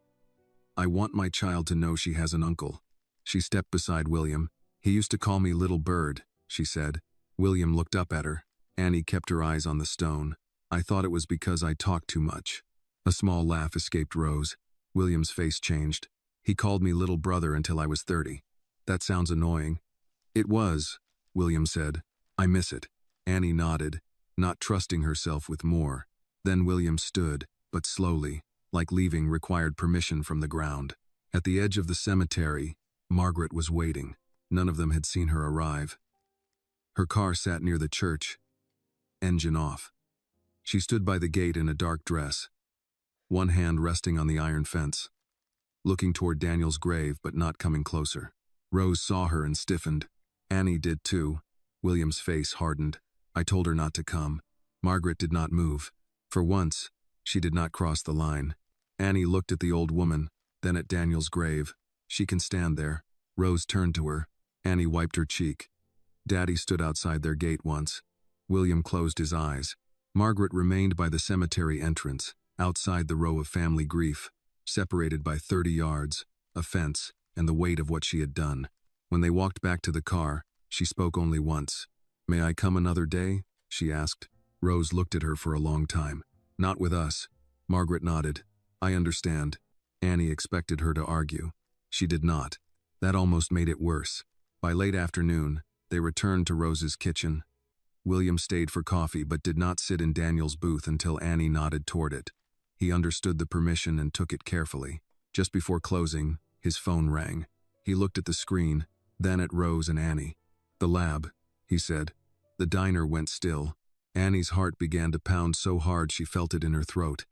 [SPEAKER 1] "I want my child to know she has an uncle." She stepped beside William. "He used to call me Little Bird," she said. William looked up at her. Annie kept her eyes on the stone. "I thought it was because I talked too much." A small laugh escaped Rose. William's face changed. "He called me little brother until I was 30. That sounds annoying." "It was," William said. "I miss it." Annie nodded, not trusting herself with more. Then William stood, but slowly, like leaving required permission from the ground. At the edge of the cemetery, Margaret was waiting. None of them had seen her arrive. Her car sat near the church, engine off. She stood by the gate in a dark dress, one hand resting on the iron fence. looking toward Daniel's grave but not coming closer. Rose saw her and stiffened. Annie did too. William's face hardened. I told her not to come. Margaret did not move. For once, she did not cross the line. Annie looked at the old woman, then at Daniel's grave. She can stand there. Rose turned to her. Annie wiped her cheek. Daddy stood outside their gate once. William closed his eyes. Margaret remained by the cemetery entrance, outside the row of family grief, separated by 30 yards, a fence, and the weight of what she had done. When they walked back to the car, she spoke only once. "May I come another day?" she asked. Rose looked at her for a long time. "Not with us." Margaret nodded. "I understand." Annie expected her to argue. She did not. That almost made it worse. By late afternoon, they returned to Rose's kitchen. William stayed for coffee but did not sit in Daniel's booth until Annie nodded toward it. He understood the permission and took it carefully. Just before closing, his phone rang. He looked at the screen, then at Rose and Annie. "The lab," he said. The diner went still. Annie's heart began to pound so hard she felt it in her throat.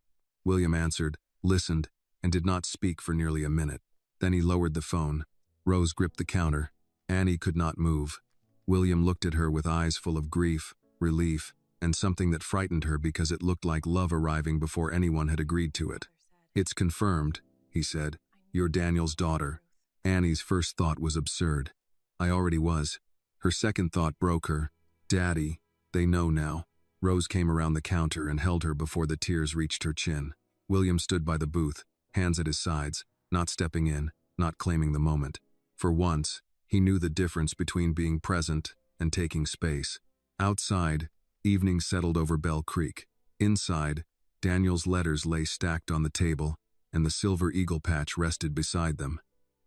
[SPEAKER 1] William answered, listened, and did not speak for nearly a minute. Then he lowered the phone. Rose gripped the counter. Annie could not move. William looked at her with eyes full of grief, relief, and something that frightened her because it looked like love arriving before anyone had agreed to it. "It's confirmed," he said. "You're Daniel's daughter." Annie's first thought was absurd. "I already was." Her second thought broke her. "Daddy, they know now." Rose came around the counter and held her before the tears reached her chin. William stood by the booth, hands at his sides, not stepping in, not claiming the moment. For once, he knew the difference between being present and taking space. Outside, evening settled over Bell Creek. Inside, Daniel's letters lay stacked on the table, and the silver eagle patch rested beside them.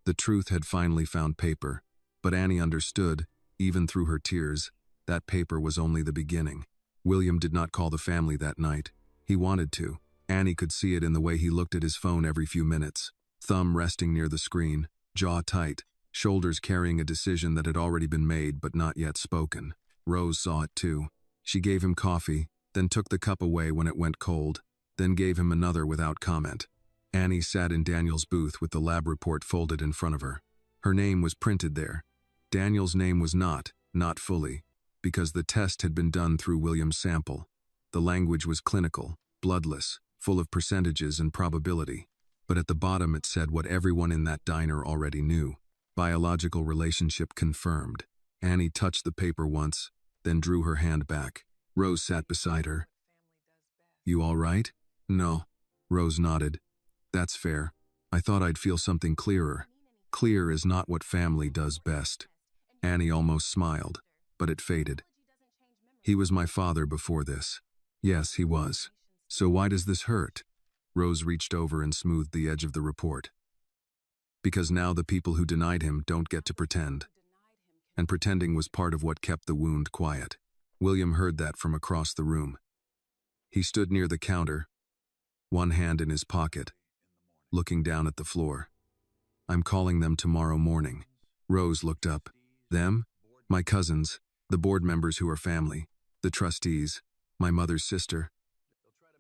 [SPEAKER 1] The truth had finally found paper, but Annie understood, even through her tears, that paper was only the beginning. William did not call the family that night. He wanted to. Annie could see it in the way he looked at his phone every few minutes, thumb resting near the screen, jaw tight, shoulders carrying a decision that had already been made but not yet spoken. Rose saw it too. She gave him coffee, then took the cup away when it went cold, then gave him another without comment. Annie sat in Daniel's booth with the lab report folded in front of her. Her name was printed there. Daniel's name was not fully, because the test had been done through William's sample. The language was clinical, bloodless, full of percentages and probability. But at the bottom it said what everyone in that diner already knew. Biological relationship confirmed. Annie touched the paper once, then drew her hand back. Rose sat beside her. "You all right?" "No." Rose nodded. "That's fair. I thought I'd feel something clearer." Clear is not what family does best. Annie almost smiled, but it faded. "He was my father before this." "Yes, he was. So why does this hurt?" Rose reached over and smoothed the edge of the report. "Because now the people who denied him don't get to pretend." And pretending was part of what kept the wound quiet. William heard that from across the room. He stood near the counter, one hand in his pocket, looking down at the floor. "I'm calling them tomorrow morning." Rose looked up. "Them?" "My cousins, the board members who are family, the trustees, my mother's sister.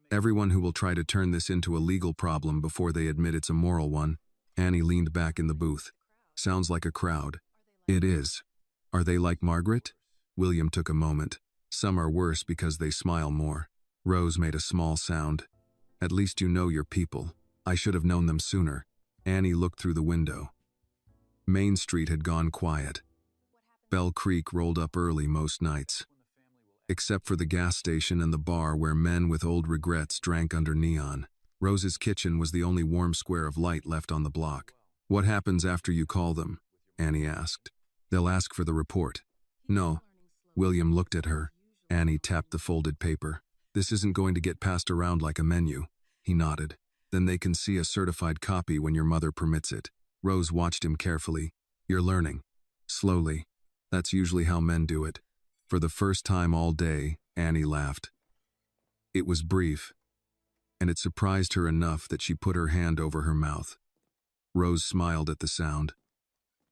[SPEAKER 1] Everyone who will try to turn this into a legal problem before they admit it's a moral one." Annie leaned back in the booth. "Sounds like a crowd." "It is." "Are they like Margaret?" William took a moment. "Some are worse because they smile more." Rose made a small sound. "At least you know your people. I should have known them sooner." Annie looked through the window. Main Street had gone quiet. Bell Creek rolled up early most nights, except for the gas station and the bar where men with old regrets drank under neon. Rose's kitchen was the only warm square of light left on the block. "What happens after you call them?" Annie asked. "They'll ask for the report." "No." William looked at her. Annie tapped the folded paper. "This isn't going to get passed around like a menu." He nodded. "Then they can see a certified copy when your mother permits it." Rose watched him carefully. "You're learning." "Slowly. That's usually how men do it." For the first time all day, Annie laughed. It was brief, and it surprised her enough that she put her hand over her mouth. Rose smiled at the sound,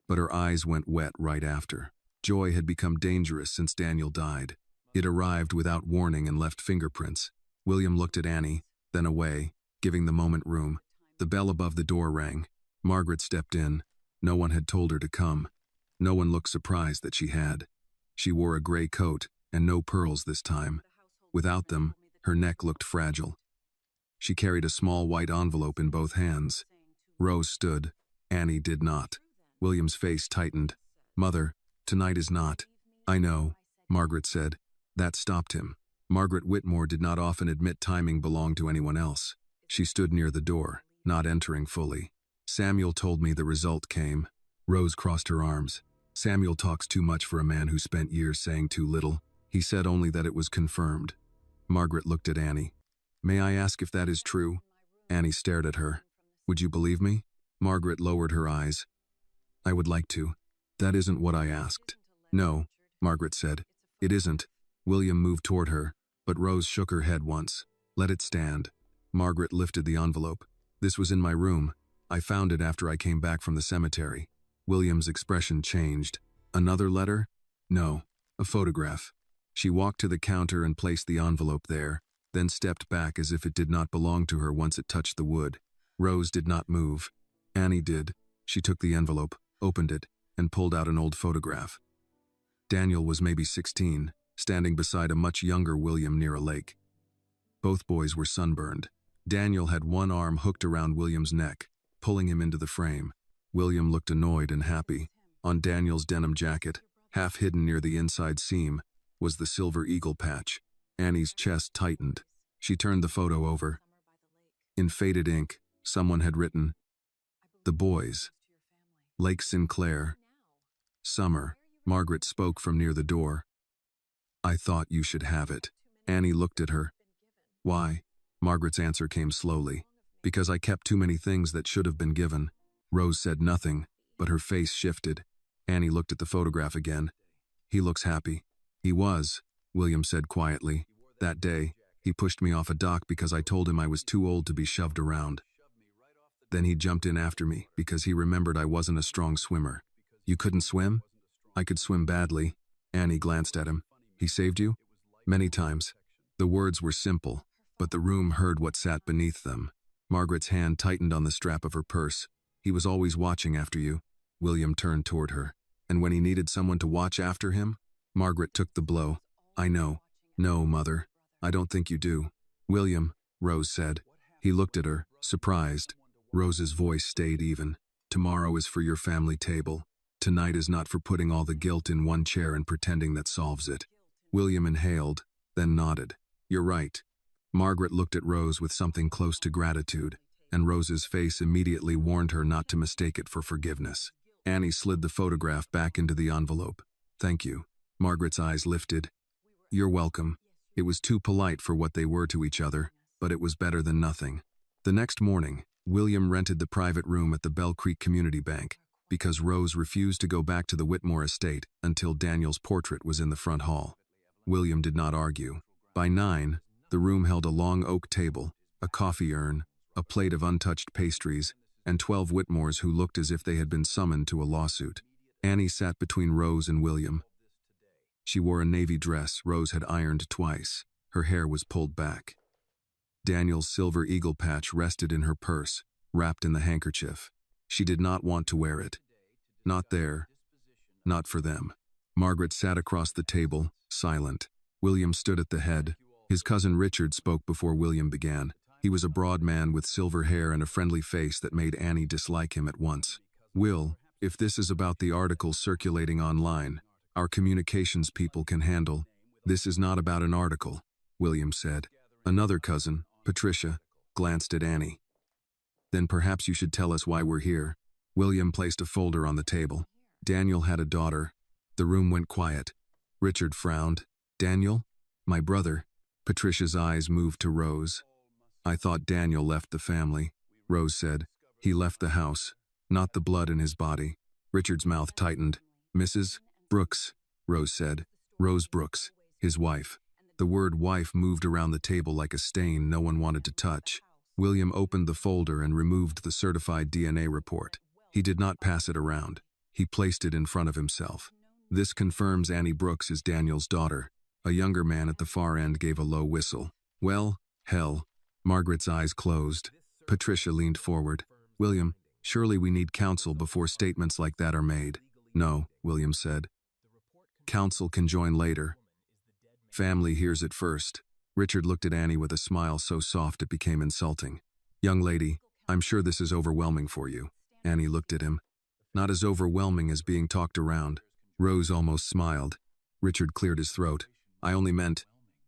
[SPEAKER 1] but her eyes went wet right after. Joy had become dangerous since Daniel died. It arrived without warning and left fingerprints. William looked at Annie, then away, giving the moment room. The bell above the door rang. Margaret stepped in. No one had told her to come. No one looked surprised that she had. She wore a gray coat and no pearls this time. Without them, her neck looked fragile. She carried a small white envelope in both hands. Rose stood. Annie did not. William's face tightened. "Mother, tonight is not." "I know," Margaret said. That stopped him. Margaret Whitmore did not often admit timing belonged to anyone else. She stood near the door, not entering fully. "Samuel told me the result came." Rose crossed her arms. "Samuel talks too much for a man who spent years saying too little. He said only that it was confirmed." Margaret looked at Annie. "May I ask if that is true?" Annie stared at her. "Would you believe me?" Margaret lowered her eyes. "I would like to. That isn't what I asked." "No," Margaret said. "It isn't." William moved toward her, but Rose shook her head once. "Let it stand." Margaret lifted the envelope. "This was in my room. I found it after I came back from the cemetery." William's expression changed. "Another letter?" "No, a photograph." She walked to the counter and placed the envelope there, then stepped back as if it did not belong to her once it touched the wood. Rose did not move. Annie did. She took the envelope, opened it, and pulled out an old photograph. Daniel was maybe 16, standing beside a much younger William near a lake. Both boys were sunburned. Daniel had one arm hooked around William's neck, pulling him into the frame. William looked annoyed and happy. On Daniel's denim jacket, half hidden near the inside seam, was the silver eagle patch. Annie's chest tightened. She turned the photo over. In faded ink, someone had written, "The boys. Lake Sinclair. Summer." Margaret spoke from near the door. "I thought you should have it." Annie looked at her. "Why?" Margaret's answer came slowly. "Because I kept too many things that should have been given." Rose said nothing, but her face shifted. Annie looked at the photograph again. "He looks happy." "He was," William said quietly. "That day, he pushed me off a dock because I told him I was too old to be shoved around. Then he jumped in after me because he remembered I wasn't a strong swimmer." "You couldn't swim?" "I could swim badly." Annie glanced at him. "He saved you?" "Many times." The words were simple, but the room heard what sat beneath them. Margaret's hand tightened on the strap of her purse. "He was always watching after you." William turned toward her. "And when he needed someone to watch after him?" Margaret took the blow. "I know." "No, Mother. I don't think you do." "William," Rose said. He looked at her, surprised. Rose's voice stayed even. "Tomorrow is for your family table. Tonight is not for putting all the guilt in one chair and pretending that solves it." William inhaled, then nodded. "You're right." Margaret looked at Rose with something close to gratitude, and Rose's face immediately warned her not to mistake it for forgiveness. Annie slid the photograph back into the envelope. "Thank you." Margaret's eyes lifted. "You're welcome." It was too polite for what they were to each other, but it was better than nothing. The next morning, William rented the private room at the Bell Creek Community Bank because Rose refused to go back to the Whitmore estate until Daniel's portrait was in the front hall. William did not argue. By 9, the room held a long oak table, a coffee urn, a plate of untouched pastries, and 12 Whitmores who looked as if they had been summoned to a lawsuit. Annie sat between Rose and William. She wore a navy dress Rose had ironed twice. Her hair was pulled back. Daniel's silver eagle patch rested in her purse, wrapped in the handkerchief. She did not want to wear it. Not there. Not for them. Margaret sat across the table, silent. William stood at the head. His cousin Richard spoke before William began. He was a broad man with silver hair and a friendly face that made Annie dislike him at once. "Will, if this is about the article circulating online, our communications people can handle." "This is not about an article," William said. Another cousin, Patricia, glanced at Annie. "Then perhaps you should tell us why we're here." William placed a folder on the table. "Daniel had a daughter." The room went quiet. Richard frowned. "Daniel? My brother." Patricia's eyes moved to Rose. "I thought Daniel left the family," Rose said. "He left the house, not the blood in his body." Richard's mouth tightened. "Mrs. Brooks," Rose said. "Rose Brooks, his wife." The word wife moved around the table like a stain no one wanted to touch. William opened the folder and removed the certified DNA report. He did not pass it around. He placed it in front of himself. "This confirms Annie Brooks is Daniel's daughter." A younger man at the far end gave a low whistle. "Well, hell." Margaret's eyes closed. Patricia leaned forward. "William, Surely we need counsel before statements like that are made. No, William said. Counsel can join later. Family hears it first. Richard looked at Annie with a smile so soft it became insulting. Young lady, I'm sure this is overwhelming for you. Annie looked at him. Not as overwhelming as being talked around. Rose almost smiled. Richard cleared his throat. I only meant.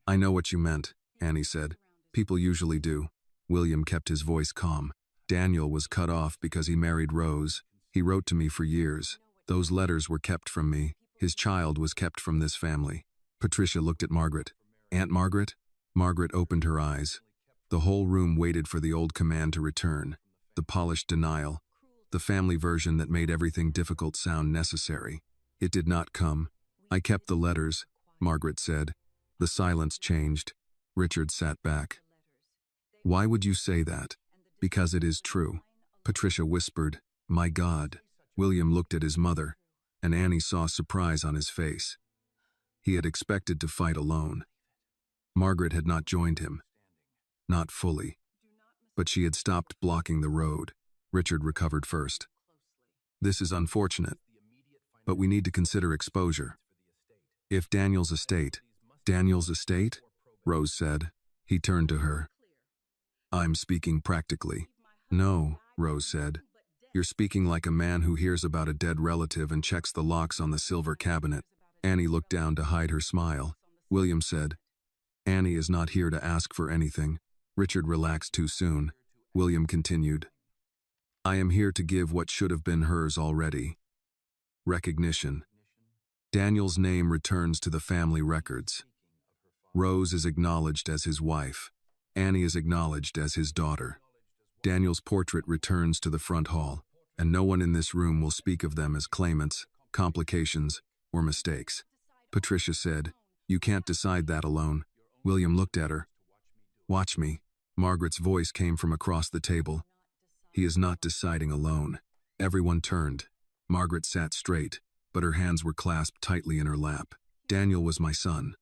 [SPEAKER 1] I know what you meant, Annie said. People usually do. William kept his voice calm. Daniel was cut off because he married Rose. He wrote to me for years. Those letters were kept from me. His child was kept from this family. Patricia looked at Margaret. Aunt Margaret? Margaret opened her eyes. The whole room waited for the old command to return. The polished denial. The family version that made everything difficult sound necessary. It did not come. I kept the letters, Margaret said. The silence changed. Richard sat back. Why would you say that? Because it is true. Patricia whispered, My God. William looked at his mother, and Annie saw surprise on his face. He had expected to fight alone. Margaret had not joined him. Not fully. But she had stopped blocking the road. Richard recovered first. This is unfortunate, but we need to consider exposure. If Daniel's estate. Daniel's estate? Rose said. He turned to her. I'm speaking practically. No, Rose said. You're speaking like a man who hears about a dead relative and checks the locks on the silver cabinet. Annie looked down to hide her smile. William said, Annie is not here to ask for anything. Richard relaxed too soon. William continued, I am here to give what should have been hers already. Recognition. Daniel's name returns to the family records. Rose is acknowledged as his wife. Annie is acknowledged as his daughter. Daniel's portrait returns to the front hall, and no one in this room will speak of them as claimants, complications, or mistakes. Patricia said, You can't decide that alone. William looked at her. Watch me. Margaret's voice came from across the table. He is not deciding alone. Everyone turned. Margaret sat straight, but her hands were clasped tightly in her lap. Daniel was my son.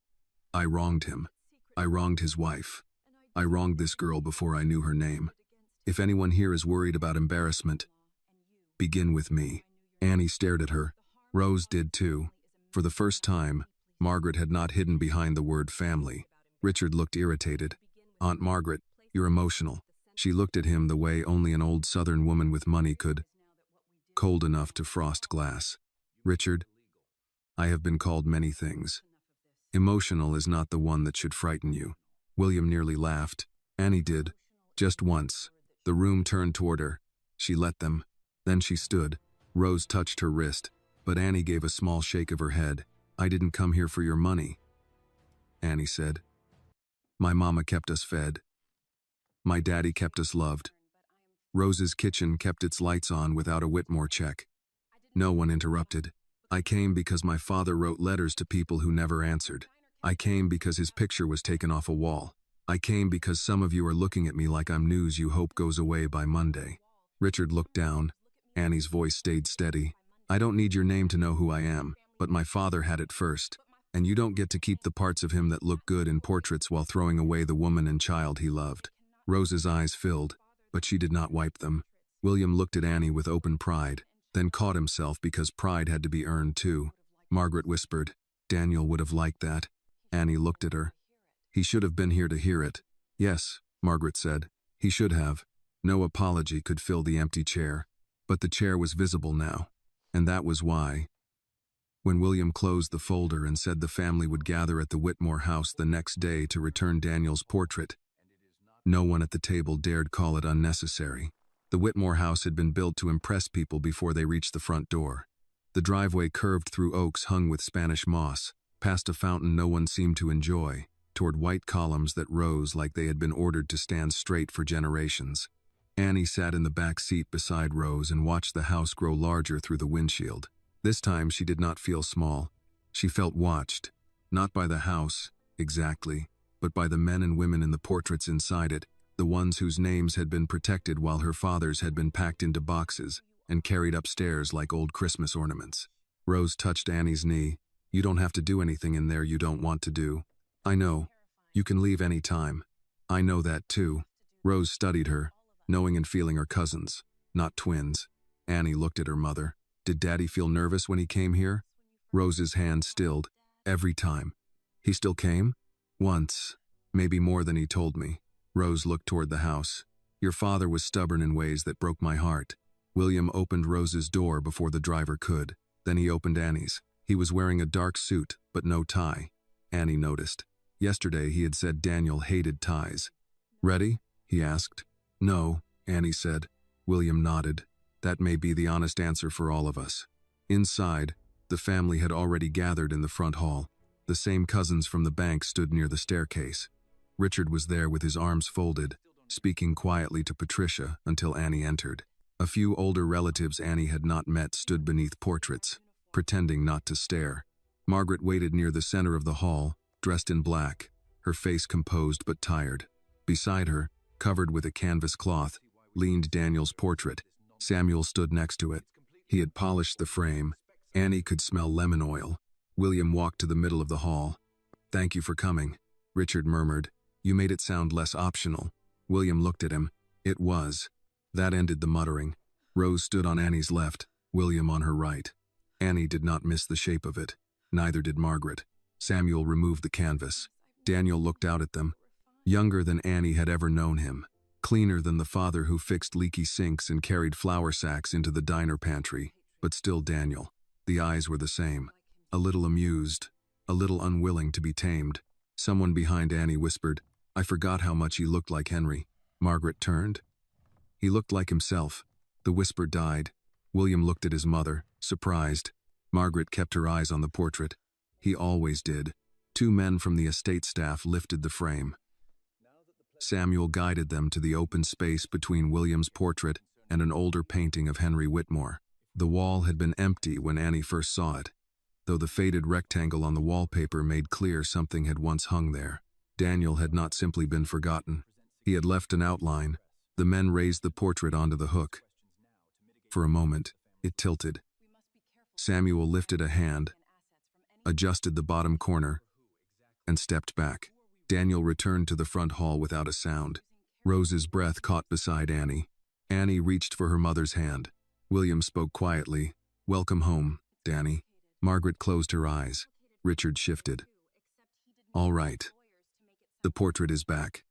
[SPEAKER 1] I wronged him. I wronged his wife. I wronged this girl before I knew her name. If anyone here is worried about embarrassment, begin with me. Annie stared at her. Rose did too. For the first time, Margaret had not hidden behind the word family. Richard looked irritated. Aunt Margaret, you're emotional. She looked at him the way only an old Southern woman with money could. Cold enough to frost glass. Richard, I have been called many things. Emotional is not the one that should frighten you. William nearly laughed. Annie did. Just once. The room turned toward her. She let them. Then she stood. Rose touched her wrist, but Annie gave a small shake of her head. I didn't come here for your money, Annie said. My mama kept us fed. My daddy kept us loved. Rose's kitchen kept its lights on without a Whitmore check. No one interrupted. I came because my father wrote letters to people who never answered. I came because his picture was taken off a wall. I came because some of you are looking at me like I'm news you hope goes away by Monday. Richard looked down. Annie's voice stayed steady. I don't need your name to know who I am, but my father had it first. And you don't get to keep the parts of him that look good in portraits while throwing away the woman and child he loved. Rose's eyes filled, but she did not wipe them. William looked at Annie with open pride, then caught himself because pride had to be earned too. Margaret whispered, Daniel would have liked that. Annie looked at her. He should have been here to hear it. Yes, Margaret said. He should have. No apology could fill the empty chair. But the chair was visible now. And that was why. When William closed the folder and said the family would gather at the Whitmore house the next day to return Daniel's portrait, no one at the table dared call it unnecessary. The Whitmore house had been built to impress people before they reached the front door. The driveway curved through oaks hung with Spanish moss, past a fountain no one seemed to enjoy, toward white columns that rose like they had been ordered to stand straight for generations. Annie sat in the back seat beside Rose and watched the house grow larger through the windshield. This time she did not feel small. She felt watched, not by the house, exactly, but by the men and women in the portraits inside it, the ones whose names had been protected while her father's had been packed into boxes and carried upstairs like old Christmas ornaments. Rose touched Annie's knee. You don't have to do anything in there you don't want to do. I know. You can leave any time. I know that too. Rose studied her, knowing and feeling her cousins. not twins. Annie looked at her mother. Did Daddy feel nervous when he came here? Rose's hand stilled. Every time. He still came? Once. Maybe more than he told me. Rose looked toward the house. Your father was stubborn in ways that broke my heart. William opened Rose's door before the driver could. Then he opened Annie's. He was wearing a dark suit, but no tie. Annie noticed. Yesterday he had said Daniel hated ties. Ready? He asked. No, Annie said. William nodded. That may be the honest answer for all of us. Inside, the family had already gathered in the front hall. The same cousins from the bank stood near the staircase. Richard was there with his arms folded, speaking quietly to Patricia until Annie entered. A few older relatives Annie had not met stood beneath portraits, pretending not to stare. Margaret waited near the center of the hall, dressed in black, her face composed but tired. Beside her, covered with a canvas cloth, leaned Daniel's portrait. Samuel stood next to it. He had polished the frame. Annie could smell lemon oil. William walked to the middle of the hall. Thank you for coming, Richard murmured. You made it sound less optional. William looked at him. It was. That ended the muttering. Rose stood on Annie's left, William on her right. Annie did not miss the shape of it. Neither did Margaret. Samuel removed the canvas. Daniel looked out at them. Younger than Annie had ever known him. Cleaner than the father who fixed leaky sinks and carried flour sacks into the diner pantry. But still Daniel. The eyes were the same. A little amused. A little unwilling to be tamed. Someone behind Annie whispered, I forgot how much he looked like Henry. Margaret turned. He looked like himself. The whisper died. William looked at his mother, surprised. Margaret kept her eyes on the portrait. He always did. Two men from the estate staff lifted the frame. Samuel guided them to the open space between William's portrait and an older painting of Henry Whitmore. The wall had been empty when Annie first saw it, though the faded rectangle on the wallpaper made clear something had once hung there. Daniel had not simply been forgotten. He had left an outline. The men raised the portrait onto the hook. For a moment, it tilted. Samuel lifted a hand, adjusted the bottom corner, and stepped back. Daniel returned to the front hall without a sound. Rose's breath caught beside Annie. Annie reached for her mother's hand. William spoke quietly. Welcome home, Danny. Margaret closed her eyes. Richard shifted. All right. The portrait is back.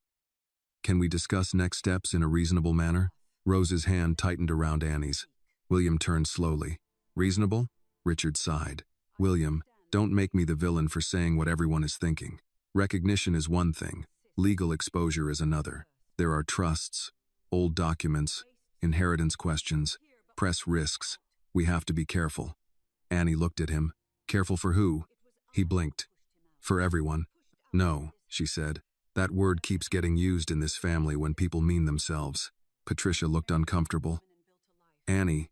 [SPEAKER 1] Can we discuss next steps in a reasonable manner? Rose's hand tightened around Annie's. William turned slowly. Reasonable? Richard sighed. William, don't make me the villain for saying what everyone is thinking. Recognition is one thing. Legal exposure is another. There are trusts, old documents, inheritance questions, press risks. We have to be careful. Annie looked at him. Careful for who? He blinked. For everyone. No, she said. That word keeps getting used in this family when people mean themselves. Patricia looked uncomfortable. Annie,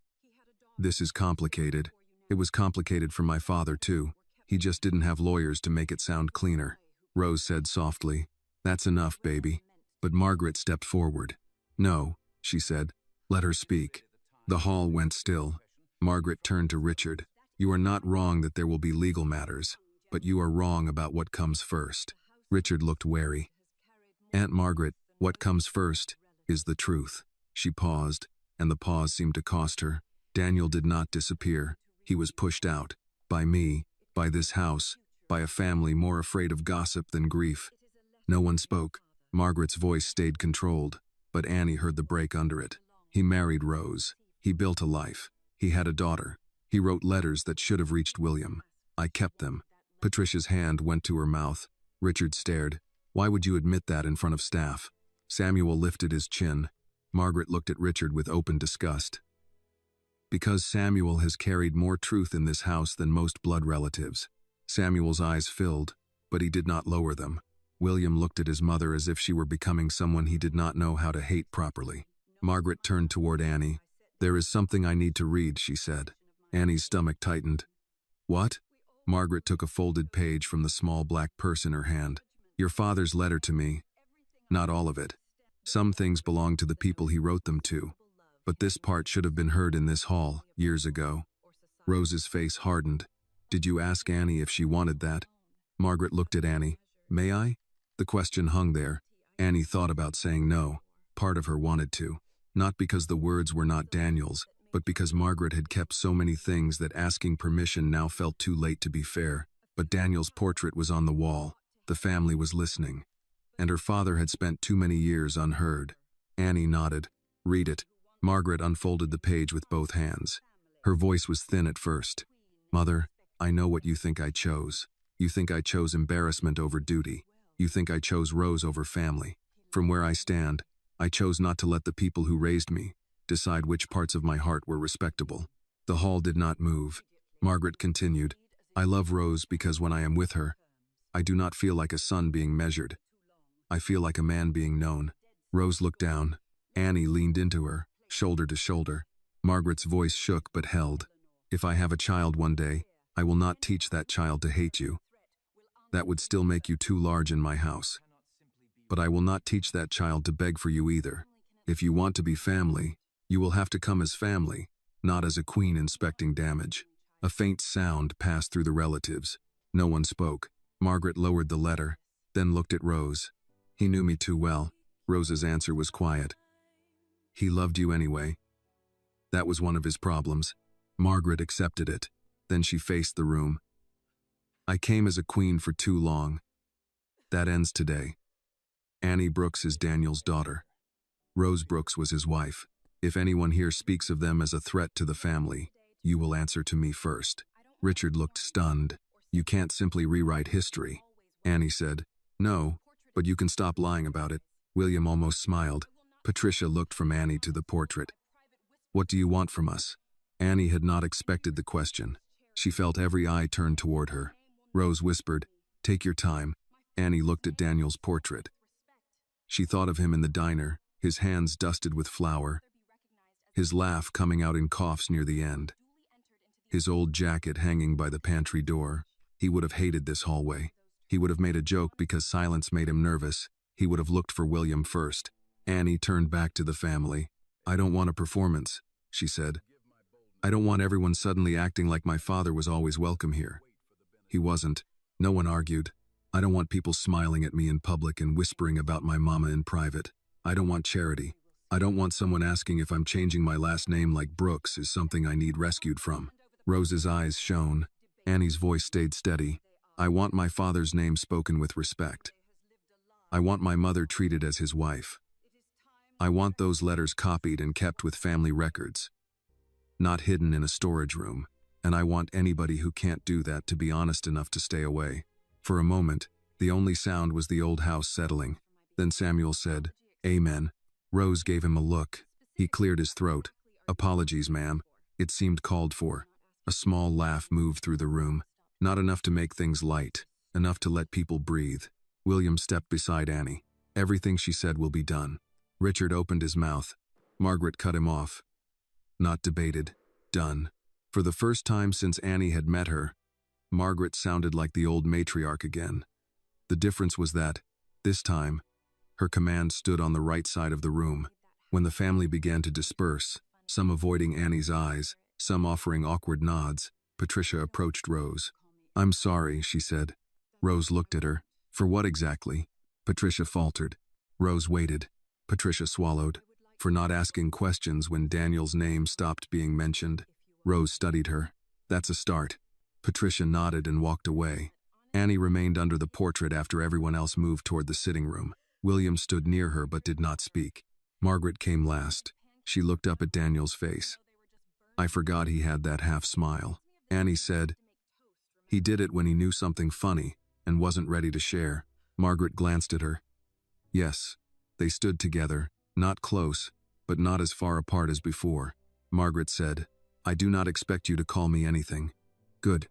[SPEAKER 1] this is complicated. It was complicated for my father, too. He just didn't have lawyers to make it sound cleaner. Rose said softly, That's enough, baby. But Margaret stepped forward. No, she said. Let her speak. The hall went still. Margaret turned to Richard. You are not wrong that there will be legal matters, but you are wrong about what comes first. Richard looked wary. Aunt Margaret, what comes first is the truth. She paused, and the pause seemed to cost her. Daniel did not disappear. He was pushed out. By me, by this house, by a family more afraid of gossip than grief. No one spoke. Margaret's voice stayed controlled, but Annie heard the break under it. He married Rose. He built a life. He had a daughter. He wrote letters that should have reached William. I kept them. Patricia's hand went to her mouth. Richard stared. Why would you admit that in front of staff? Samuel lifted his chin. Margaret looked at Richard with open disgust. Because Samuel has carried more truth in this house than most blood relatives. Samuel's eyes filled, but he did not lower them. William looked at his mother as if she were becoming someone he did not know how to hate properly. Margaret turned toward Annie. There is something I need to read, she said. Annie's stomach tightened. What? Margaret took a folded page from the small black purse in her hand. Your father's letter to me. Not all of it. Some things belong to the people he wrote them to. But this part should have been heard in this hall, years ago. Rose's face hardened. Did you ask Annie if she wanted that? Margaret looked at Annie. May I? The question hung there. Annie thought about saying no. Part of her wanted to. Not because the words were not Daniel's, but because Margaret had kept so many things that asking permission now felt too late to be fair. But Daniel's portrait was on the wall. The family was listening. And her father had spent too many years unheard. Annie nodded. Read it. Margaret unfolded the page with both hands. Her voice was thin at first. Mother, I know what you think I chose. You think I chose embarrassment over duty. You think I chose Rose over family. From where I stand, I chose not to let the people who raised me decide which parts of my heart were respectable. The hall did not move. Margaret continued, I love Rose because when I am with her, I do not feel like a son being measured. I feel like a man being known. Rose looked down. Annie leaned into her, shoulder to shoulder. Margaret's voice shook but held. If I have a child one day, I will not teach that child to hate you. That would still make you too large in my house. But I will not teach that child to beg for you either. If you want to be family, you will have to come as family, not as a queen inspecting damage. A faint sound passed through the relatives. No one spoke. Margaret lowered the letter, then looked at Rose. He knew me too well. Rose's answer was quiet. He loved you anyway. That was one of his problems. Margaret accepted it. Then she faced the room. I came as a queen for too long. That ends today. Annie Brooks is Daniel's daughter. Rose Brooks was his wife. If anyone here speaks of them as a threat to the family, you will answer to me first. Richard looked stunned. You can't simply rewrite history. Annie said, No, but you can stop lying about it. William almost smiled. Patricia looked from Annie to the portrait. What do you want from us? Annie had not expected the question. She felt every eye turn toward her. Rose whispered, Take your time. Annie looked at Daniel's portrait. She thought of him in the diner, his hands dusted with flour, his laugh coming out in coughs near the end, his old jacket hanging by the pantry door. He would have hated this hallway. He would have made a joke because silence made him nervous. He would have looked for William first. Annie turned back to the family. I don't want a performance, she said. I don't want everyone suddenly acting like my father was always welcome here. He wasn't. No one argued. I don't want people smiling at me in public and whispering about my mama in private. I don't want charity. I don't want someone asking if I'm changing my last name like Brooks is something I need rescued from. Rose's eyes shone. Annie's voice stayed steady. I want my father's name spoken with respect. I want my mother treated as his wife. I want those letters copied and kept with family records, not hidden in a storage room. And I want anybody who can't do that to be honest enough to stay away. For a moment, the only sound was the old house settling. Then Samuel said, Amen. Rose gave him a look. He cleared his throat. Apologies, ma'am. It seemed called for. A small laugh moved through the room. Not enough to make things light, enough to let people breathe. William stepped beside Annie. Everything she said will be done. Richard opened his mouth. Margaret cut him off. Not debated. Done. For the first time since Annie had met her, Margaret sounded like the old matriarch again. The difference was that, this time, her command stood on the right side of the room. When the family began to disperse, some avoiding Annie's eyes, some offering awkward nods, Patricia approached Rose. I'm sorry, she said. Rose looked at her. For what exactly? Patricia faltered. Rose waited. Patricia swallowed. For not asking questions when Daniel's name stopped being mentioned. Rose studied her. That's a start. Patricia nodded and walked away. Annie remained under the portrait after everyone else moved toward the sitting room. William stood near her but did not speak. Margaret came last. She looked up at Daniel's face. I forgot he had that half smile. Annie said, He did it when he knew something funny and wasn't ready to share. Margaret glanced at her. Yes, they stood together, not close, but not as far apart as before. Margaret said, I do not expect you to call me anything. Good.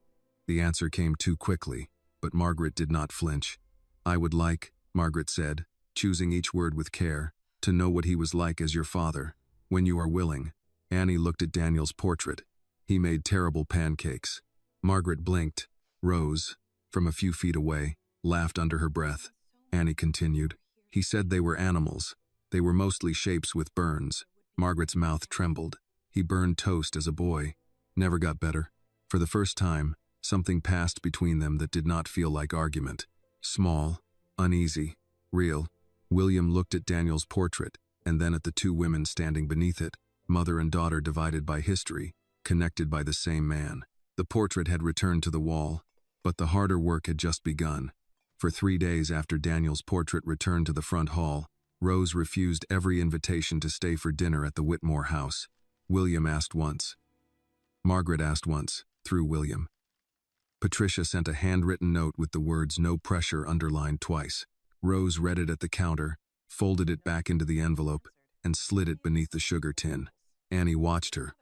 [SPEAKER 1] The answer came too quickly, but Margaret did not flinch. I would like, Margaret said, choosing each word with care, to know what he was like as your father, when you are willing. Annie looked at Daniel's portrait. He made terrible pancakes. Margaret blinked. Rose, from a few feet away, laughed under her breath. Annie continued. He said they were animals. They were mostly shapes with burns. Margaret's mouth trembled. He burned toast as a boy. Never got better. For the first time, something passed between them that did not feel like argument. Small, uneasy, real. William looked at Daniel's portrait, and then at the two women standing beneath it, mother and daughter divided by history, connected by the same man. The portrait had returned to the wall, but the harder work had just begun. For 3 days after Daniel's portrait returned to the front hall, Rose refused every invitation to stay for dinner at the Whitmore house. William asked once. Margaret asked once, through William. Patricia sent a handwritten note with the words "no pressure" underlined twice. Rose read it at the counter, folded it back into the envelope, and slid it beneath the sugar tin. Annie watched her.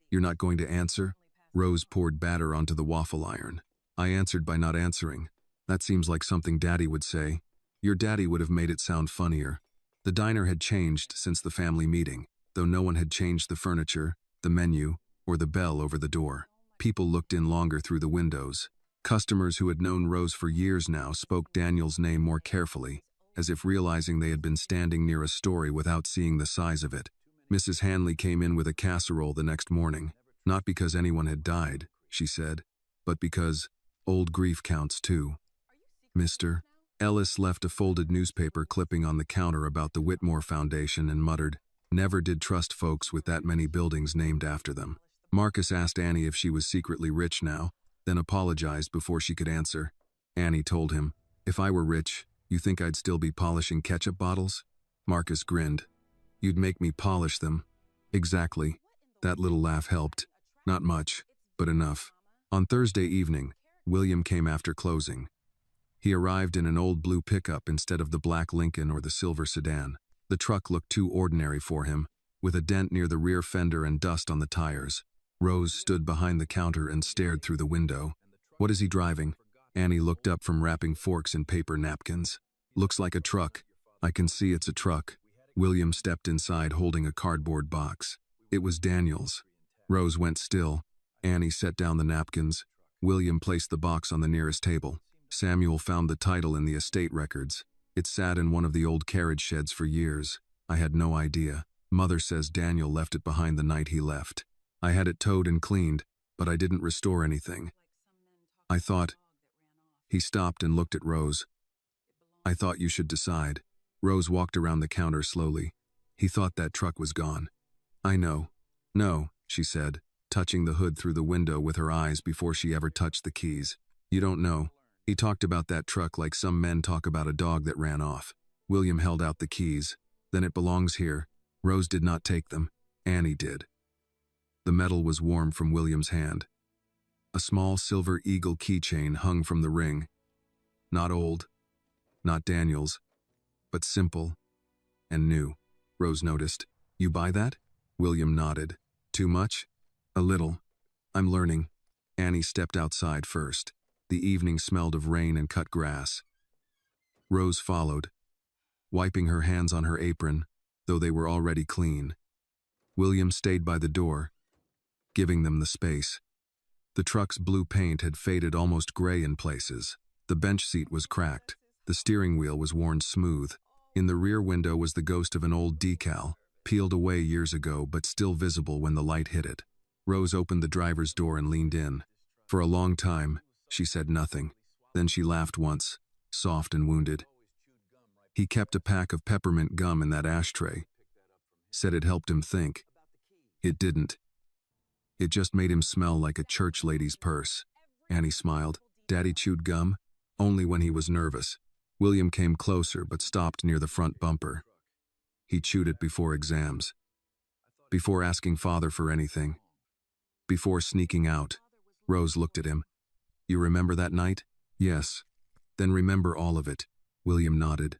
[SPEAKER 1] "You're not going to answer?" Rose poured batter onto the waffle iron. "I answered by not answering. That seems like something Daddy would say. Your daddy would have made it sound funnier." The diner had changed since the family meeting, though no one had changed the furniture, the menu, or the bell over the door. People looked in longer through the windows. Customers who had known Rose for years now spoke Daniel's name more carefully, as if realizing they had been standing near a story without seeing the size of it. Mrs. Hanley came in with a casserole the next morning, not because anyone had died, she said, but because old grief counts too. Mr. Ellis left a folded newspaper clipping on the counter about the Whitmore Foundation and muttered, "Never did trust folks with that many buildings named after them." Marcus asked Annie if she was secretly rich now, then apologized before she could answer. Annie told him, "If I were rich, you think I'd still be polishing ketchup bottles?" Marcus grinned. "You'd make me polish them." "Exactly." That little laugh helped. Not much, but enough. On Thursday evening, William came after closing. He arrived in an old blue pickup instead of the black Lincoln or the silver sedan. The truck looked too ordinary for him, with a dent near the rear fender and dust on the tires. Rose stood behind the counter and stared through the window. "What is he driving?" Annie looked up from wrapping forks in paper napkins. "Looks like a truck. I can see it's a truck." William stepped inside holding a cardboard box. It was Daniel's. Rose went still. Annie set down the napkins. William placed the box on the nearest table. Samuel found the title in the estate records. It sat in one of the old carriage sheds for years. "I had no idea. Mother says Daniel left it behind the night he left. I had it towed and cleaned, but I didn't restore anything. I thought..." He stopped and looked at Rose. "I thought you should decide." Rose walked around the counter slowly. "He thought that truck was gone." "I know." "No," she said, touching the hood through the window with her eyes before she ever touched the keys. "You don't know. He talked about that truck like some men talk about a dog that ran off." William held out the keys. "Then it belongs here." Rose did not take them. Annie did. The metal was warm from William's hand. A small silver eagle keychain hung from the ring. Not old, not Daniel's, but simple and new. Rose noticed. "You buy that?" William nodded. "Too much?" "A little. I'm learning." Annie stepped outside first. The evening smelled of rain and cut grass. Rose followed, wiping her hands on her apron, though they were already clean. William stayed by the door, giving them the space. The truck's blue paint had faded almost gray in places. The bench seat was cracked. The steering wheel was worn smooth. In the rear window was the ghost of an old decal, peeled away years ago but still visible when the light hit it. Rose opened the driver's door and leaned in. For a long time, she said nothing. Then she laughed once, soft and wounded. "He kept a pack of peppermint gum in that ashtray. Said it helped him think. It didn't. It just made him smell like a church lady's purse." Annie smiled. "Daddy chewed gum?" "Only when he was nervous." William came closer but stopped near the front bumper. "He chewed it before exams. Before asking Father for anything. Before sneaking out." Rose looked at him. "You remember that night?" "Yes." "Then remember all of it." William nodded.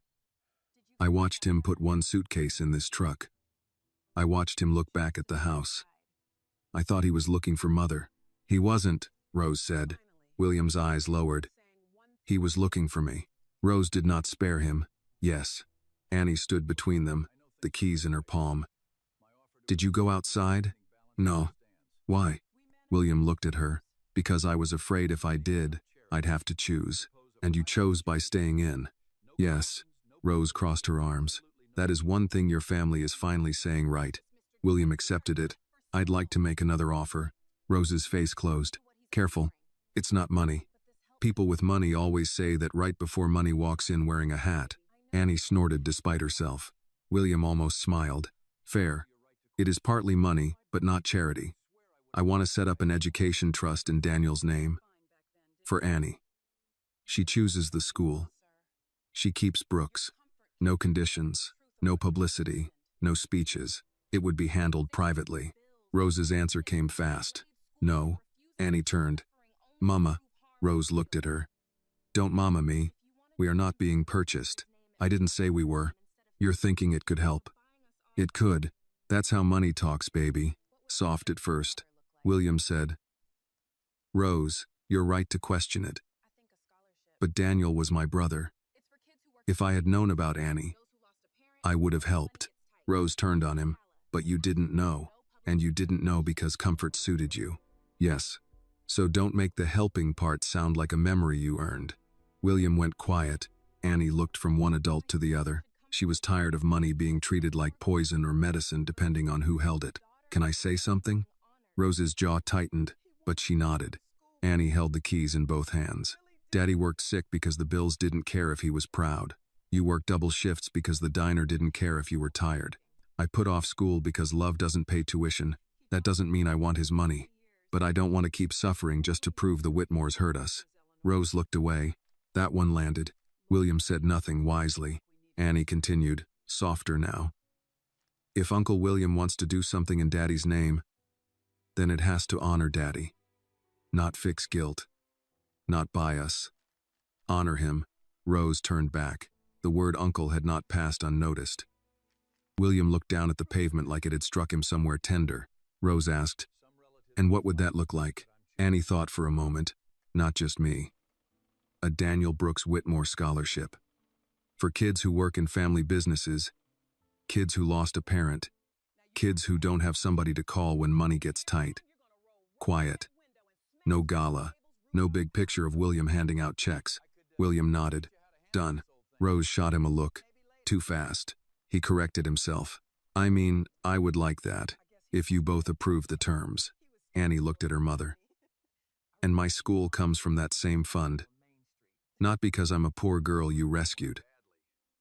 [SPEAKER 1] "I watched him put one suitcase in this truck. I watched him look back at the house. I thought he was looking for Mother." "He wasn't," Rose said. William's eyes lowered. "He was looking for me." Rose did not spare him. "Yes." Annie stood between them, the keys in her palm. "Did you go outside?" "No." "Why?" William looked at her. "Because I was afraid if I did, I'd have to choose. And you chose by staying in." "Yes." Rose crossed her arms. "That is one thing your family is finally saying right." William accepted it. "I'd like to make another offer." Rose's face closed. "Careful. It's not money. People with money always say that right before money walks in wearing a hat." Annie snorted despite herself. William almost smiled. Fair. It is partly money, but not charity. I want to set up an education trust in Daniel's name. For Annie. She chooses the school. She keeps Brooks. No conditions, no publicity, no speeches. It would be handled privately. Rose's answer came fast. No. Annie turned. Mama. Rose looked at her. Don't mama me. We are not being purchased. I didn't say we were. You're thinking it could help. It could. That's how money talks, baby. Soft at first. William said. Rose, you're right to question it. But Daniel was my brother. If I had known about Annie, I would have helped. Rose turned on him. But you didn't know. And you didn't know because comfort suited you. Yes. So don't make the helping part sound like a memory you earned. William went quiet. Annie looked from one adult to the other. She was tired of money being treated like poison or medicine depending on who held it. Can I say something? Rose's jaw tightened, but she nodded. Annie held the keys in both hands. Daddy worked sick because the bills didn't care if he was proud. You worked double shifts because the diner didn't care if you were tired. I put off school because love doesn't pay tuition. That doesn't mean I want his money. But I don't want to keep suffering just to prove the Whitmores hurt us. Rose looked away. That one landed. William said nothing wisely. Annie continued, softer now. If Uncle William wants to do something in Daddy's name, then it has to honor Daddy. Not fix guilt. Not bias. Honor him. Rose turned back. The word uncle had not passed unnoticed. William looked down at the pavement like it had struck him somewhere tender. Rose asked, and what would that look like? Annie thought for a moment. Not just me. A Daniel Brooks Whitmore scholarship. For kids who work in family businesses, kids who lost a parent, kids who don't have somebody to call when money gets tight. Quiet. No gala. No big picture of William handing out checks. William nodded. Done. Rose shot him a look. Too fast. He corrected himself. I mean, I would like that, if you both approve the terms. Annie looked at her mother. And my school comes from that same fund. Not because I'm a poor girl you rescued.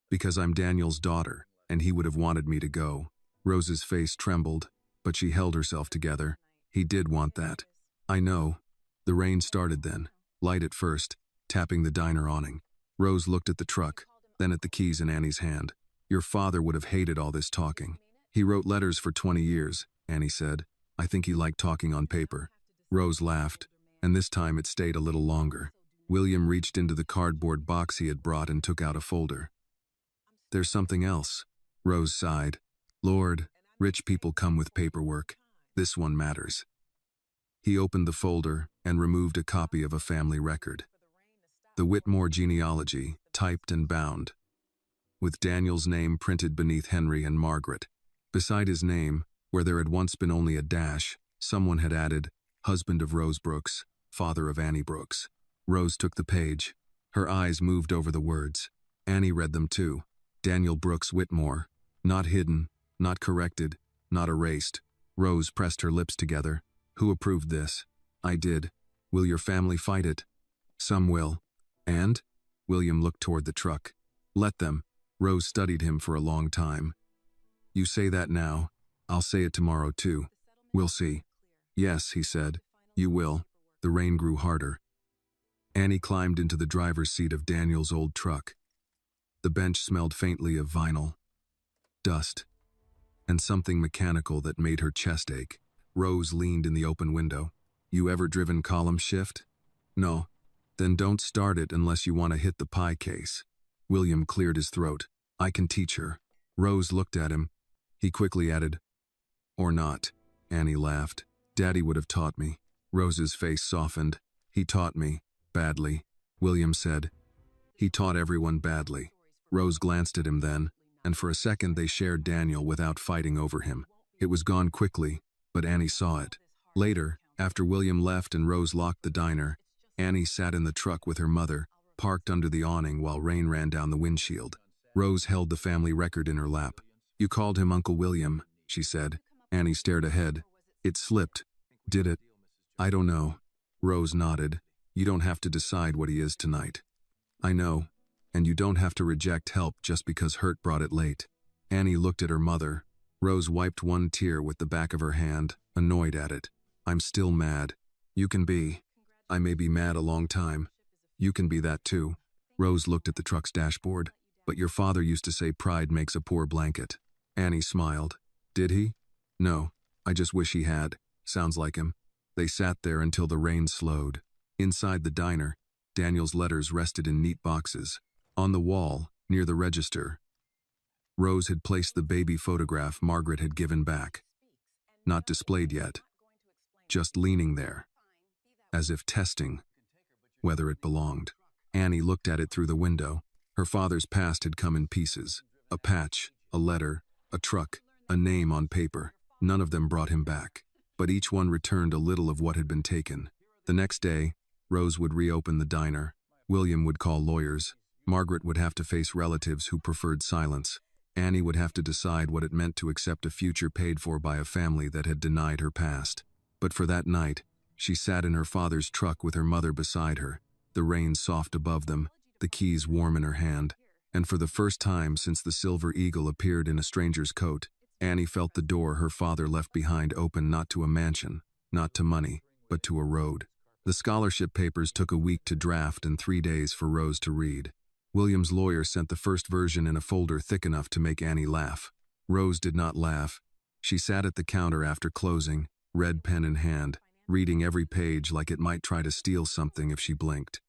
[SPEAKER 1] Because I'm Daniel's daughter, and he would have wanted me to go. Rose's face trembled, but she held herself together. He did want that. I know. The rain started then, light at first, tapping the diner awning. Rose looked at the truck, then at the keys in Annie's hand. Your father would have hated all this talking. He wrote letters for 20 years, Annie said. I think he liked talking on paper. Rose laughed, and this time it stayed a little longer. William reached into the cardboard box he had brought and took out a folder. There's something else. Rose sighed. Lord, rich people come with paperwork. This one matters. He opened the folder and removed a copy of a family record. The Whitmore genealogy, typed and bound, with Daniel's name printed beneath Henry and Margaret. Beside his name, where there had once been only a dash, someone had added, husband of Rose Brooks, father of Annie Brooks. Rose took the page. Her eyes moved over the words. Annie read them too. Daniel Brooks Whitmore. Not hidden, not corrected, not erased. Rose pressed her lips together. Who approved this? I did. Will your family fight it? Some will. And? William looked toward the truck. Let them. Rose studied him for a long time. You say that now. I'll say it tomorrow too. We'll see. Yes, he said. You will. The rain grew harder. Annie climbed into the driver's seat of Daniel's old truck. The bench smelled faintly of vinyl, dust, and something mechanical that made her chest ache. Rose leaned in the open window. You ever driven column shift? No. Then don't start it unless you want to hit the pie case. William cleared his throat. I can teach her. Rose looked at him. He quickly added, or not. Annie laughed. Daddy would have taught me. Rose's face softened. He taught me. Badly. William said. He taught everyone badly. Rose glanced at him then, and for a second they shared Daniel without fighting over him. It was gone quickly, but Annie saw it. Later, after William left and Rose locked the diner, Annie sat in the truck with her mother, parked under the awning while rain ran down the windshield. Rose held the family record in her lap. You called him Uncle William, she said. Annie stared ahead. It slipped. Did it? I don't know. Rose nodded. You don't have to decide what he is tonight. I know. And you don't have to reject help just because hurt brought it late. Annie looked at her mother. Rose wiped one tear with the back of her hand, annoyed at it. I'm still mad. You can be. I may be mad a long time. You can be that too. Rose looked at the truck's dashboard. But your father used to say pride makes a poor blanket. Annie smiled. Did he? No. I just wish he had. Sounds like him. They sat there until the rain slowed. Inside the diner, Daniel's letters rested in neat boxes. On the wall, near the register, Rose had placed the baby photograph Margaret had given back. Not displayed yet. Just leaning there, as if testing whether it belonged. Annie looked at it through the window. Her father's past had come in pieces. A patch, a letter, a truck, a name on paper. None of them brought him back. But each one returned a little of what had been taken. The next day, Rose would reopen the diner. William would call lawyers. Margaret would have to face relatives who preferred silence. Annie would have to decide what it meant to accept a future paid for by a family that had denied her past. But for that night, she sat in her father's truck with her mother beside her, the rain soft above them, the keys warm in her hand, and for the first time since the Silver Eagle appeared in a stranger's coat, Annie felt the door her father left behind open not to a mansion, not to money, but to a road. The scholarship papers took a week to draft and 3 days for Rose to read. William's lawyer sent the first version in a folder thick enough to make Annie laugh. Rose did not laugh. She sat at the counter after closing, red pen in hand, reading every page like it might try to steal something if she blinked.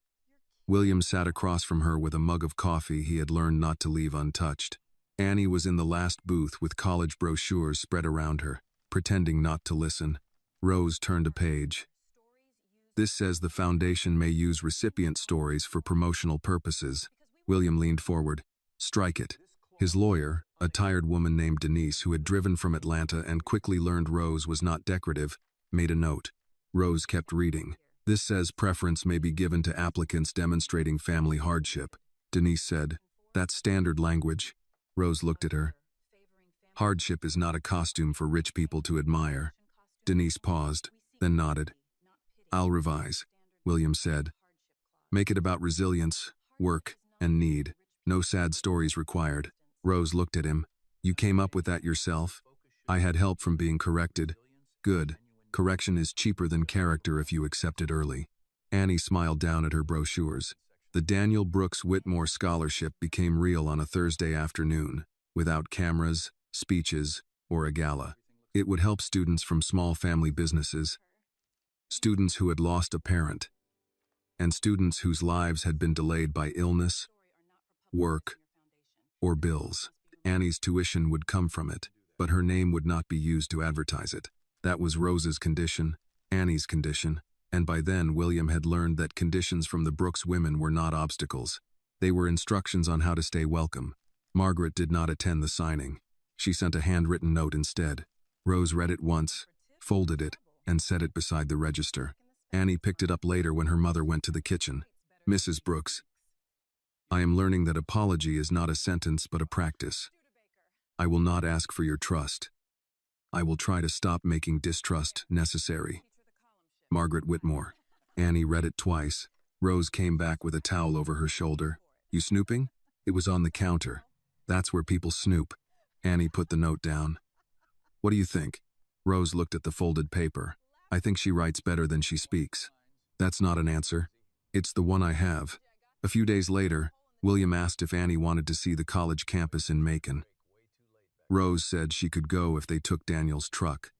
[SPEAKER 1] William sat across from her with a mug of coffee he had learned not to leave untouched. Annie was in the last booth with college brochures spread around her, pretending not to listen. Rose turned a page. This says the foundation may use recipient stories for promotional purposes. William leaned forward. Strike it. His lawyer, a tired woman named Denise who had driven from Atlanta and quickly learned Rose was not decorative, made a note. Rose kept reading. This says preference may be given to applicants demonstrating family hardship. Denise said, That's standard language. Rose looked at her. Hardship is not a costume for rich people to admire. Denise paused, then nodded. I'll revise, William said. Make it about resilience, work, and need. No sad stories required. Rose looked at him. You came up with that yourself? I had help from being corrected. Good. Correction is cheaper than character if you accept it early. Annie smiled down at her brochures. The Daniel Brooks Whitmore Scholarship became real on a Thursday afternoon, without cameras, speeches, or a gala. It would help students from small family businesses, students who had lost a parent, and students whose lives had been delayed by illness, work, or bills. Annie's tuition would come from it, but her name would not be used to advertise it. That was Rose's condition, Annie's condition, and by then William had learned that conditions from the Brooks women were not obstacles. They were instructions on how to stay welcome. Margaret did not attend the signing. She sent a handwritten note instead. Rose read it once, folded it, and set it beside the register. Annie picked it up later when her mother went to the kitchen. Mrs. Brooks, I am learning that apology is not a sentence but a practice. I will not ask for your trust. I will try to stop making distrust necessary. Margaret Whitmore. Annie read it twice. Rose came back with a towel over her shoulder. You snooping? It was on the counter. That's where people snoop. Annie put the note down. What do you think? Rose looked at the folded paper. I think she writes better than she speaks. That's not an answer. It's the one I have. A few days later, William asked if Annie wanted to see the college campus in Macon. Rose said she could go if they took Daniel's truck,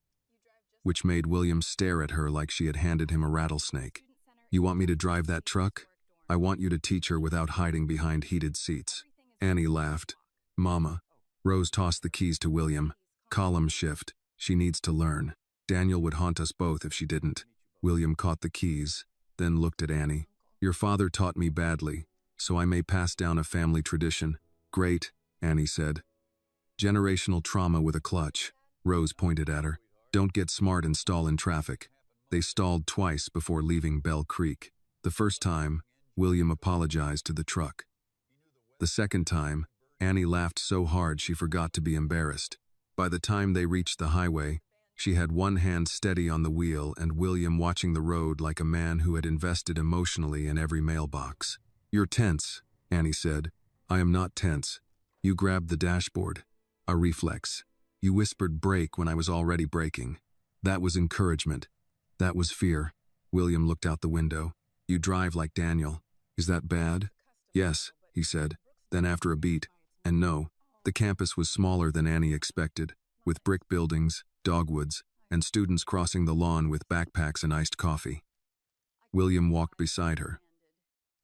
[SPEAKER 1] which made William stare at her like she had handed him a rattlesnake. You want me to drive that truck? I want you to teach her without hiding behind heated seats. Annie laughed. Mama. Rose tossed the keys to William. Column shift. She needs to learn. Daniel would haunt us both if she didn't. William caught the keys, then looked at Annie. Your father taught me badly, so I may pass down a family tradition. Great, Annie said. Generational trauma with a clutch. Rose pointed at her. Don't get smart and stall in traffic. They stalled twice before leaving Bell Creek. The first time, William apologized to the truck. The second time, Annie laughed so hard she forgot to be embarrassed. By the time they reached the highway, she had one hand steady on the wheel and William watching the road like a man who had invested emotionally in every mailbox. You're tense, Annie said. I am not tense. You grabbed the dashboard. A reflex. You whispered break when I was already breaking. That was encouragement. That was fear. William looked out the window. You drive like Daniel. Is that bad? Yes, he said. Then after a beat, and no, the campus was smaller than Annie expected, with brick buildings, dogwoods, and students crossing the lawn with backpacks and iced coffee. William walked beside her.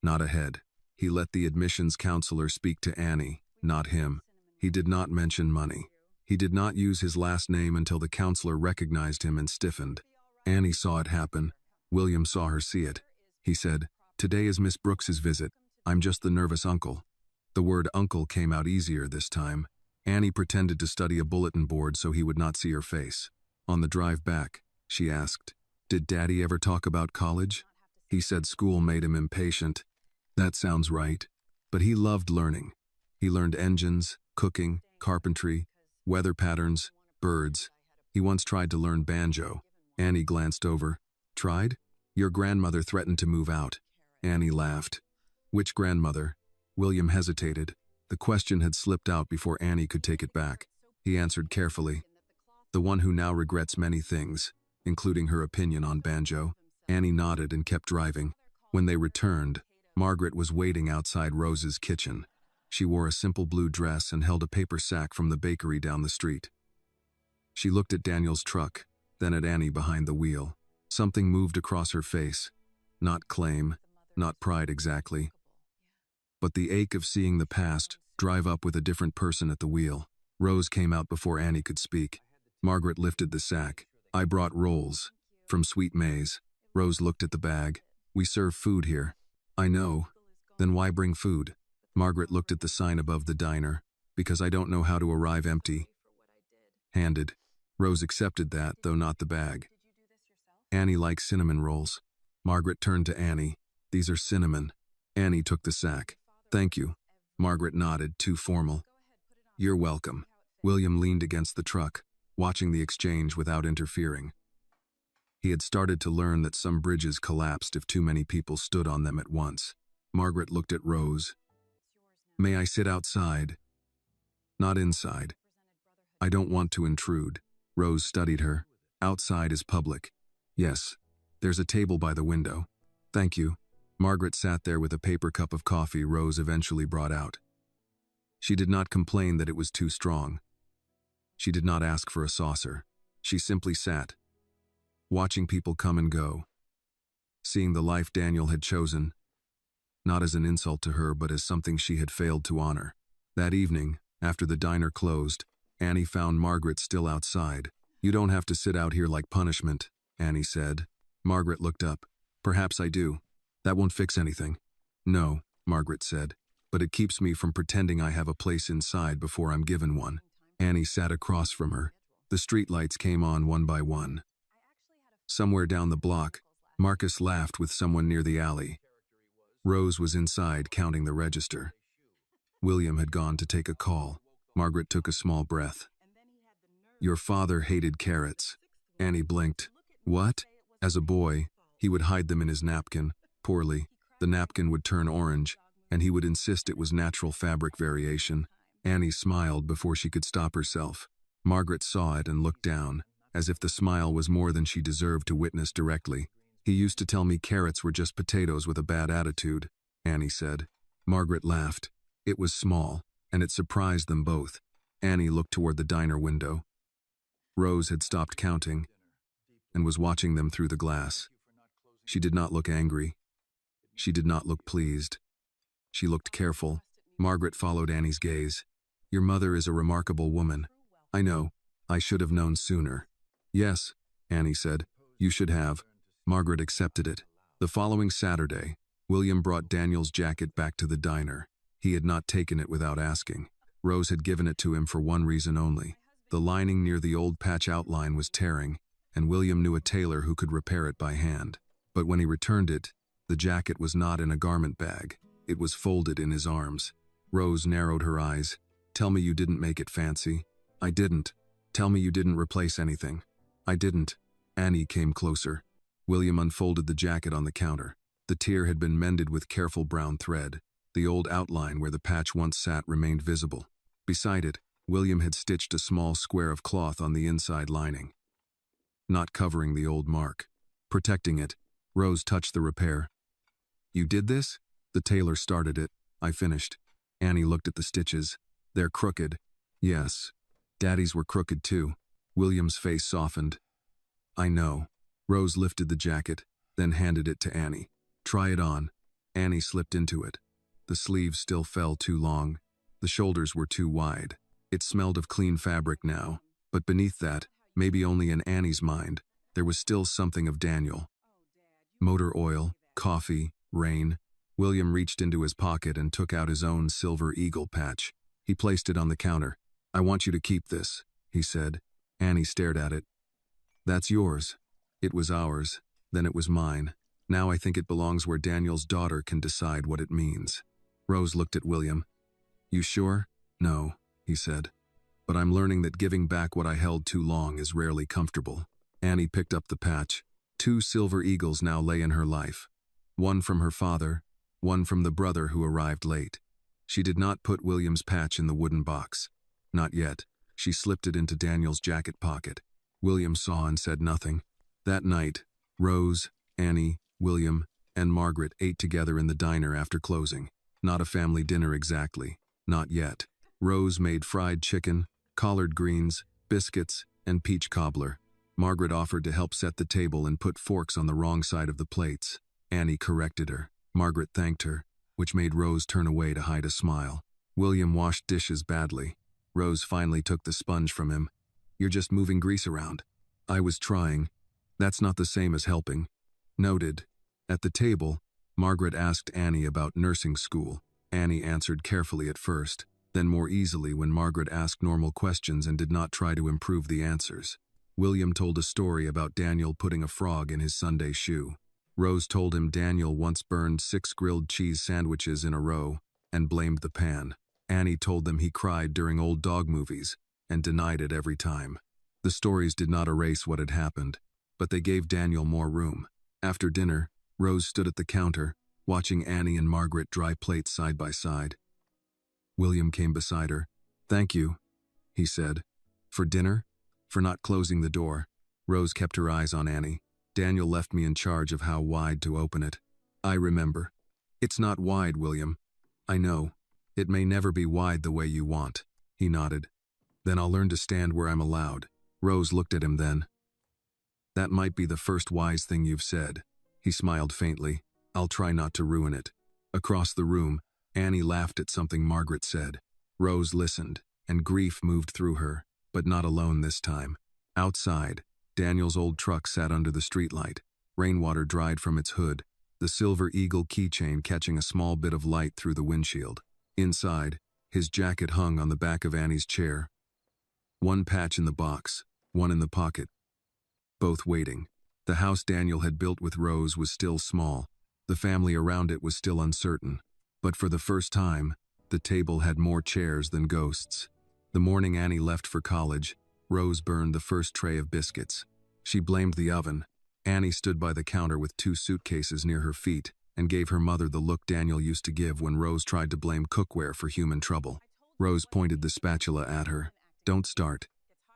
[SPEAKER 1] Not ahead. He let the admissions counselor speak to Annie, not him. He did not mention money. He did not use his last name until the counselor recognized him and stiffened. Annie saw it happen. William saw her see it. He said, "Today is Miss Brooks's visit. I'm just the nervous uncle." The word uncle came out easier this time. Annie pretended to study a bulletin board so he would not see her face. On the drive back, she asked, "Did Daddy ever talk about college?" He said school made him impatient. That sounds right. But he loved learning. He learned engines, cooking, carpentry, weather patterns, birds. He once tried to learn banjo. Annie glanced over. Tried? Your grandmother threatened to move out. Annie laughed. Which grandmother? William hesitated. The question had slipped out before Annie could take it back. He answered carefully. The one who now regrets many things, including her opinion on banjo. Annie nodded and kept driving. When they returned, Margaret was waiting outside Rose's kitchen. She wore a simple blue dress and held a paper sack from the bakery down the street. She looked at Daniel's truck, then at Annie behind the wheel. Something moved across her face. Not claim, not pride exactly, but the ache of seeing the past drive up with a different person at the wheel. Rose came out before Annie could speak. Margaret lifted the sack. I brought rolls. From Sweet May's. Rose looked at the bag. We serve food here. I know. Then why bring food? Margaret looked at the sign above the diner. Because I don't know how to arrive empty. Handed. Rose accepted that, though not the bag. Annie likes cinnamon rolls. Margaret turned to Annie. These are cinnamon. Annie took the sack. Thank you. Margaret nodded, too formal. You're welcome. William leaned against the truck, watching the exchange without interfering. He had started to learn that some bridges collapsed if too many people stood on them at once. Margaret looked at Rose. May I sit outside? Not inside. I don't want to intrude. Rose studied her. Outside is public. Yes. There's a table by the window. Thank you. Margaret sat there with a paper cup of coffee Rose eventually brought out. She did not complain that it was too strong. She did not ask for a saucer. She simply sat, watching people come and go, seeing the life Daniel had chosen, not as an insult to her but as something she had failed to honor. That evening, after the diner closed, Annie found Margaret still outside. You don't have to sit out here like punishment, Annie said. Margaret looked up. Perhaps I do. That won't fix anything. No, Margaret said, but it keeps me from pretending I have a place inside before I'm given one. Annie sat across from her. The streetlights came on one by one. Somewhere down the block, Marcus laughed with someone near the alley. Rose was inside counting the register. William had gone to take a call. Margaret took a small breath. Your father hated carrots. Annie blinked. What? As a boy, he would hide them in his napkin. Poorly, the napkin would turn orange, and he would insist it was natural fabric variation. Annie smiled before she could stop herself. Margaret saw it and looked down, as if the smile was more than she deserved to witness directly. He used to tell me carrots were just potatoes with a bad attitude, Annie said. Margaret laughed. It was small, and it surprised them both. Annie looked toward the diner window. Rose had stopped counting and was watching them through the glass. She did not look angry. She did not look pleased. She looked careful. Margaret followed Annie's gaze. Your mother is a remarkable woman. I know. I should have known sooner. Yes, Annie said. You should have. Margaret accepted it. The following Saturday, William brought Daniel's jacket back to the diner. He had not taken it without asking. Rose had given it to him for one reason only. The lining near the old patch outline was tearing, and William knew a tailor who could repair it by hand. But when he returned it, the jacket was not in a garment bag. It was folded in his arms. Rose narrowed her eyes. Tell me you didn't make it fancy. I didn't. Tell me you didn't replace anything. I didn't. Annie came closer. William unfolded the jacket on the counter. The tear had been mended with careful brown thread. The old outline where the patch once sat remained visible. Beside it, William had stitched a small square of cloth on the inside lining, not covering the old mark. Protecting it, Rose touched the repair. "You did this?" "The tailor started it. I finished." Annie looked at the stitches. "They're crooked." "Yes. Daddy's were crooked too." William's face softened. "I know." Rose lifted the jacket, then handed it to Annie. "Try it on." Annie slipped into it. The sleeves still fell too long. The shoulders were too wide. It smelled of clean fabric now, but beneath that, maybe only in Annie's mind, there was still something of Daniel. Motor oil, coffee, rain. William reached into his pocket and took out his own silver eagle patch. He placed it on the counter. "I want you to keep this," he said. Annie stared at it. "That's yours." It was ours. Then it was mine. Now I think it belongs where Daniel's daughter can decide what it means. Rose looked at William. "You sure?" "No," he said. "But I'm learning that giving back what I held too long is rarely comfortable." Annie picked up the patch. 2 silver eagles now lay in her life. One from her father, one from the brother who arrived late. She did not put William's patch in the wooden box. Not yet. She slipped it into Daniel's jacket pocket. William saw and said nothing. That night, Rose, Annie, William, and Margaret ate together in the diner after closing. Not a family dinner exactly. Not yet. Rose made fried chicken, collard greens, biscuits, and peach cobbler. Margaret offered to help set the table and put forks on the wrong side of the plates. Annie corrected her. Margaret thanked her, which made Rose turn away to hide a smile. William washed dishes badly. Rose finally took the sponge from him. "You're just moving grease around." "I was trying." "That's not the same as helping." Noted. At the table, Margaret asked Annie about nursing school. Annie answered carefully at first, then more easily when Margaret asked normal questions and did not try to improve the answers. William told a story about Daniel putting a frog in his Sunday shoe. Rose told him Daniel once burned 6 grilled cheese sandwiches in a row and blamed the pan. Annie told them he cried during old dog movies and denied it every time. The stories did not erase what had happened, but they gave Daniel more room. After dinner, Rose stood at the counter, watching Annie and Margaret dry plates side by side. William came beside her. "Thank you," he said. "For dinner? For not closing the door." Rose kept her eyes on Annie. "Daniel left me in charge of how wide to open it." "I remember." "It's not wide, William." "I know. It may never be wide the way you want." He nodded. "Then I'll learn to stand where I'm allowed." Rose looked at him then. "That might be the first wise thing you've said." He smiled faintly. "I'll try not to ruin it." Across the room, Annie laughed at something Margaret said. Rose listened, and grief moved through her, but not alone this time. Outside, Daniel's old truck sat under the streetlight. Rainwater dried from its hood, the silver eagle keychain catching a small bit of light through the windshield. Inside, his jacket hung on the back of Annie's chair. One patch in the box, one in the pocket. Both waiting. The house Daniel had built with Rose was still small. The family around it was still uncertain. But for the first time, the table had more chairs than ghosts. The morning Annie left for college, Rose burned the first tray of biscuits. She blamed the oven. Annie stood by the counter with 2 suitcases near her feet and gave her mother the look Daniel used to give when Rose tried to blame cookware for human trouble. Rose pointed the spatula at her. "Don't start."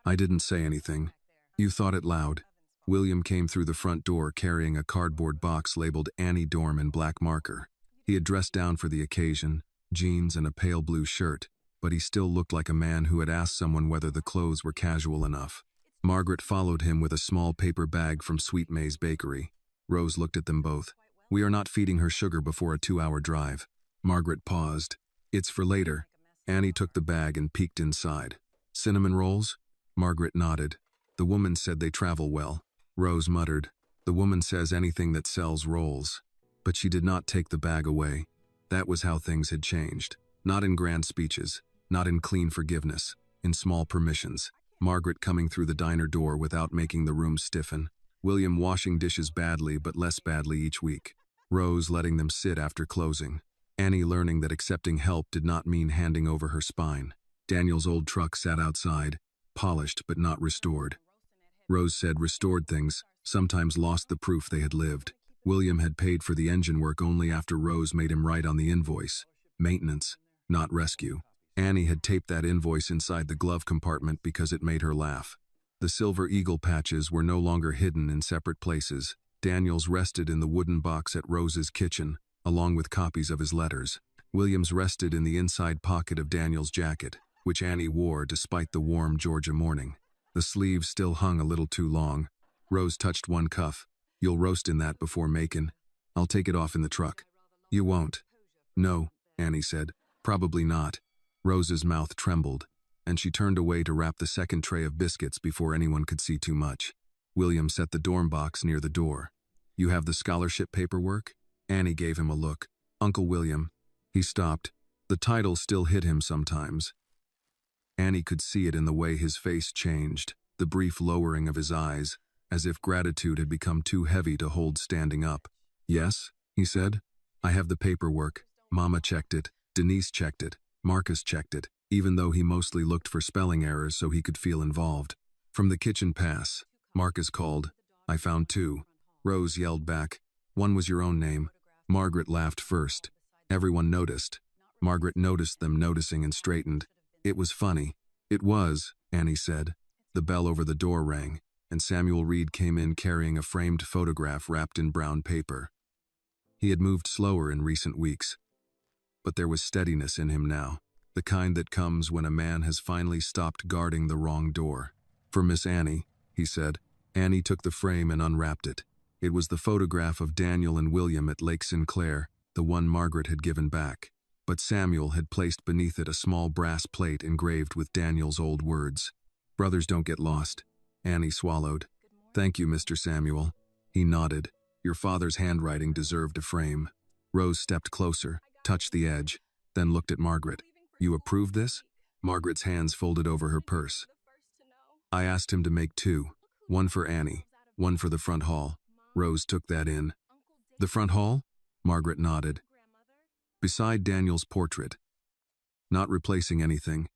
[SPEAKER 1] "I didn't say anything." "You thought it loud." William came through the front door carrying a cardboard box labeled Annie Dorm in black marker. He had dressed down for the occasion, jeans and a pale blue shirt, but he still looked like a man who had asked someone whether the clothes were casual enough. Margaret followed him with a small paper bag from Sweet May's bakery. Rose looked at them both. "We are not feeding her sugar before a 2-hour drive." Margaret paused. "It's for later." Annie took the bag and peeked inside. "Cinnamon rolls?" Margaret nodded. "The woman said they travel well." Rose muttered. "The woman says anything that sells rolls." But she did not take the bag away. That was how things had changed. Not in grand speeches, not in clean forgiveness, in small permissions. Margaret coming through the diner door without making the room stiffen. William washing dishes badly but less badly each week. Rose letting them sit after closing. Annie learning that accepting help did not mean handing over her spine. Daniel's old truck sat outside, polished but not restored. Rose said restored things sometimes lost the proof they had lived. William had paid for the engine work only after Rose made him write on the invoice. Maintenance, not rescue. Annie had taped that invoice inside the glove compartment because it made her laugh. The silver eagle patches were no longer hidden in separate places. Daniel's rested in the wooden box at Rose's kitchen, along with copies of his letters. William's rested in the inside pocket of Daniel's jacket, which Annie wore despite the warm Georgia morning. The sleeves still hung a little too long. Rose touched one cuff. "You'll roast in that before making. I'll take it off in the truck." "You won't." "No," Annie said. "Probably not." Rose's mouth trembled, and she turned away to wrap the second tray of biscuits before anyone could see too much. William set the dorm box near the door. "You have the scholarship paperwork?" Annie gave him a look. "Uncle William." He stopped. The title still hit him sometimes. Annie could see it in the way his face changed, the brief lowering of his eyes, as if gratitude had become too heavy to hold standing up. "Yes," he said. "I have the paperwork. Mama checked it. Denise checked it. Marcus checked it, even though he mostly looked for spelling errors so he could feel involved." From the kitchen pass, Marcus called, "I found two." Rose yelled back, "One was your own name." Margaret laughed first. Everyone noticed. Margaret noticed them noticing and straightened. "It was funny." "It was," Annie said. The bell over the door rang, and Samuel Reed came in carrying a framed photograph wrapped in brown paper. He had moved slower in recent weeks, but there was steadiness in him now, the kind that comes when a man has finally stopped guarding the wrong door. "For Miss Annie," he said. Annie took the frame and unwrapped it. It was the photograph of Daniel and William at Lake Sinclair, the one Margaret had given back. But Samuel had placed beneath it a small brass plate engraved with Daniel's old words. "Brothers don't get lost." Annie swallowed. "Thank you, Mr. Samuel." He nodded. "Your father's handwriting deserved a frame." Rose stepped closer, touched the edge, then looked at Margaret. "You approve this?" Margaret's hands folded over her purse. "I asked him to make two. One for Annie, one for the front hall." Rose took that in. "The front hall?" Margaret nodded. "Beside Daniel's portrait. Not replacing anything.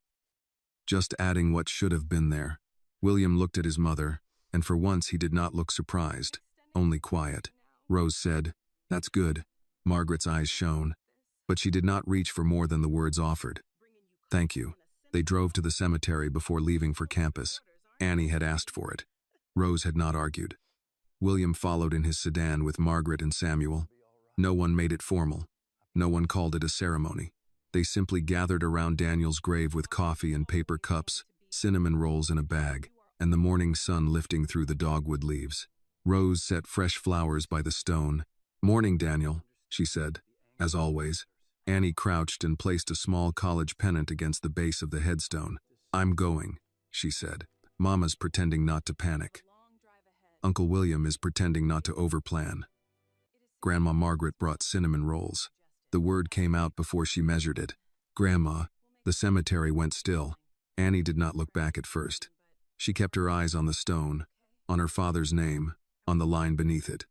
[SPEAKER 1] Just adding what should have been there." William looked at his mother, and for once he did not look surprised, only quiet. Rose said, "That's good." Margaret's eyes shone, but she did not reach for more than the words offered. "Thank you." They drove to the cemetery before leaving for campus. Annie had asked for it. Rose had not argued. William followed in his sedan with Margaret and Samuel. No one made it formal. No one called it a ceremony. They simply gathered around Daniel's grave with coffee and paper cups, cinnamon rolls in a bag, and the morning sun lifting through the dogwood leaves. Rose set fresh flowers by the stone. "Morning, Daniel," she said. As always, Annie crouched and placed a small college pennant against the base of the headstone. "I'm going," she said. "Mama's pretending not to panic. Uncle William is pretending not to overplan." Grandma Margaret brought cinnamon rolls. The word came out before she measured it. "Grandma." The cemetery went still. Annie did not look back at first. She kept her eyes on the stone, on her father's name, on the line beneath it.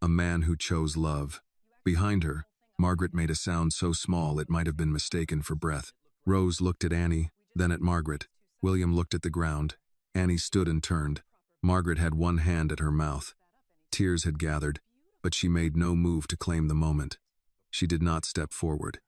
[SPEAKER 1] "A man who chose love." Behind her, Margaret made a sound so small it might have been mistaken for breath. Rose looked at Annie, then at Margaret. William looked at the ground. Annie stood and turned. Margaret had one hand at her mouth. Tears had gathered, but she made no move to claim the moment. She did not step forward.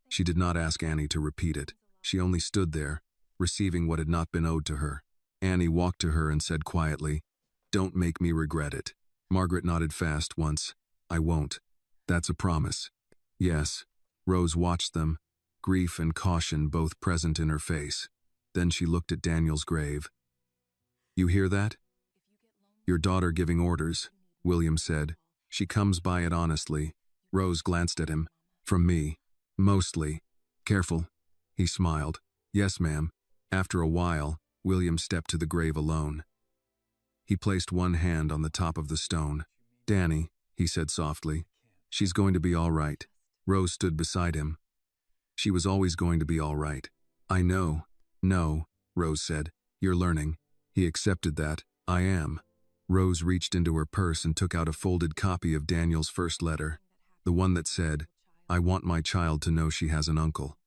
[SPEAKER 1] She did not ask Annie to repeat it. She only stood there, receiving what had not been owed to her. Annie walked to her and said quietly, "Don't make me regret it." Margaret nodded fast once. "I won't. That's a promise." "Yes." Rose watched them, grief and caution both present in her face. Then she looked at Daniel's grave. "You hear that? Your daughter giving orders," William said. "She comes by it honestly." Rose glanced at him. "From me. Mostly. Careful." He smiled. "Yes, ma'am." After a while, William stepped to the grave alone. He placed one hand on the top of the stone. "Danny," he said softly, "she's going to be all right." Rose stood beside him. "She was always going to be all right." "I know." "No," Rose said. "You're learning." He accepted that. "I am." Rose reached into her purse and took out a folded copy of Daniel's first letter, the one that said, "I want my child to know she has an uncle."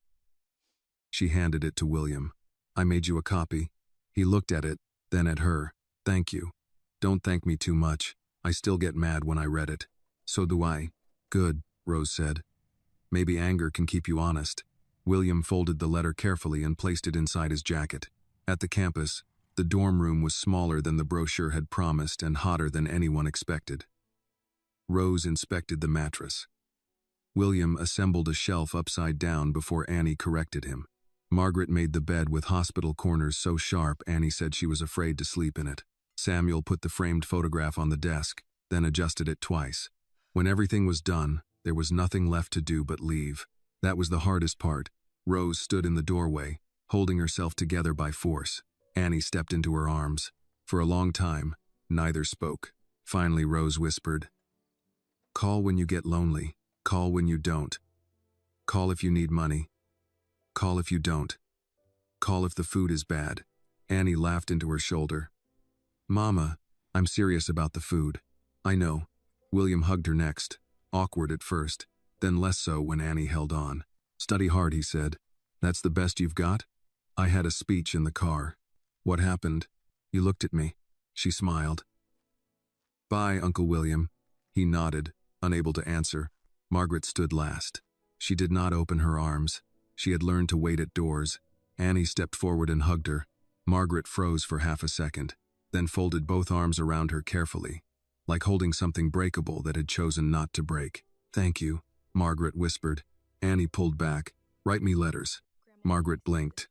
[SPEAKER 1] She handed it to William. "I made you a copy." He looked at it, then at her. "Thank you." "Don't thank me too much. I still get mad when I read it." "So do I." "Good," Rose said. "Maybe anger can keep you honest." William folded the letter carefully and placed it inside his jacket. At the campus, the dorm room was smaller than the brochure had promised and hotter than anyone expected. Rose inspected the mattress. William assembled a shelf upside down before Annie corrected him. Margaret made the bed with hospital corners so sharp Annie said she was afraid to sleep in it. Samuel put the framed photograph on the desk, then adjusted it twice. When everything was done, there was nothing left to do but leave. That was the hardest part. Rose stood in the doorway, holding herself together by force. Annie stepped into her arms. For a long time, neither spoke. Finally, Rose whispered, "Call when you get lonely. Call when you don't. Call if you need money. Call if you don't. Call if the food is bad." Annie laughed into her shoulder. "Mama, I'm serious about the food." "I know." William hugged her next, awkward at first, then less so when Annie held on. "Study hard," he said. "That's the best you've got?" "I had a speech in the car." "What happened?" "You looked at me." She smiled. "Bye, Uncle William." He nodded, unable to answer. Margaret stood last. She did not open her arms. She had learned to wait at doors. Annie stepped forward and hugged her. Margaret froze for half a second, then folded both arms around her carefully, like holding something breakable that had chosen not to break. "Thank you," Margaret whispered. Annie pulled back. "Write me letters." Margaret blinked.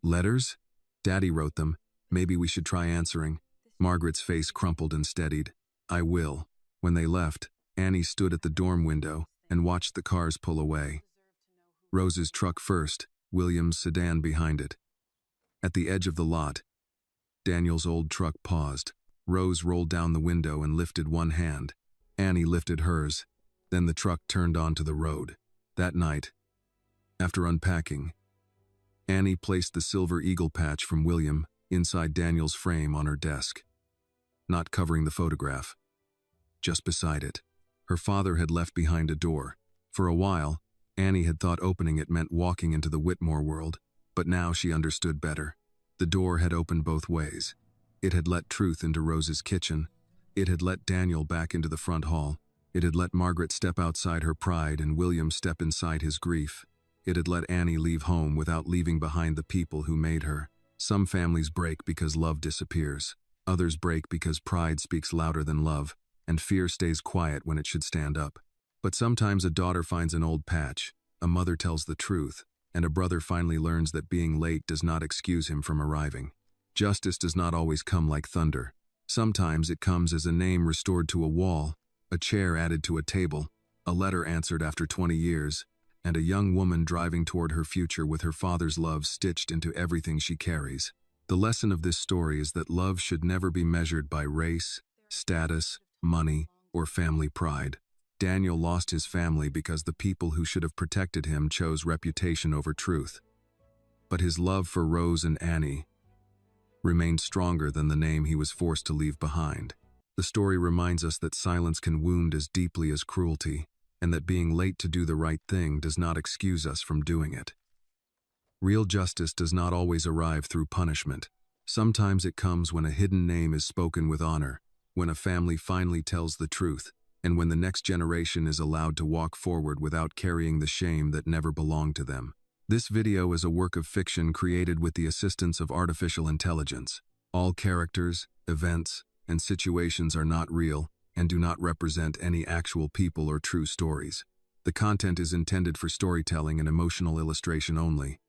[SPEAKER 1] "Letters? Daddy wrote them. Maybe we should try answering." Margaret's face crumpled and steadied. "I will." When they left, Annie stood at the dorm window and watched the cars pull away. Rose's truck first, William's sedan behind it. At the edge of the lot, Daniel's old truck paused. Rose rolled down the window and lifted one hand. Annie lifted hers. Then the truck turned onto the road. That night, after unpacking, Annie placed the silver eagle patch from William inside Daniel's frame on her desk, not covering the photograph, just beside it. Her father had left behind a door. For a while, Annie had thought opening it meant walking into the Whitmore world, but now she understood better. The door had opened both ways. It had let truth into Rose's kitchen. It had let Daniel back into the front hall. It had let Margaret step outside her pride and William step inside his grief. It had let Annie leave home without leaving behind the people who made her. Some families break because love disappears. Others break because pride speaks louder than love, and fear stays quiet when it should stand up. But sometimes a daughter finds an old patch, a mother tells the truth, and a brother finally learns that being late does not excuse him from arriving. Justice does not always come like thunder. Sometimes it comes as a name restored to a wall, a chair added to a table, a letter answered after 20 years, and a young woman driving toward her future with her father's love stitched into everything she carries. The lesson of this story is that love should never be measured by race, status, money, or family pride. Daniel lost his family because the people who should have protected him chose reputation over truth. But his love for Rose and Annie remained stronger than the name he was forced to leave behind. The story reminds us that silence can wound as deeply as cruelty, and that being late to do the right thing does not excuse us from doing it. Real justice does not always arrive through punishment. Sometimes it comes when a hidden name is spoken with honor, when a family finally tells the truth, and when the next generation is allowed to walk forward without carrying the shame that never belonged to them. This video is a work of fiction created with the assistance of artificial intelligence. All characters, events, and situations are not real and do not represent any actual people or true stories. The content is intended for storytelling and emotional illustration only.